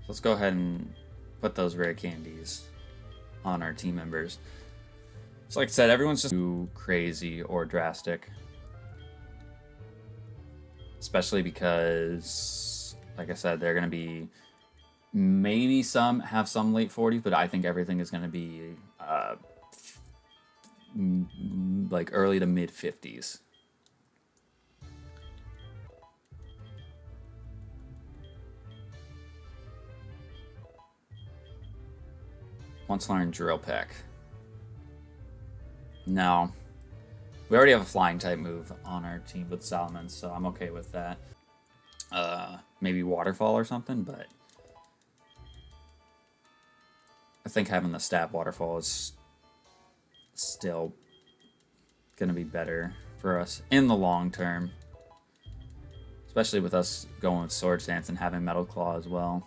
let's go ahead and put those rare candies on our team members. So like I said, everyone's just too crazy or drastic. Especially because, like I said, they're going to be, maybe have some late 40s, but I think everything is going to be like early to mid 50s. Once learned Drill Peck. No. We already have a flying type move on our team with Salomon, so I'm okay with that. Maybe Waterfall or something, but I think having the stab Waterfall is still going to be better for us in the long term. Especially with us going with Sword Stance and having Metal Claw as well.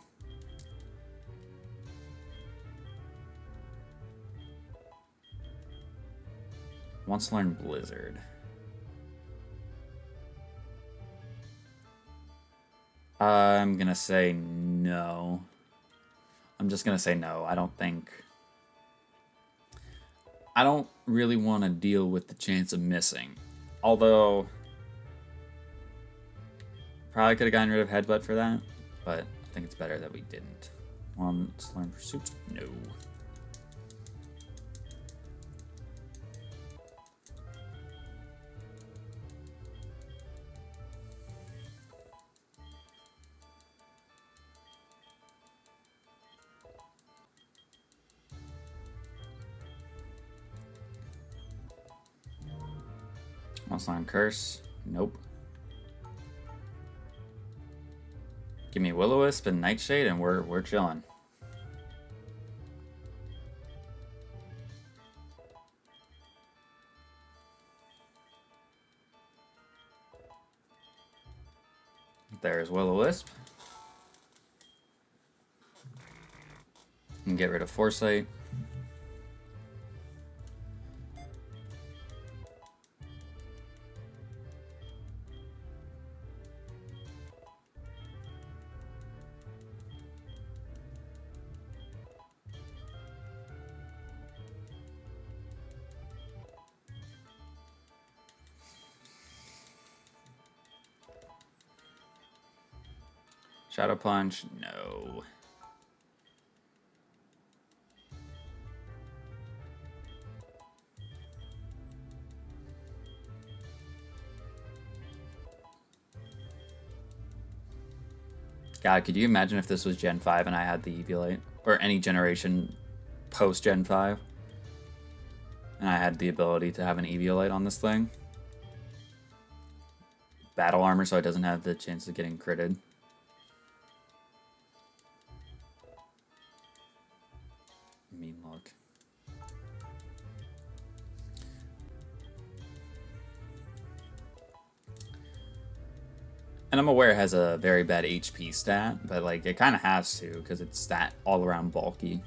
Once learned Blizzard. I'm gonna say no. I'm just gonna say no. I don't really want to deal with the chance of missing. Although, probably could have gotten rid of Headbutt for that, but I think it's better that we didn't. Once learned Pursuit? No. Once learned Curse? Nope. Give me Will-O-Wisp and Nightshade and we're chilling. There's Will-O-Wisp. And get rid of Foresight. Shadow Punch, no. God, could you imagine if this was Gen 5 and I had the Eviolite? Or any generation post Gen 5? And I had the ability to have an Eviolite on this thing? Battle armor so it doesn't have the chance of getting critted. Mean look. And I'm aware it has a very bad HP stat, but like it kind of has to because it's that all around bulky.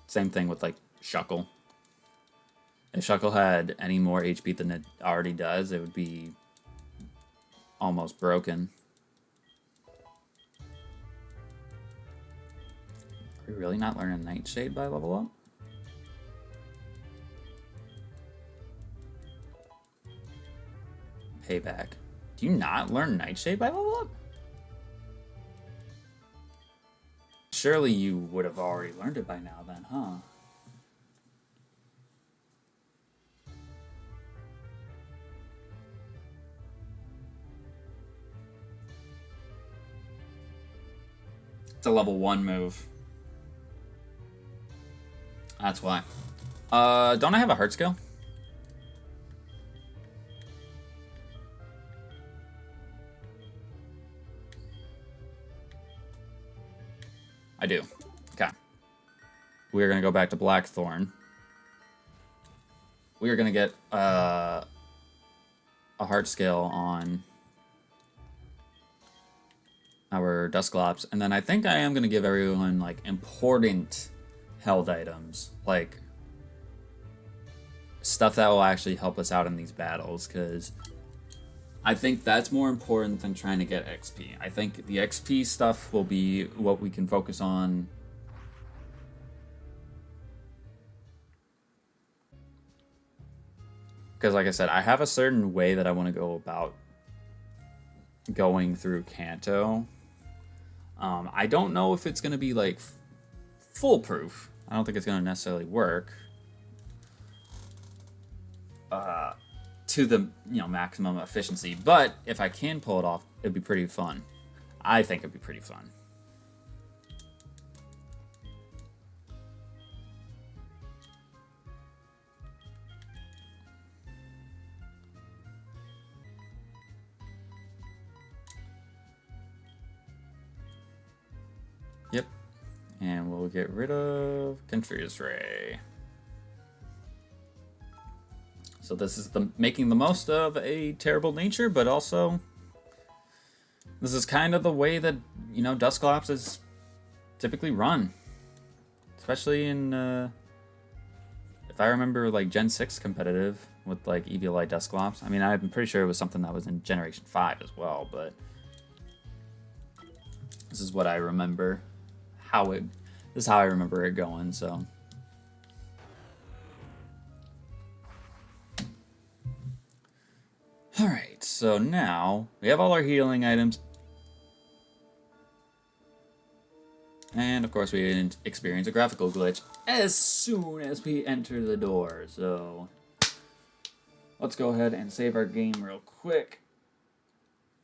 Same thing with like Shuckle. If Shuckle had any more HP than it already does, it would be almost broken. Are we really not learning Nightshade by level up? Payback. Do you not learn Nightshade by level up? Surely you would have already learned it by now then, huh? It's a level 1 move. That's why. Don't I have a heart skill? I do. Okay. We are going to go back to Blackthorn. We are going to get a heart skill on our Dusclops, and then I think I am going to give everyone like important held items, like stuff that will actually help us out in these battles, because I think that's more important than trying to get XP. I think the XP stuff will be what we can focus on. Because like I said, I have a certain way that I want to go about going through Kanto. I don't know if it's going to be like foolproof. I don't think it's going to necessarily work to the maximum efficiency. But if I can pull it off, it'd be pretty fun. I think it'd be pretty fun. Yep. And we'll get rid of Confuse Ray. So this is making the most of a terrible nature, but also this is kind of the way that, Dusclops is typically run. Especially in, if I remember, like, Gen 6 competitive with, like, EVLI Dusclops. I mean, I'm pretty sure it was something that was in Generation 5 as well, but this is what I remember. This is how I remember it going, so. Alright, so now we have all our healing items. And of course we experience a graphical glitch as soon as we enter the door, so let's go ahead and save our game real quick.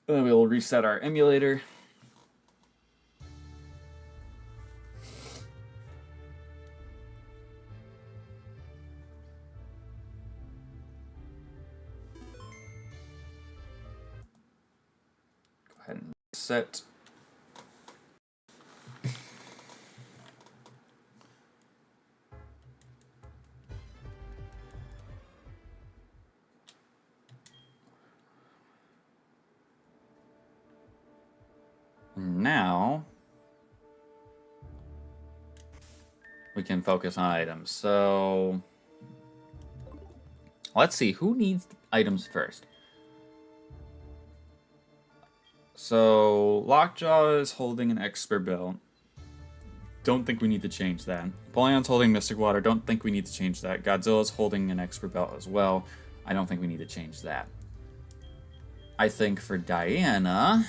Then we will reset our emulator. Go ahead and reset. Now we can focus on items. So let's see, who needs items first? So Lockjaw is holding an expert belt. Don't think we need to change that. Apollion's holding Mystic Water. Don't think we need to change that. Godzilla's holding an expert belt as well. I don't think we need to change that. I think for Diana,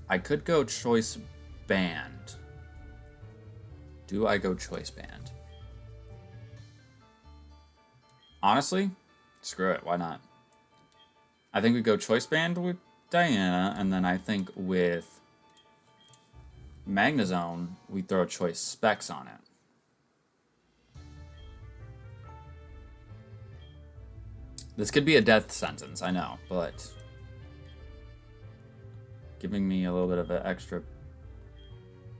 I could go Choice Band. Do I go Choice Band? Honestly, screw it. Why not? I think we go Choice Band with Diana, and then I think with Magnezone, we throw Choice Specs on it. This could be a death sentence, I know, but giving me a little bit of an extra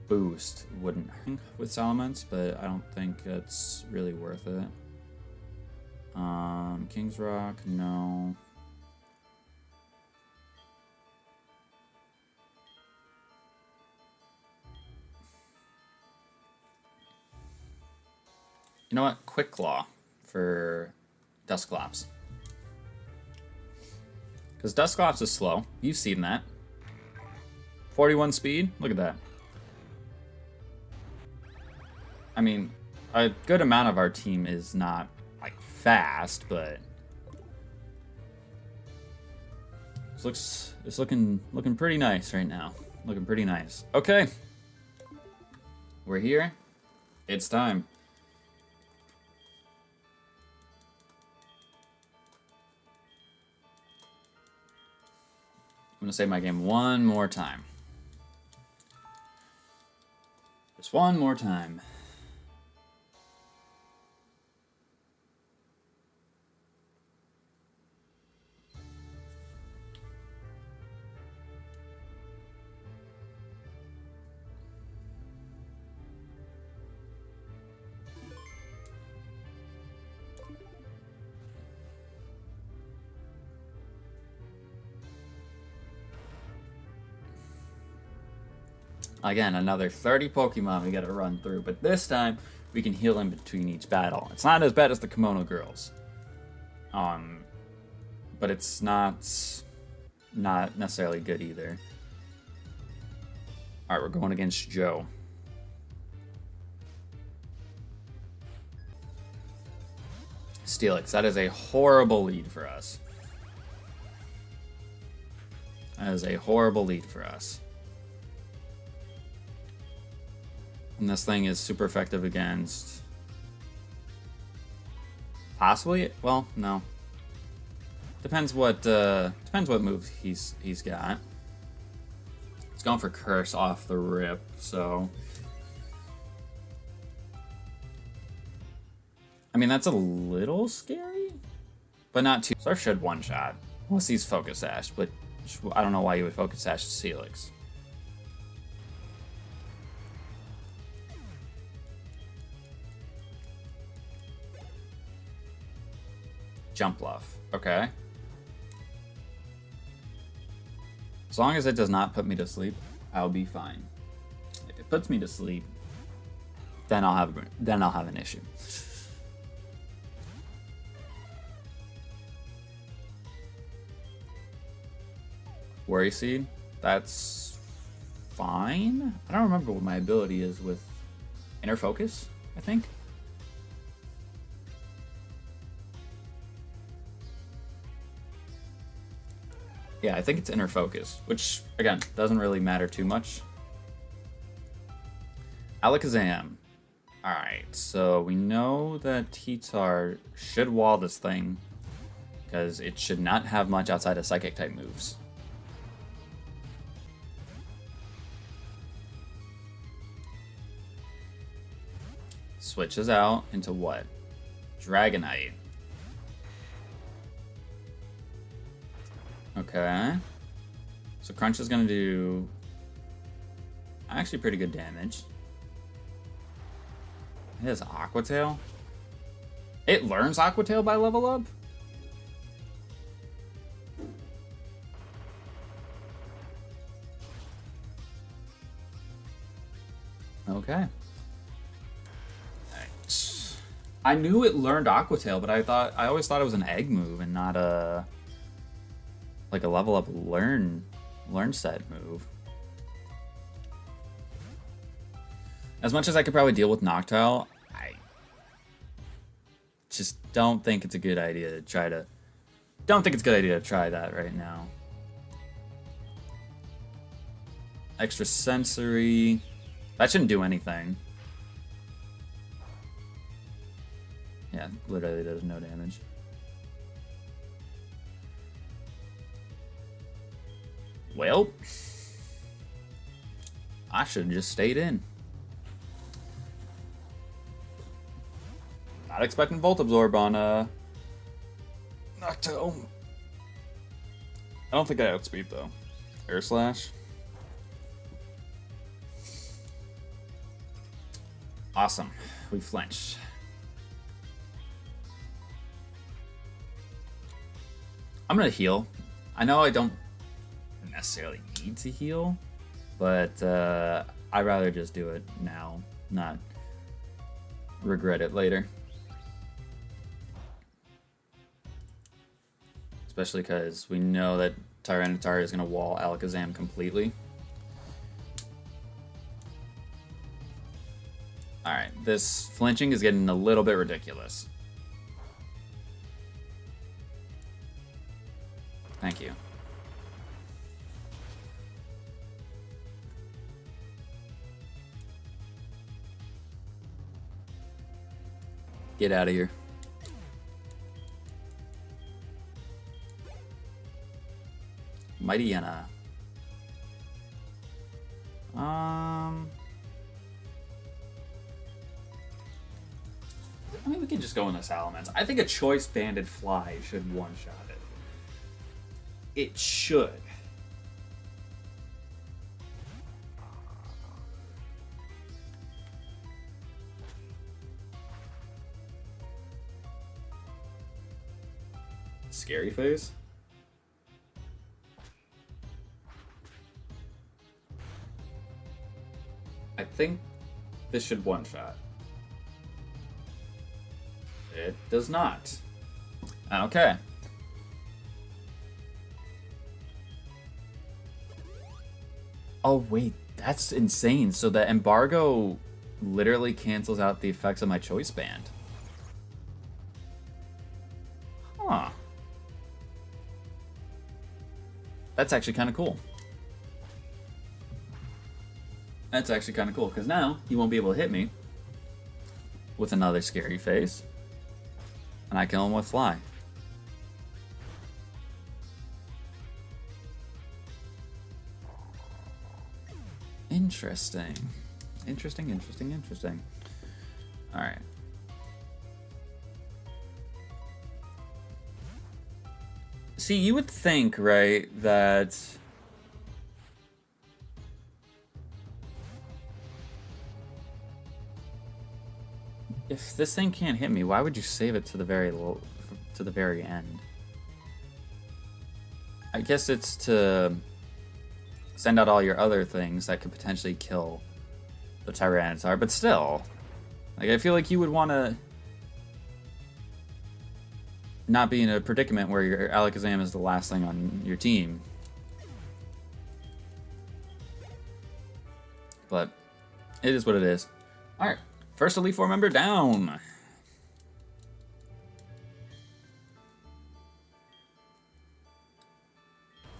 boost wouldn't hurt with Salamence, but I don't think it's really worth it. King's Rock, no. You know what? Quick Claw for Dusclops. Because Dusclops is slow. You've seen that. 41 speed? Look at that. I mean, a good amount of our team is not, like, fast, but... It's looking pretty nice right now. Looking pretty nice. Okay. We're here. It's time. I'm gonna save my game one more time. Just one more time. Again, another 30 Pokemon we gotta run through, but this time we can heal in between each battle. It's not as bad as the Kimono Girls. But it's not necessarily good either. Alright, we're going against Joe. Steelix, that is a horrible lead for us. That is a horrible lead for us. And this thing is super effective against... Possibly? Well, no. Depends what move he's got. He's going for Curse off the rip, so... I mean, that's a little scary, but not too... Surf should one-shot. Unless he's Focus Sash, but I don't know why you would Focus Sash Steelix. Jump Bluff. Okay. As long as it does not put me to sleep, I'll be fine. If it puts me to sleep, then I'll have an issue. Worry Seed. That's fine. I don't remember what my ability is with Inner Focus, I think. Yeah, I think it's Inner Focus, which, again, doesn't really matter too much. Alakazam. Alright, so we know that T-Tar should wall this thing, because it should not have much outside of Psychic-type moves. Switches out into what? Dragonite. Okay. So Crunch is going to do actually pretty good damage. It has Aqua Tail. It learns Aqua Tail by level up? Okay. Right. I knew it learned Aqua Tail, but I always thought it was an egg move and not a like a level up learn set move. As much as I could probably deal with Noctowl, I just don't think it's a good idea to try to... Don't think it's a good idea to try that right now. Extra Sensory... That shouldn't do anything. Yeah, literally does no damage. Well, I should have just stayed in. Not expecting Volt Absorb on Noctowl. I don't think I outspeed though. Air Slash. Awesome. We flinched. I'm gonna heal. I know I don't necessarily need to heal, but I'd rather just do it now, not regret it later. especially because we know that Tyranitar is going to wall Alakazam completely. Alright, this flinching is getting a little bit ridiculous. Thank you. Get out of here. Mightyena. I mean, we can just go in the Salamence. I think a Choice Banded Fly should one-shot it. It should. Scary Face? I think this should one-shot. It does not. Okay. Oh, wait. That's insane. So the embargo literally cancels out the effects of my Choice Band. Huh. That's actually kind of cool. That's actually kind of cool, because now he won't be able to hit me with another Scary Face. And I kill him with Fly. Interesting. Interesting. Alright. See, you would think, right, that... if this thing can't hit me, why would you save it to the very end? I guess it's to send out all your other things that could potentially kill the Tyranitar, but still, like, I feel like you would want to not be in a predicament where your Alakazam is the last thing on your team. But it is what it is. All right. First Elite Four member down.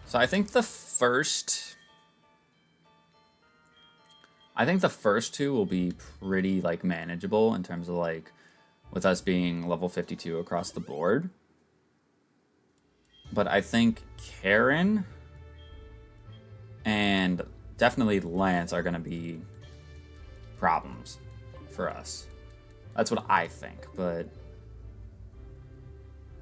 So I think the first two will be pretty like manageable in terms of like with us being level 52 across the board. But I think Karen and definitely Lance are going to be problems for us. That's what I think, but it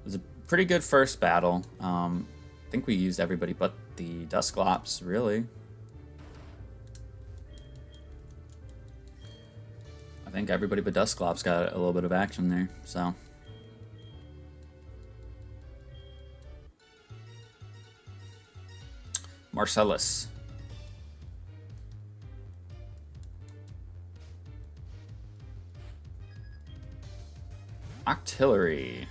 was a pretty good first battle. I think we used everybody but the Dusclops, really. I think everybody but Dusclops got a little bit of action there, so. Marcellus. Octillery.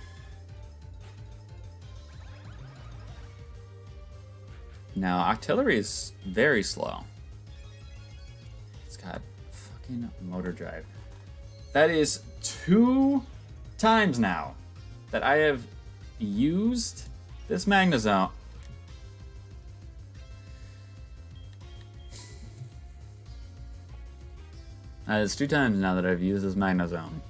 Now, Octillery is very slow. It's got fucking motor drive. That is 2 times now that I have used this Magnezone. That is 2 times now that I've used this Magnezone.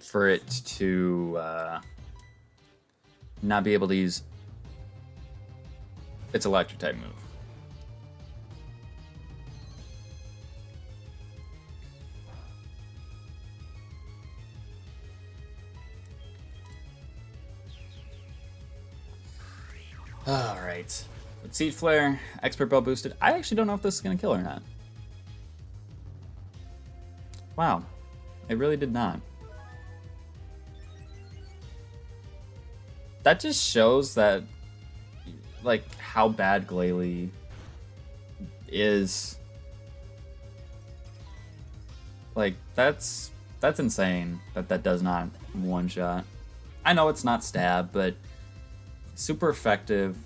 For it to not be able to use its electric type move. Alright. With Seed Flare, Expert Bell boosted. I actually don't know if this is going to kill or not. Wow. It really did not. That just shows that, like, how bad Glalie is. Like, that's That's insane that that does not one-shot. I know it's not stab, but super effective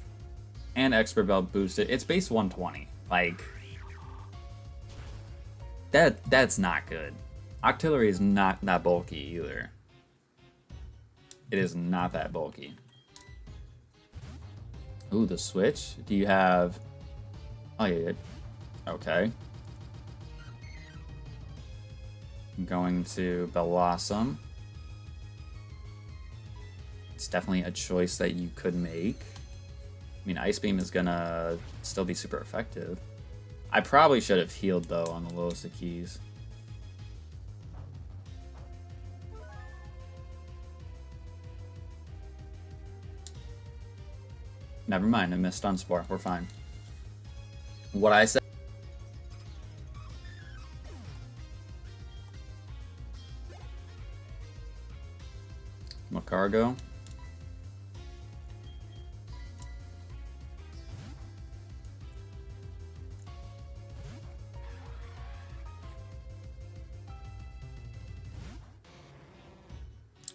and expert belt boosted. It's base 120. Like, that's not good. Octillery is not that bulky either. It is not that bulky. Ooh, the switch? Do you have... Oh, yeah. Okay. I'm going to Blossom. It's definitely a choice that you could make. I mean, Ice Beam is gonna still be super effective. I probably should have healed, though, on the lowest of keys. Never mind, I missed Stun Spore. We're fine. What I said... Macargo.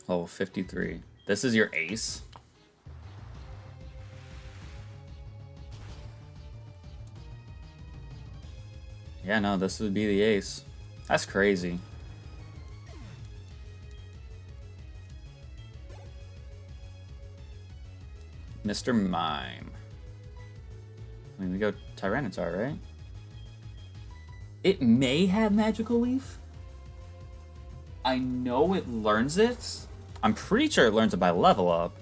Level 53. This is your ace. Yeah, no, this would be the ace. That's crazy. Mr. Mime. I mean, we go Tyranitar, right? It may have Magical Leaf. I know it learns it. I'm pretty sure it learns it by level up.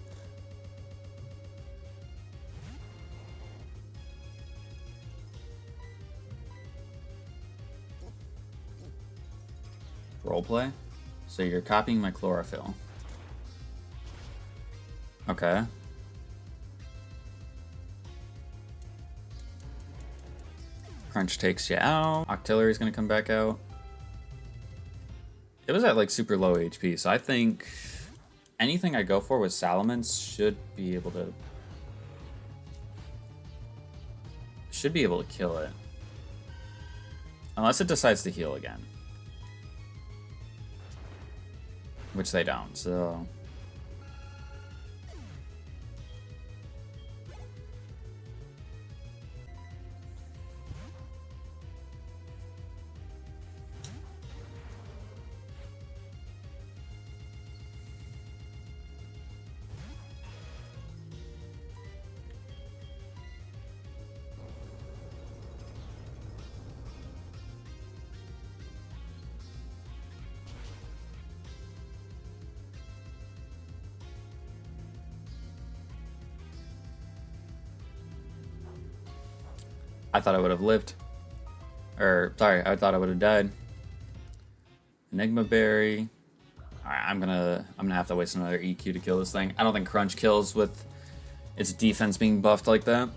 Roleplay? So you're copying my chlorophyll. Okay. Crunch takes you out. Octillery's gonna come back out. It was at like super low HP, so I think anything I go for with Salamence should be able to kill it. Unless it decides to heal again. Which they don't, so... I thought I would have lived. Or, sorry, I thought I would have died. Enigma Berry. Alright, I'm gonna have to waste another EQ to kill this thing. I don't think Crunch kills with its defense being buffed like that.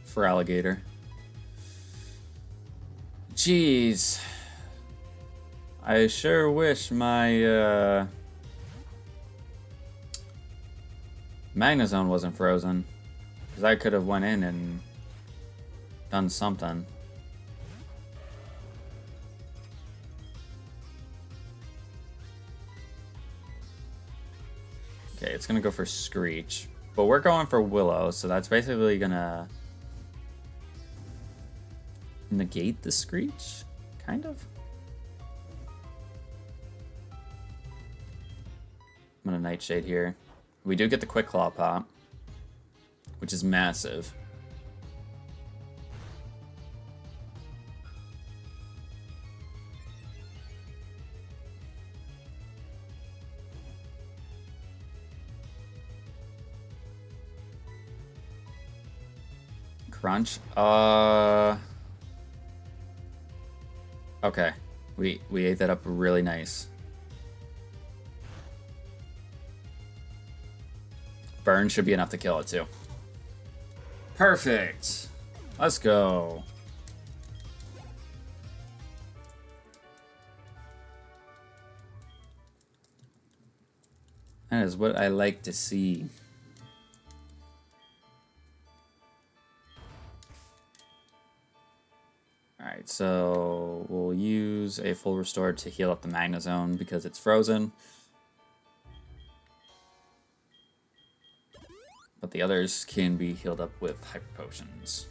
For Alligator. Jeez. I sure wish my Magnezone wasn't frozen. Because I could have went in and done something. Okay, it's gonna go for Screech. But we're going for Willow, so that's basically gonna negate the Screech, kind of. I'm gonna Nightshade here. We do get the Quick Claw pop, which is massive. Crunch. Okay, we ate that up really nice. Burn should be enough to kill it too. Perfect. Let's go. That is what I like to see. Alright, so we'll use a full restore to heal up the Magna Zone because it's frozen. But the others can be healed up with Hyper Potions.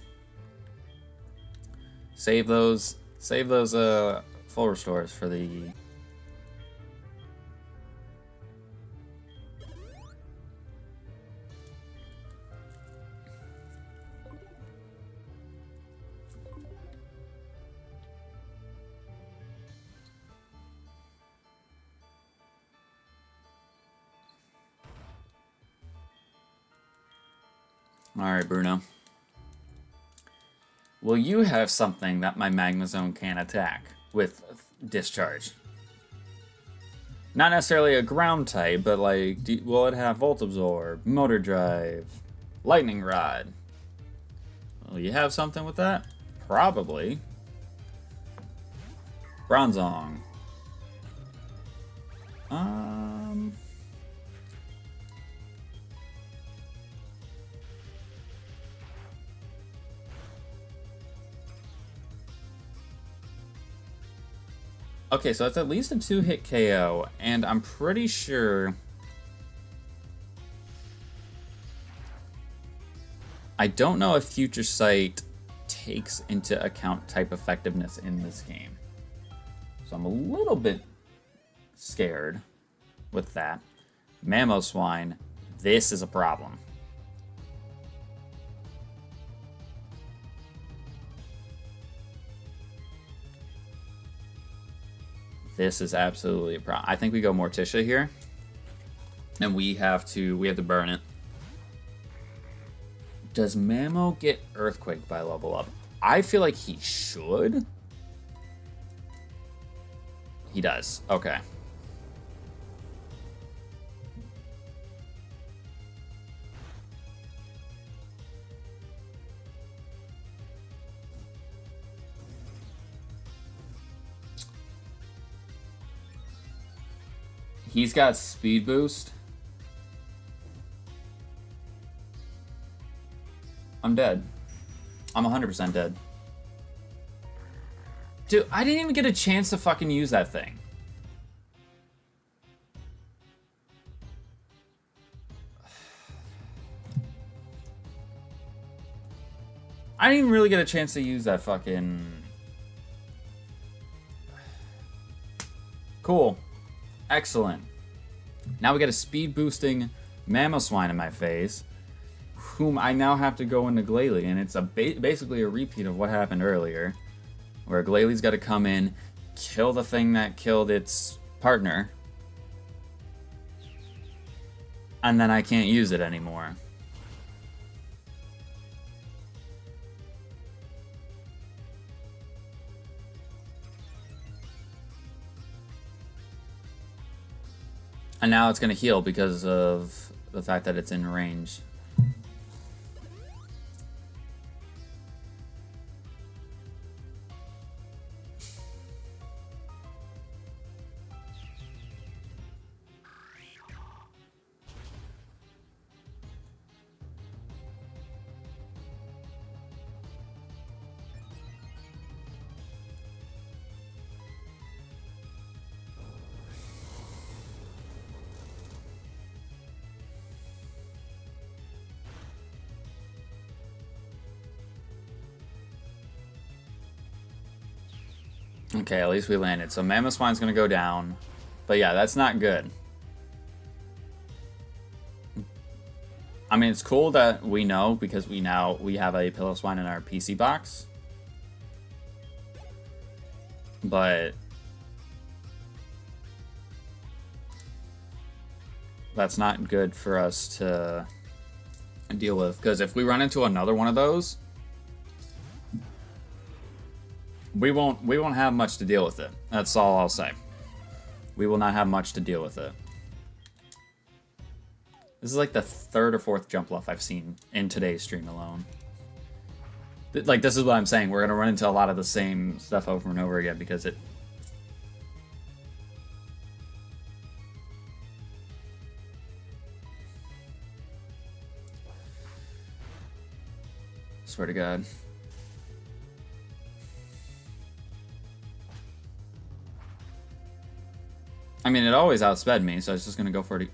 Save those full restores for the... Alright, Bruno. Will you have something that my Magma Zone can attack with Discharge? Not necessarily a ground type, but like, will it have Volt Absorb, Motor Drive, Lightning Rod? Will you have something with that? Probably. Bronzong. Okay, so it's at least a 2-hit KO, and I'm pretty sure... I don't know if Future Sight takes into account type effectiveness in this game. So I'm a little bit scared with that. Mamoswine, this is a problem. This is absolutely a problem. I think we go Morticia here. And we have to burn it. Does Mamo get Earthquake by level up? I feel like he should. He does. Okay. He's got speed boost. I'm dead. I'm 100% dead. Dude, I didn't even get a chance to fucking use that thing. I didn't even really get a chance to use that fucking... Cool. Excellent. Now we got a speed boosting Mamoswine in my face, whom I now have to go into Glalie, and it's basically a repeat of what happened earlier, where Glalie's got to come in, kill the thing that killed its partner, and then I can't use it anymore. And now it's going to heal because of the fact that it's in range. Okay, at least we landed. So Mamoswine's gonna go down. But yeah, that's not good. I mean, it's cool that we know because we have a Piloswine in our PC box. But that's not good for us to deal with, because if we run into another one of those, we won't have much to deal with it. That's all I'll say. We will not have much to deal with it. This is like the third or fourth jump bluff I've seen in today's stream alone. Like, this is what I'm saying. We're gonna run into a lot of the same stuff over and over again because it... Swear to God. I mean, it always outsped me, so I was just gonna go for it.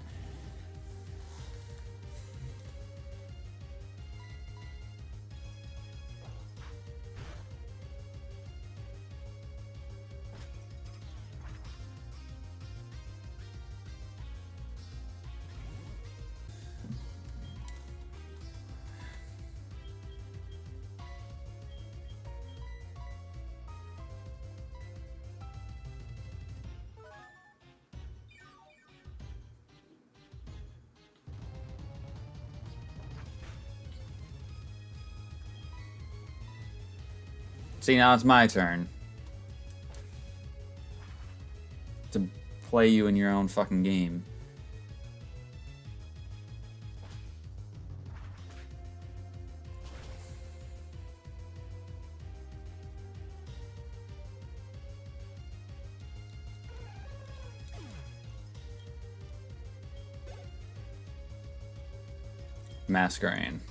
See, now it's my turn to play you in your own fucking game. Masquerade.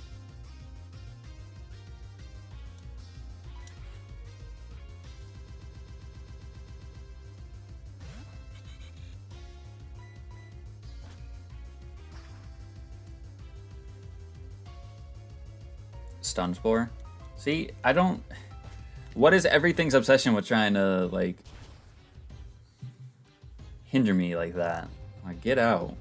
Stun Spore. See, I don't... What is everything's obsession with trying to, like, hinder me like that? Like, get out.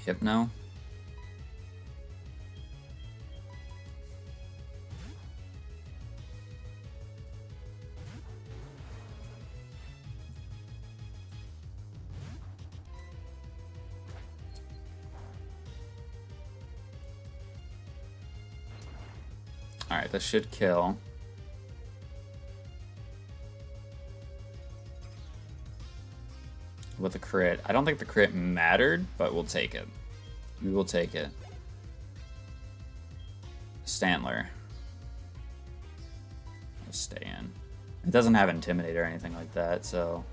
Hypno. Alright, this should kill. With a crit. I don't think the crit mattered, but we'll take it. We will take it. Stantler. Let's stay in. It doesn't have Intimidate or anything like that, so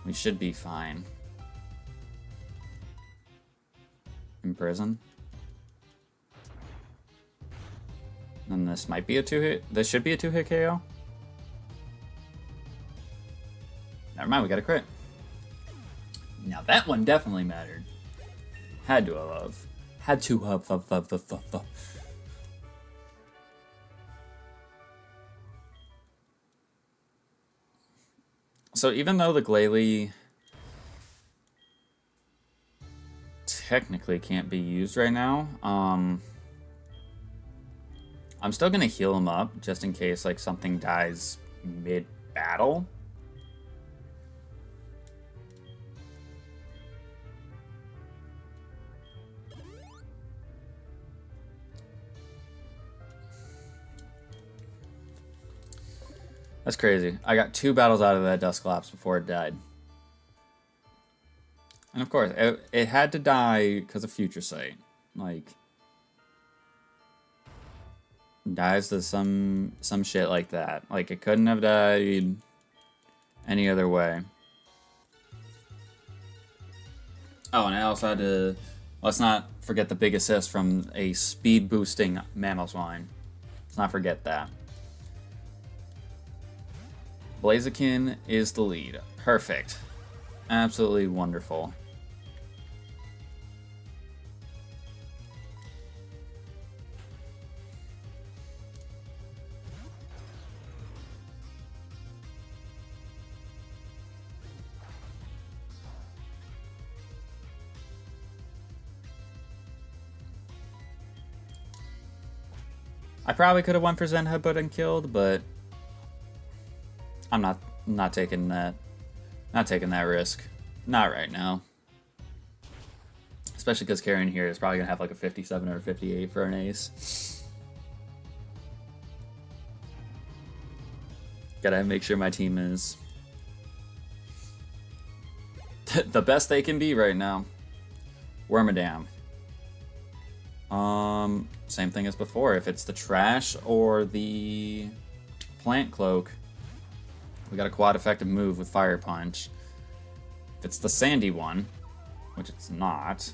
we should be fine. Imprison. And this might be a 2-hit. This should be a 2-hit KO. Never mind, we got a crit. Now that one definitely mattered. Had to have. Had to have. So even though the Glalie technically can't be used right now, I'm still gonna heal him up just in case like something dies mid-battle. That's crazy. I got 2 battles out of that Dusclops before it died. And of course, it had to die because of Future Sight. Like, dies to some shit like that. Like, it couldn't have died any other way. Oh, and I also had to... Let's not forget the big assist from a speed-boosting Mamoswine. Let's not forget that. Blaziken is the lead. Perfect. Absolutely wonderful. I probably could have went for Zen Headbutt and killed, but I'm not taking that. Not taking that risk. Not right now. Especially because Carrion here is probably gonna have like a 57 or a 58 for an ace. Gotta make sure my team is the best they can be right now. Wormadam. Same thing as before. If it's the trash or the plant cloak, we got a quad effective move with Fire Punch. If it's the sandy one, which it's not.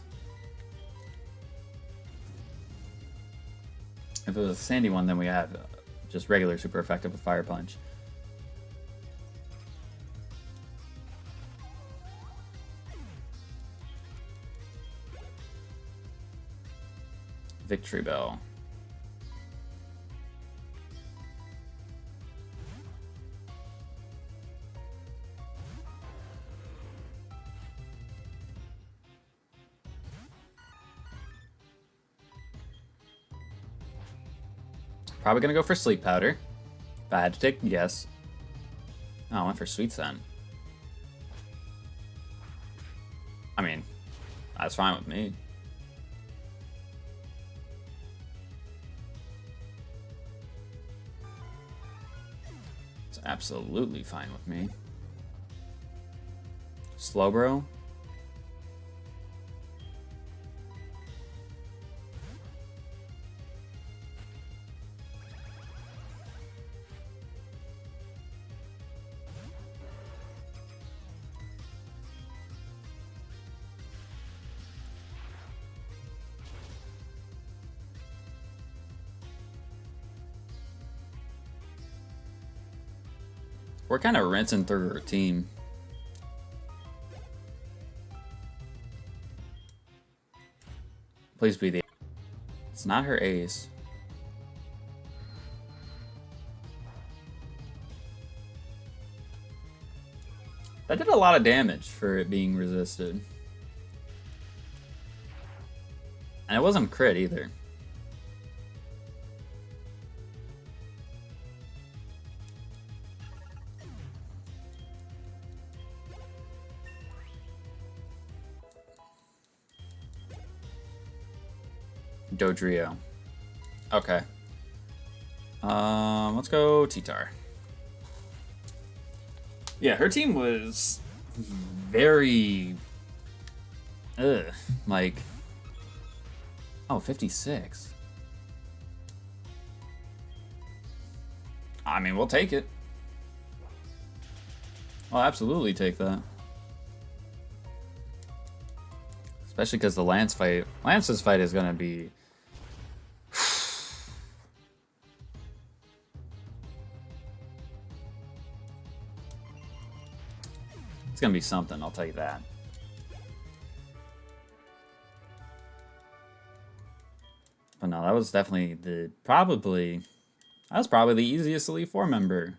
If it was a sandy one, then we have just regular super effective with Fire Punch. Victory Bell. Probably gonna go for Sleep Powder. If I had to take a guess. Oh, I went for Sweet Scent. I mean, that's fine with me. It's absolutely fine with me. Slowbro. We're kind of rinsing through her team. Please be the... It's not her ace. That did a lot of damage for it being resisted. And it wasn't crit either. Dodrio. Okay. Let's go T-Tar. Yeah, her team was very... like... Oh, 56. I mean, we'll take it. I'll absolutely take that. Especially because the Lance's fight is going to be... It's going to be something, I'll tell you that. But no, that was definitely that was probably the easiest Elite Four member.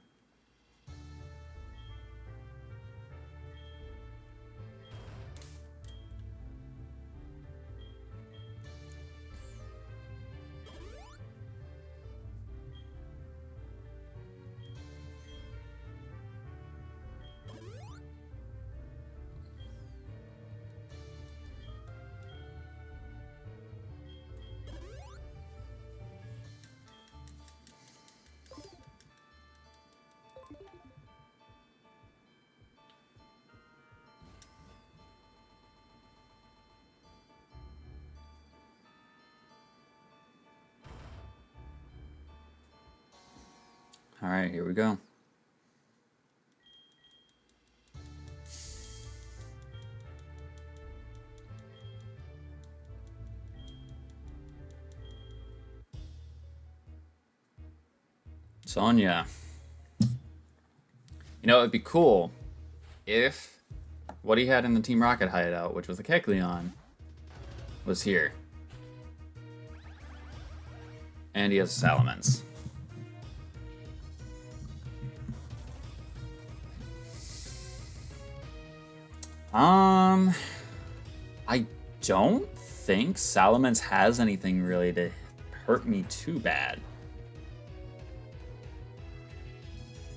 All right, here we go. Sonya. You know, it'd be cool if what he had in the Team Rocket hideout, which was the Kecleon, was here. And he has Salamence. I don't think Salamence has anything really to hurt me too bad.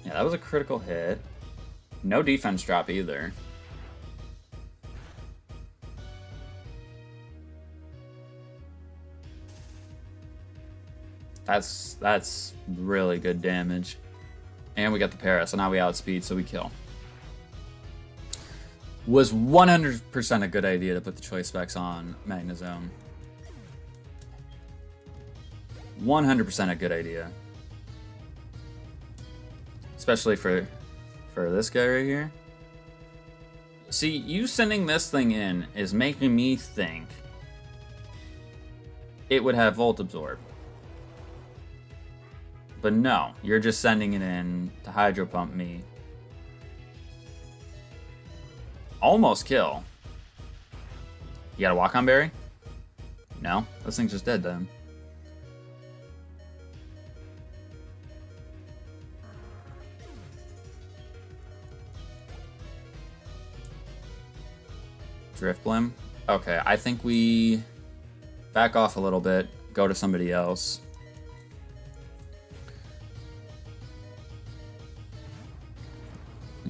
Yeah, that was a critical hit. No defense drop either. That's really good damage. And we got the para, so now we outspeed, so we kill. Was 100% a good idea to put the choice specs on Magnezone. 100% a good idea. Especially for this guy right here. See, you sending this thing in is making me think it would have Volt Absorb. But no, you're just sending it in to Hydro Pump me. Almost kill. You got a Walk-On Berry? No? This thing's just dead then. Drifblim? Okay, I think we back off a little bit, go to somebody else.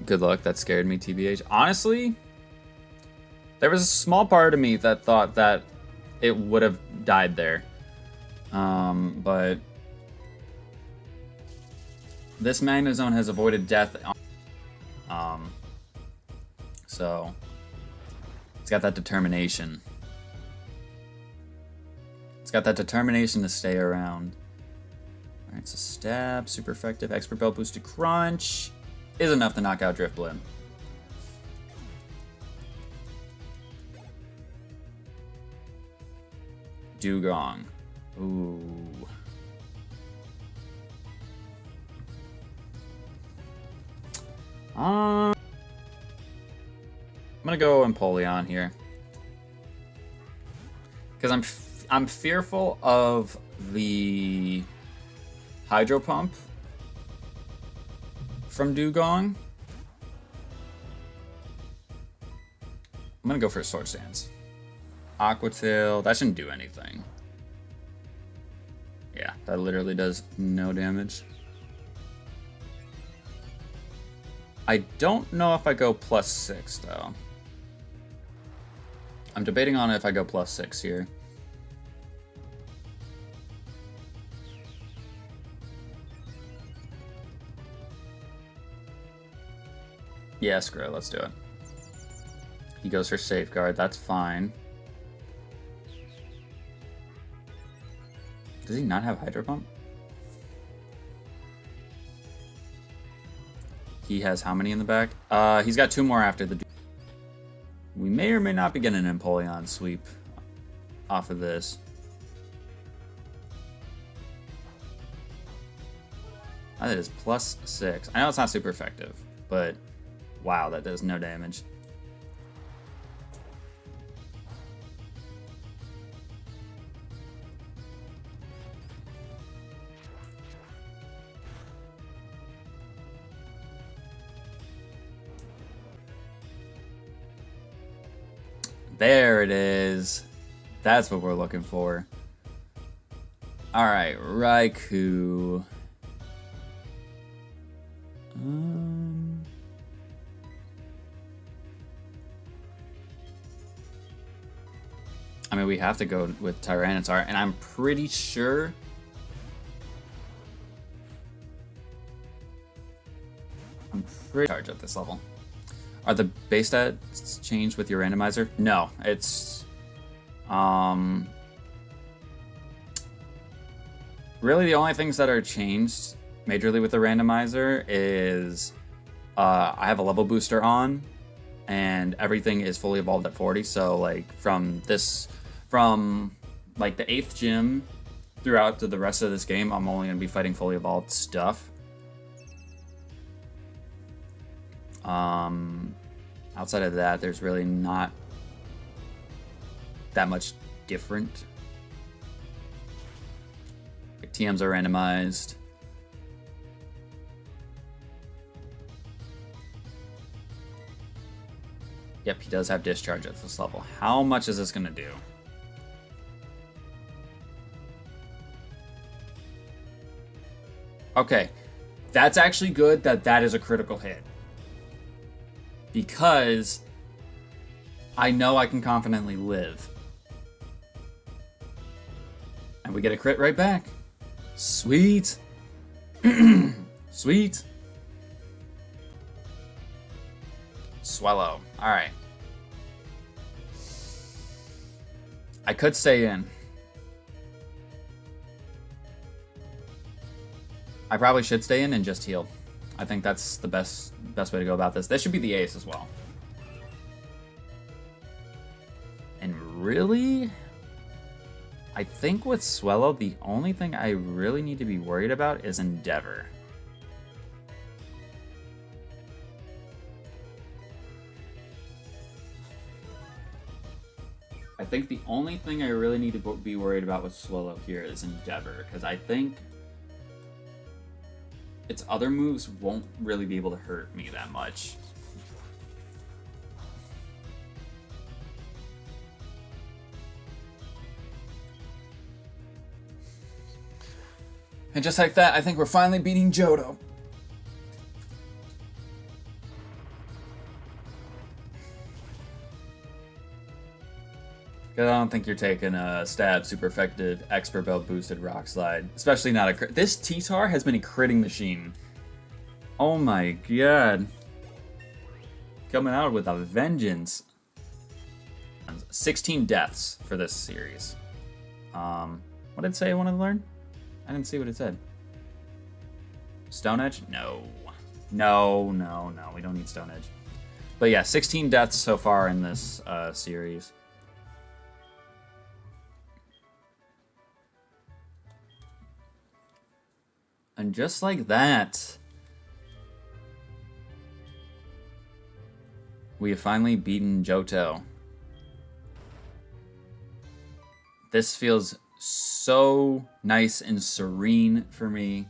Good luck, that scared me, TBH. Honestly, there was a small part of me that thought that it would have died there. But this Magnezone has avoided death. So it's got that determination. It's got that determination to stay around. Alright, so stab, super effective, expert belt boosted crunch is enough to knock out Drifblim. Dugong. Ooh. I'm gonna go Empoleon here. Because I'm fearful of the Hydro Pump from Dugong. I'm gonna go for a Sword Stance. Aqua Tail, that shouldn't do anything. Yeah, that literally does no damage. I don't know if I go +6 though. I'm debating on if I go +6 here. Yeah, screw it, let's do it. He goes for Safeguard, that's fine. Does he not have Hydro Pump? He has how many in the back? He's got 2 more after the... We may or may not be getting an Empoleon sweep off of this. That is +6. I know it's not super effective, but wow, that does no damage. There it is. That's what we're looking for. Alright, Raikou. I mean, we have to go with Tyranitar, and I'm pretty sure... charge at this level. Are the base stats changed with your randomizer? No, it's... really the only things that are changed majorly with the randomizer is I have a level booster on, and everything is fully evolved at 40, so like from like the 8th gym throughout to the rest of this game, I'm only going to be fighting fully evolved stuff. Outside of that, there's really not that much different. Like TMs are randomized. Yep, he does have discharge at this level. How much is this going to do? Okay, that's actually good that that is a critical hit. Because I know I can confidently live. And we get a crit right back. Sweet. Sweet. Swallow. Alright. I could stay in. I probably should stay in and just heal. I think that's the best way to go about this. This should be the ace as well. really, I think with Swellow, the only thing I really need to be worried about is Endeavor. I think the only thing I really need to be worried about with Swellow here is Endeavor, because I think its other moves won't really be able to hurt me that much. And just like that, I think we're finally beating Johto. Because I don't think you're taking a stab super effective expert belt boosted rock slide, especially not a crit. This T-Tar has been a critting machine. Oh my god. Coming out with a vengeance. 16 deaths for this series. What did it say I wanted to learn? I didn't see what it said. Stone Edge? No. No, no, no. We don't need Stone Edge. But yeah, 16 deaths so far in this series. And just like that, we have finally beaten Johto. This feels so nice and serene for me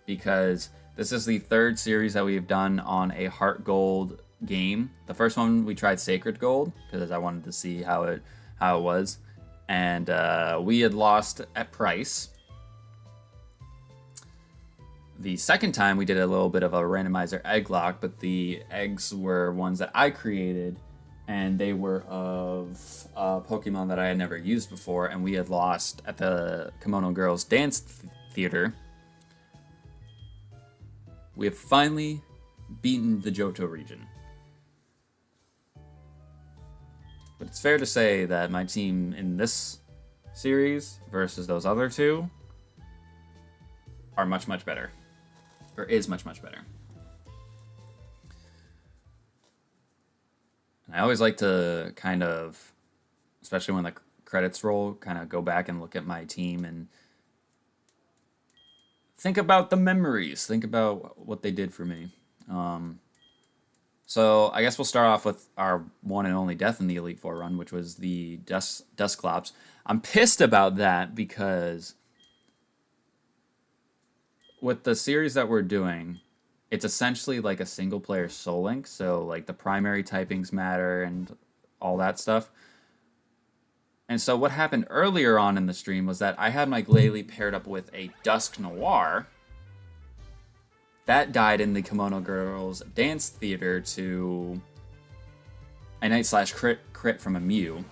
because this is the third series that we've done on a Heartgold game. The first one we tried Sacred Gold because I wanted to see how it was, and we had lost at price. The second time we did a little bit of a randomizer egg lock, but the eggs were ones that I created, and they were of Pokemon that I had never used before, and we had lost at the Kimono Girls Dance Theater. We have finally beaten the Johto region. But it's fair to say that my team in this series versus those other two are much, much better. Or is much, much better. And I always like to kind of, especially when the credits roll, kind of go back and look at my team and think about the memories. Think about what they did for me. So I guess we'll start off with our one and only death in the Elite Four run, which was the Dusclops. I'm pissed about that because with the series that we're doing, it's essentially like a single player Soul Link, so like the primary typings matter and all that stuff. And so what happened earlier on in the stream was that I had my Glalie paired up with a Dusk Noir. That died in the Kimono Girls Dance Theater to a Night/crit from a Mew.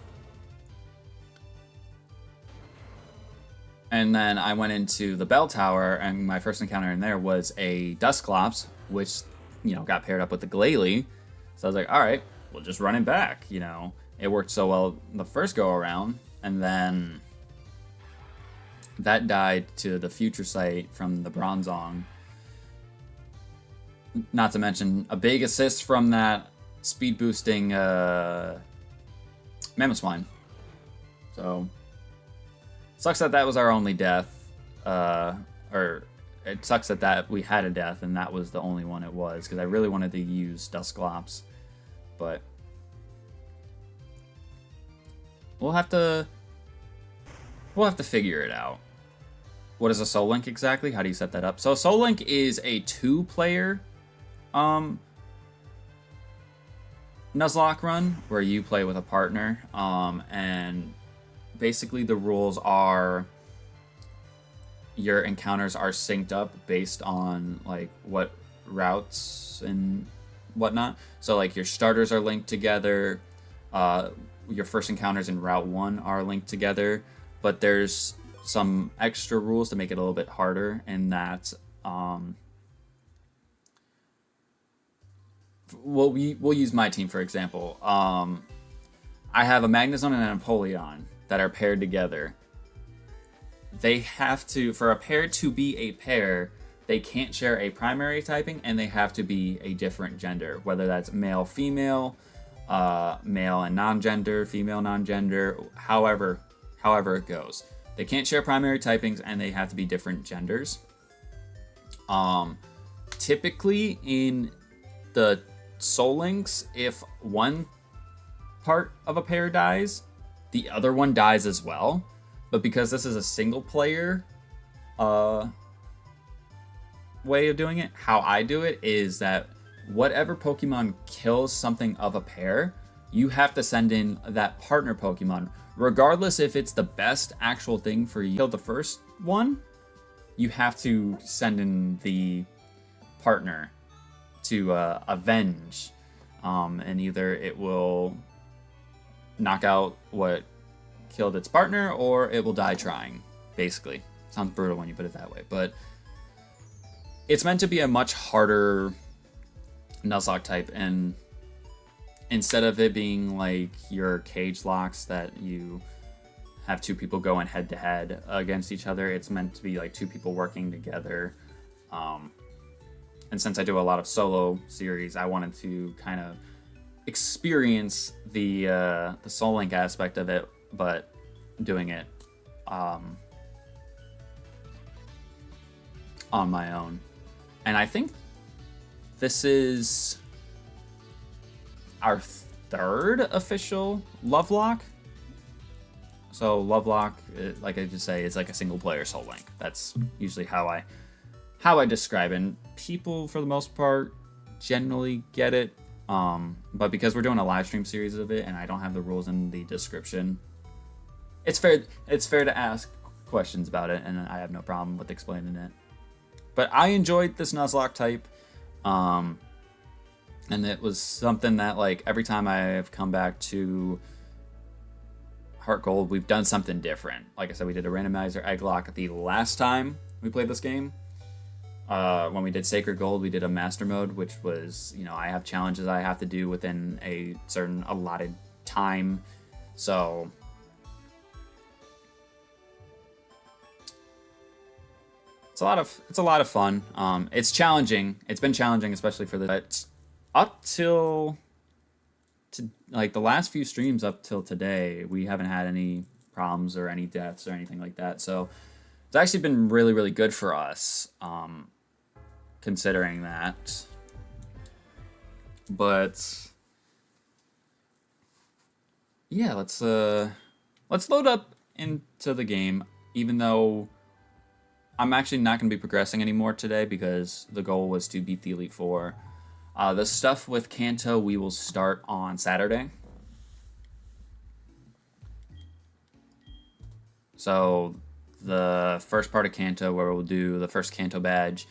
And then I went into the Bell Tower, and my first encounter in there was a Dusclops, which, you know, got paired up with the Glalie. So I was like, all right, we'll just run it back, you know. It worked so well the first go-around, and then that died to the Future Sight from the Bronzong. Not to mention a big assist from that speed-boosting Mamoswine. So sucks that that was our only death, or it sucks that we had a death and that was the only one it was, because I really wanted to use Dusclops, but we'll have to figure it out. What is a Soul Link exactly? How do you set that up? So Soul Link is a 2-player Nuzlocke run where you play with a partner, and basically the rules are your encounters are synced up based on like what routes and whatnot. So like your starters are linked together, your first encounters in Route 1 are linked together, but there's some extra rules to make it a little bit harder, and that we'll use my team for example. I have a Magnezone and a Napoleon that are paired together. They have to, for a pair to be a pair, they can't share a primary typing, and they have to be a different gender, whether that's male, female, male and non-gender, female non-gender, however it goes. They can't share primary typings, and they have to be different genders. Typically in the Soul Links, if one part of a pair dies, the other one dies as well. But because this is a single player way of doing it, how I do it is that whatever Pokemon kills something of a pair, you have to send in that partner Pokemon. Regardless if it's the best actual thing for you to kill the first one, you have to send in the partner to avenge. And either it will knock out what killed its partner, or it will die trying, basically. Sounds brutal when you put it that way, but it's meant to be a much harder Nuzlocke type, and instead of it being like your cage locks that you have two people going head to head against each other, it's meant to be like two people working together. And since I do a lot of solo series, I wanted to kind of experience the Soul Link aspect of it, but doing it on my own. And I think this is our third official Lovelocke. So Lovelocke, like I just say, is like a single player Soul Link. That's usually how I describe it. And people, for the most part, generally get it. But because we're doing a live stream series of it, and I don't have the rules in the description, it's fair to ask questions about it, and I have no problem with explaining it. But I enjoyed this Nuzlocke type, and it was something that, like, every time I've come back to Heartgold, we've done something different. Like I said, we did a randomizer egg lock the last time we played this game. When we did Sacred Gold, we did a master mode, which was, I have challenges I have to do within a certain allotted time. So it's a lot of fun. It's challenging. It's been challenging, especially for but up till like the last few streams up till today, we haven't had any problems or any deaths or anything like that. So it's actually been really, really good for us, considering that. But yeah, let's load up into the game, even though I'm actually not going to be progressing anymore today because the goal was to beat the Elite Four. The stuff with Kanto we will start on Saturday. So the first part of Kanto, where we'll do the first Kanto badge,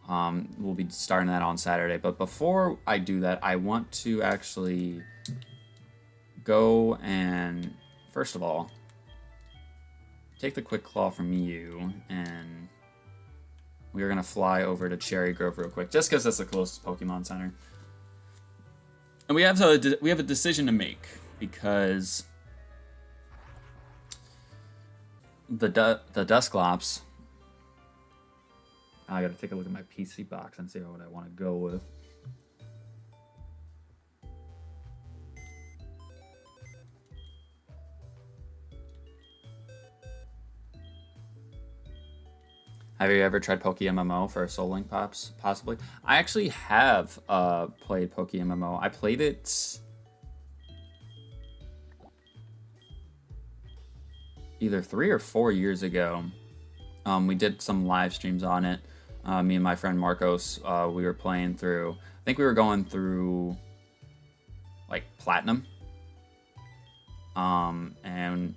we'll be starting that on Saturday. But before I do that, I want to actually go and, first of all, take the Quick Claw from you, and we're going to fly over to Cherry Grove real quick, just because that's the closest Pokemon Center. And we have a decision to make, because the Dusclops, I got to take a look at my PC box and see what I want to go with. Have you ever tried PokeMMO for a Soul Link possibly? I actually have played PokeMMO. I played it either 3 or 4 years ago. We did some live streams on it. Me and my friend Marcos, we were playing through, I think we were going through like Platinum. And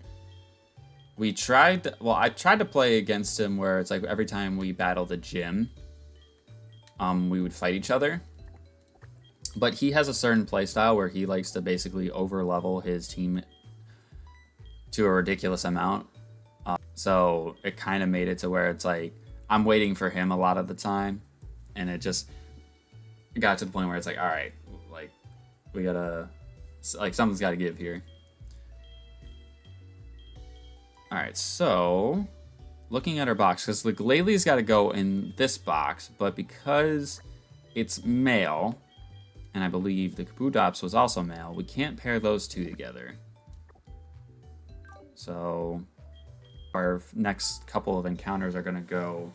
I tried to play against him where it's like every time we battled a gym, we would fight each other. But he has a certain playstyle where he likes to basically over-level his team to a ridiculous amount. So it kind of made it to where it's like, I'm waiting for him a lot of the time. And it got to the point where it's like, all right, like, we gotta, like, something's gotta give here. Alright, so looking at our box, because the Glalie got to go in this box, but because it's male, and I believe the Kabutops was also male. We can't pair those two together. So our next couple of encounters are going to go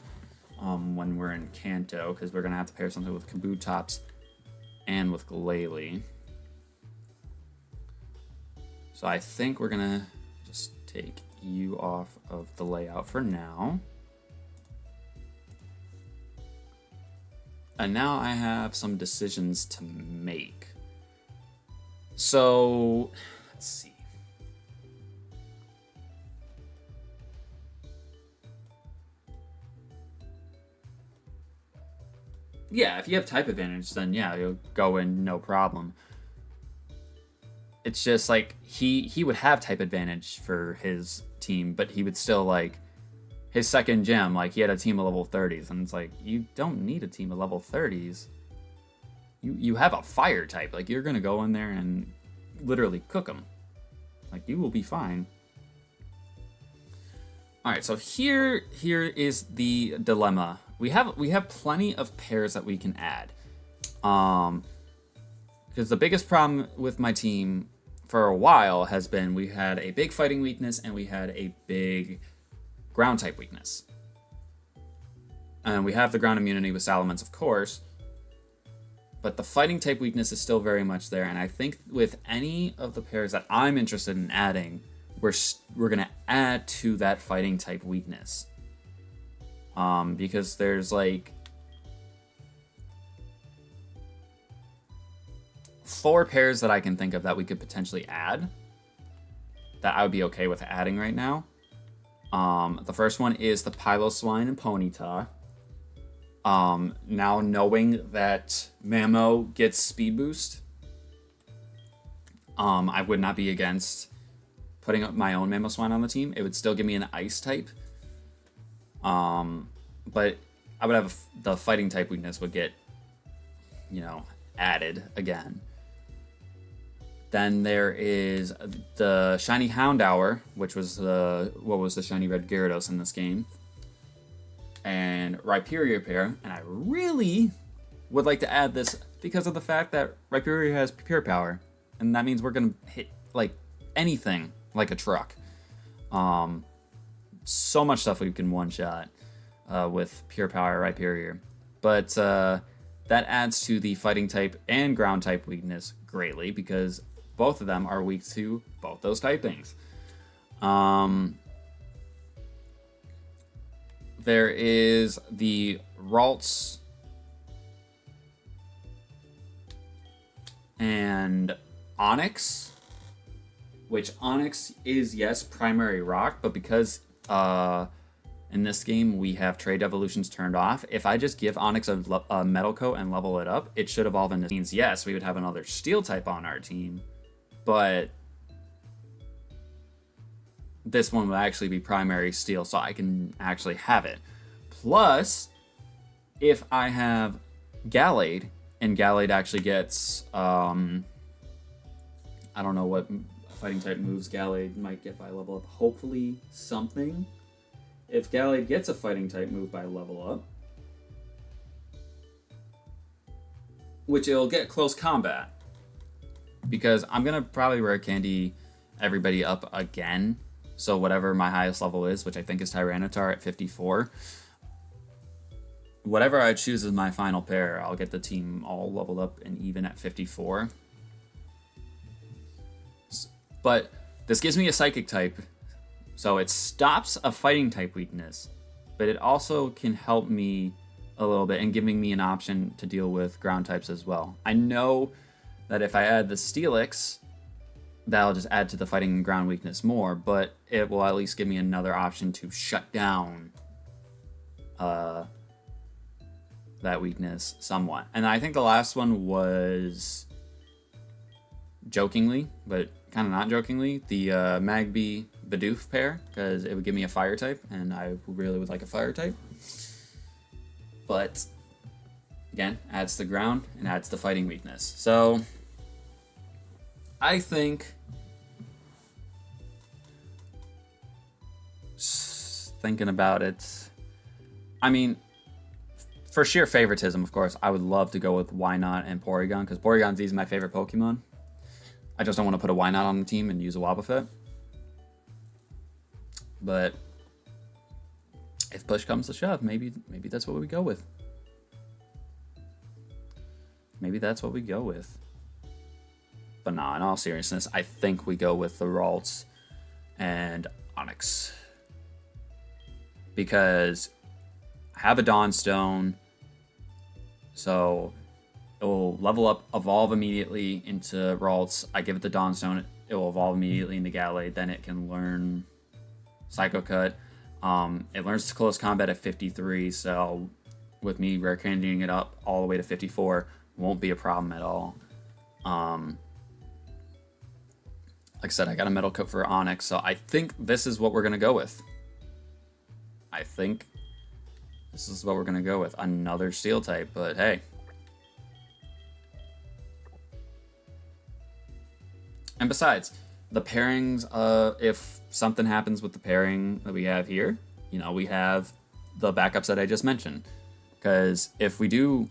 when we're in Kanto, because we're going to have to pair something with Kabutops and with Glalie. So I think we're going to just take you off of the layout for now. And now I have some decisions to make. So, let's see. Yeah, if you have type advantage, then yeah, you'll go in no problem. It's just like he would have type advantage for his team, but he would still like his second gem, like he had a team of level 30s, and it's like you don't need a team of level 30s. You have a fire type, like you're gonna go in there and literally cook them. Like you will be fine. All right, so here is the dilemma. We have plenty of pairs that we can add. Because the biggest problem with my team for a while has been we had a big fighting weakness and we had a big ground type weakness. And we have the ground immunity with Salamence, of course. But the fighting type weakness is still very much there. And I think with any of the pairs that I'm interested in adding, we're going to add to that fighting type weakness. Because there's like 4 pairs that I can think of that we could potentially add that I would be okay with adding right now. The first one is the Piloswine and Ponyta. Now knowing that Mamo gets speed boost, I would not be against putting up my own Mamoswine on the team. It would still give me an ice type. But I would have the fighting type weakness would get, added again. Then there is the Shiny Houndour, which was the Shiny Red Gyarados in this game. And Rhyperior pair, and I really would like to add this because of the fact that Rhyperior has Pure Power, and that means we're gonna hit like anything like a truck. So much stuff we can one-shot with Pure Power Rhyperior. But that adds to the fighting type and ground type weakness greatly because both of them are weak to both those typings. There is the Ralts and Onix, which Onix is, yes, primary rock, but because in this game we have trade evolutions turned off, if I just give Onix a Metal Coat and level it up, it should evolve into means yes, we would have another steel type on our team, but this one will actually be primary steel, so I can actually have it. Plus, if I have Gallade, and Gallade actually gets, I don't know what fighting type moves Gallade might get by level up. Hopefully something. If Gallade gets a fighting type move by level up, which it'll get close combat, because I'm going to probably rare candy everybody up again. So whatever my highest level is, which I think is Tyranitar at 54, whatever I choose as my final pair, I'll get the team all leveled up and even at 54. But this gives me a Psychic type, so it stops a fighting type weakness, but it also can help me a little bit and giving me an option to deal with ground types as well. I know that if I add the Steelix, that'll just add to the fighting and ground weakness more, but it will at least give me another option to shut down that weakness somewhat. And I think the last one was jokingly, but kind of not jokingly, the Magby Bidoof pair, because it would give me a fire type, and I really would like a fire type. But again, adds the ground and adds the fighting weakness. So I think, thinking about it, I mean, for sheer favoritism, of course, I would love to go with Wynot and Porygon, because Porygon's easily my favorite Pokemon. I just don't want to put a Wynot on the team and use a Wobbuffet. But if push comes to shove, maybe that's what we go with. Maybe that's what we go with. But nah, in all seriousness, I think we go with the Ralts and Onix. Because I have a Dawnstone, so it will level up, evolve immediately into Ralts. I give it the Dawnstone, it will evolve immediately into Gallade. Then it can learn Psycho Cut. It learns close combat at 53, so with me rare candying it up all the way to 54, won't be a problem at all. Like I said, I got a Metal Coat for Onix, so I think this is what we're gonna go with. I think this is what we're gonna go with. Another Steel type, but hey. And besides, the pairings, if something happens with the pairing that we have here, you know, we have the backups that I just mentioned. Because if we do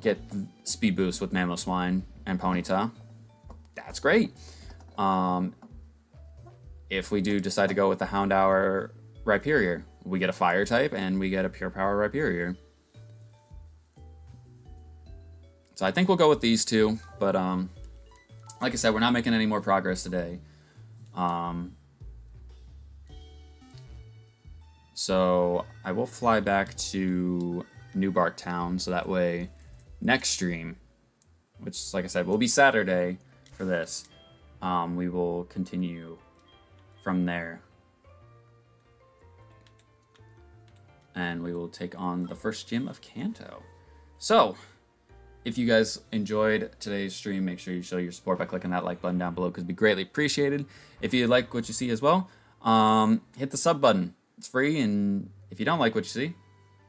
get speed boost with Mamoswine and Ponyta, that's great. If we do decide to go with the Houndour Rhyperior, we get a fire type and we get a pure power Rhyperior. So I think we'll go with these two, but like I said, we're not making any more progress today. So I will fly back to New Bark Town, so that way next stream, which like I said will be Saturday for this, we will continue from there. And we will take on the first gym of Kanto. So, if you guys enjoyed today's stream, make sure you show your support by clicking that like button down below, because it'd be greatly appreciated. If you like what you see as well, hit the sub button. It's free, and if you don't like what you see,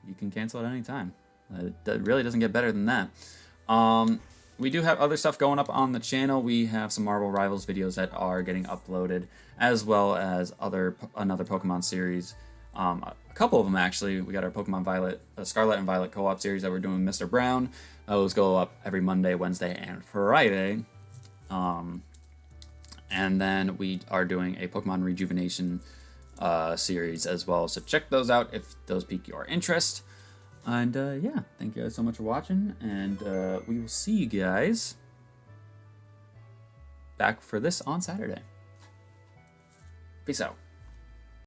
you can cancel at any time. It really doesn't get better than that. We do have other stuff going up on the channel. We have some Marvel Rivals videos that are getting uploaded, as well as another Pokemon series. A couple of them actually. We got our Pokemon Violet, Scarlet and Violet co-op series that we're doing with Mr. Brown. Those go up every Monday, Wednesday, and Friday. And then we are doing a Pokemon Rejuvenation series as well. So check those out if those pique your interest. And yeah, thank you guys so much for watching, and we will see you guys back for this on Saturday. Peace out.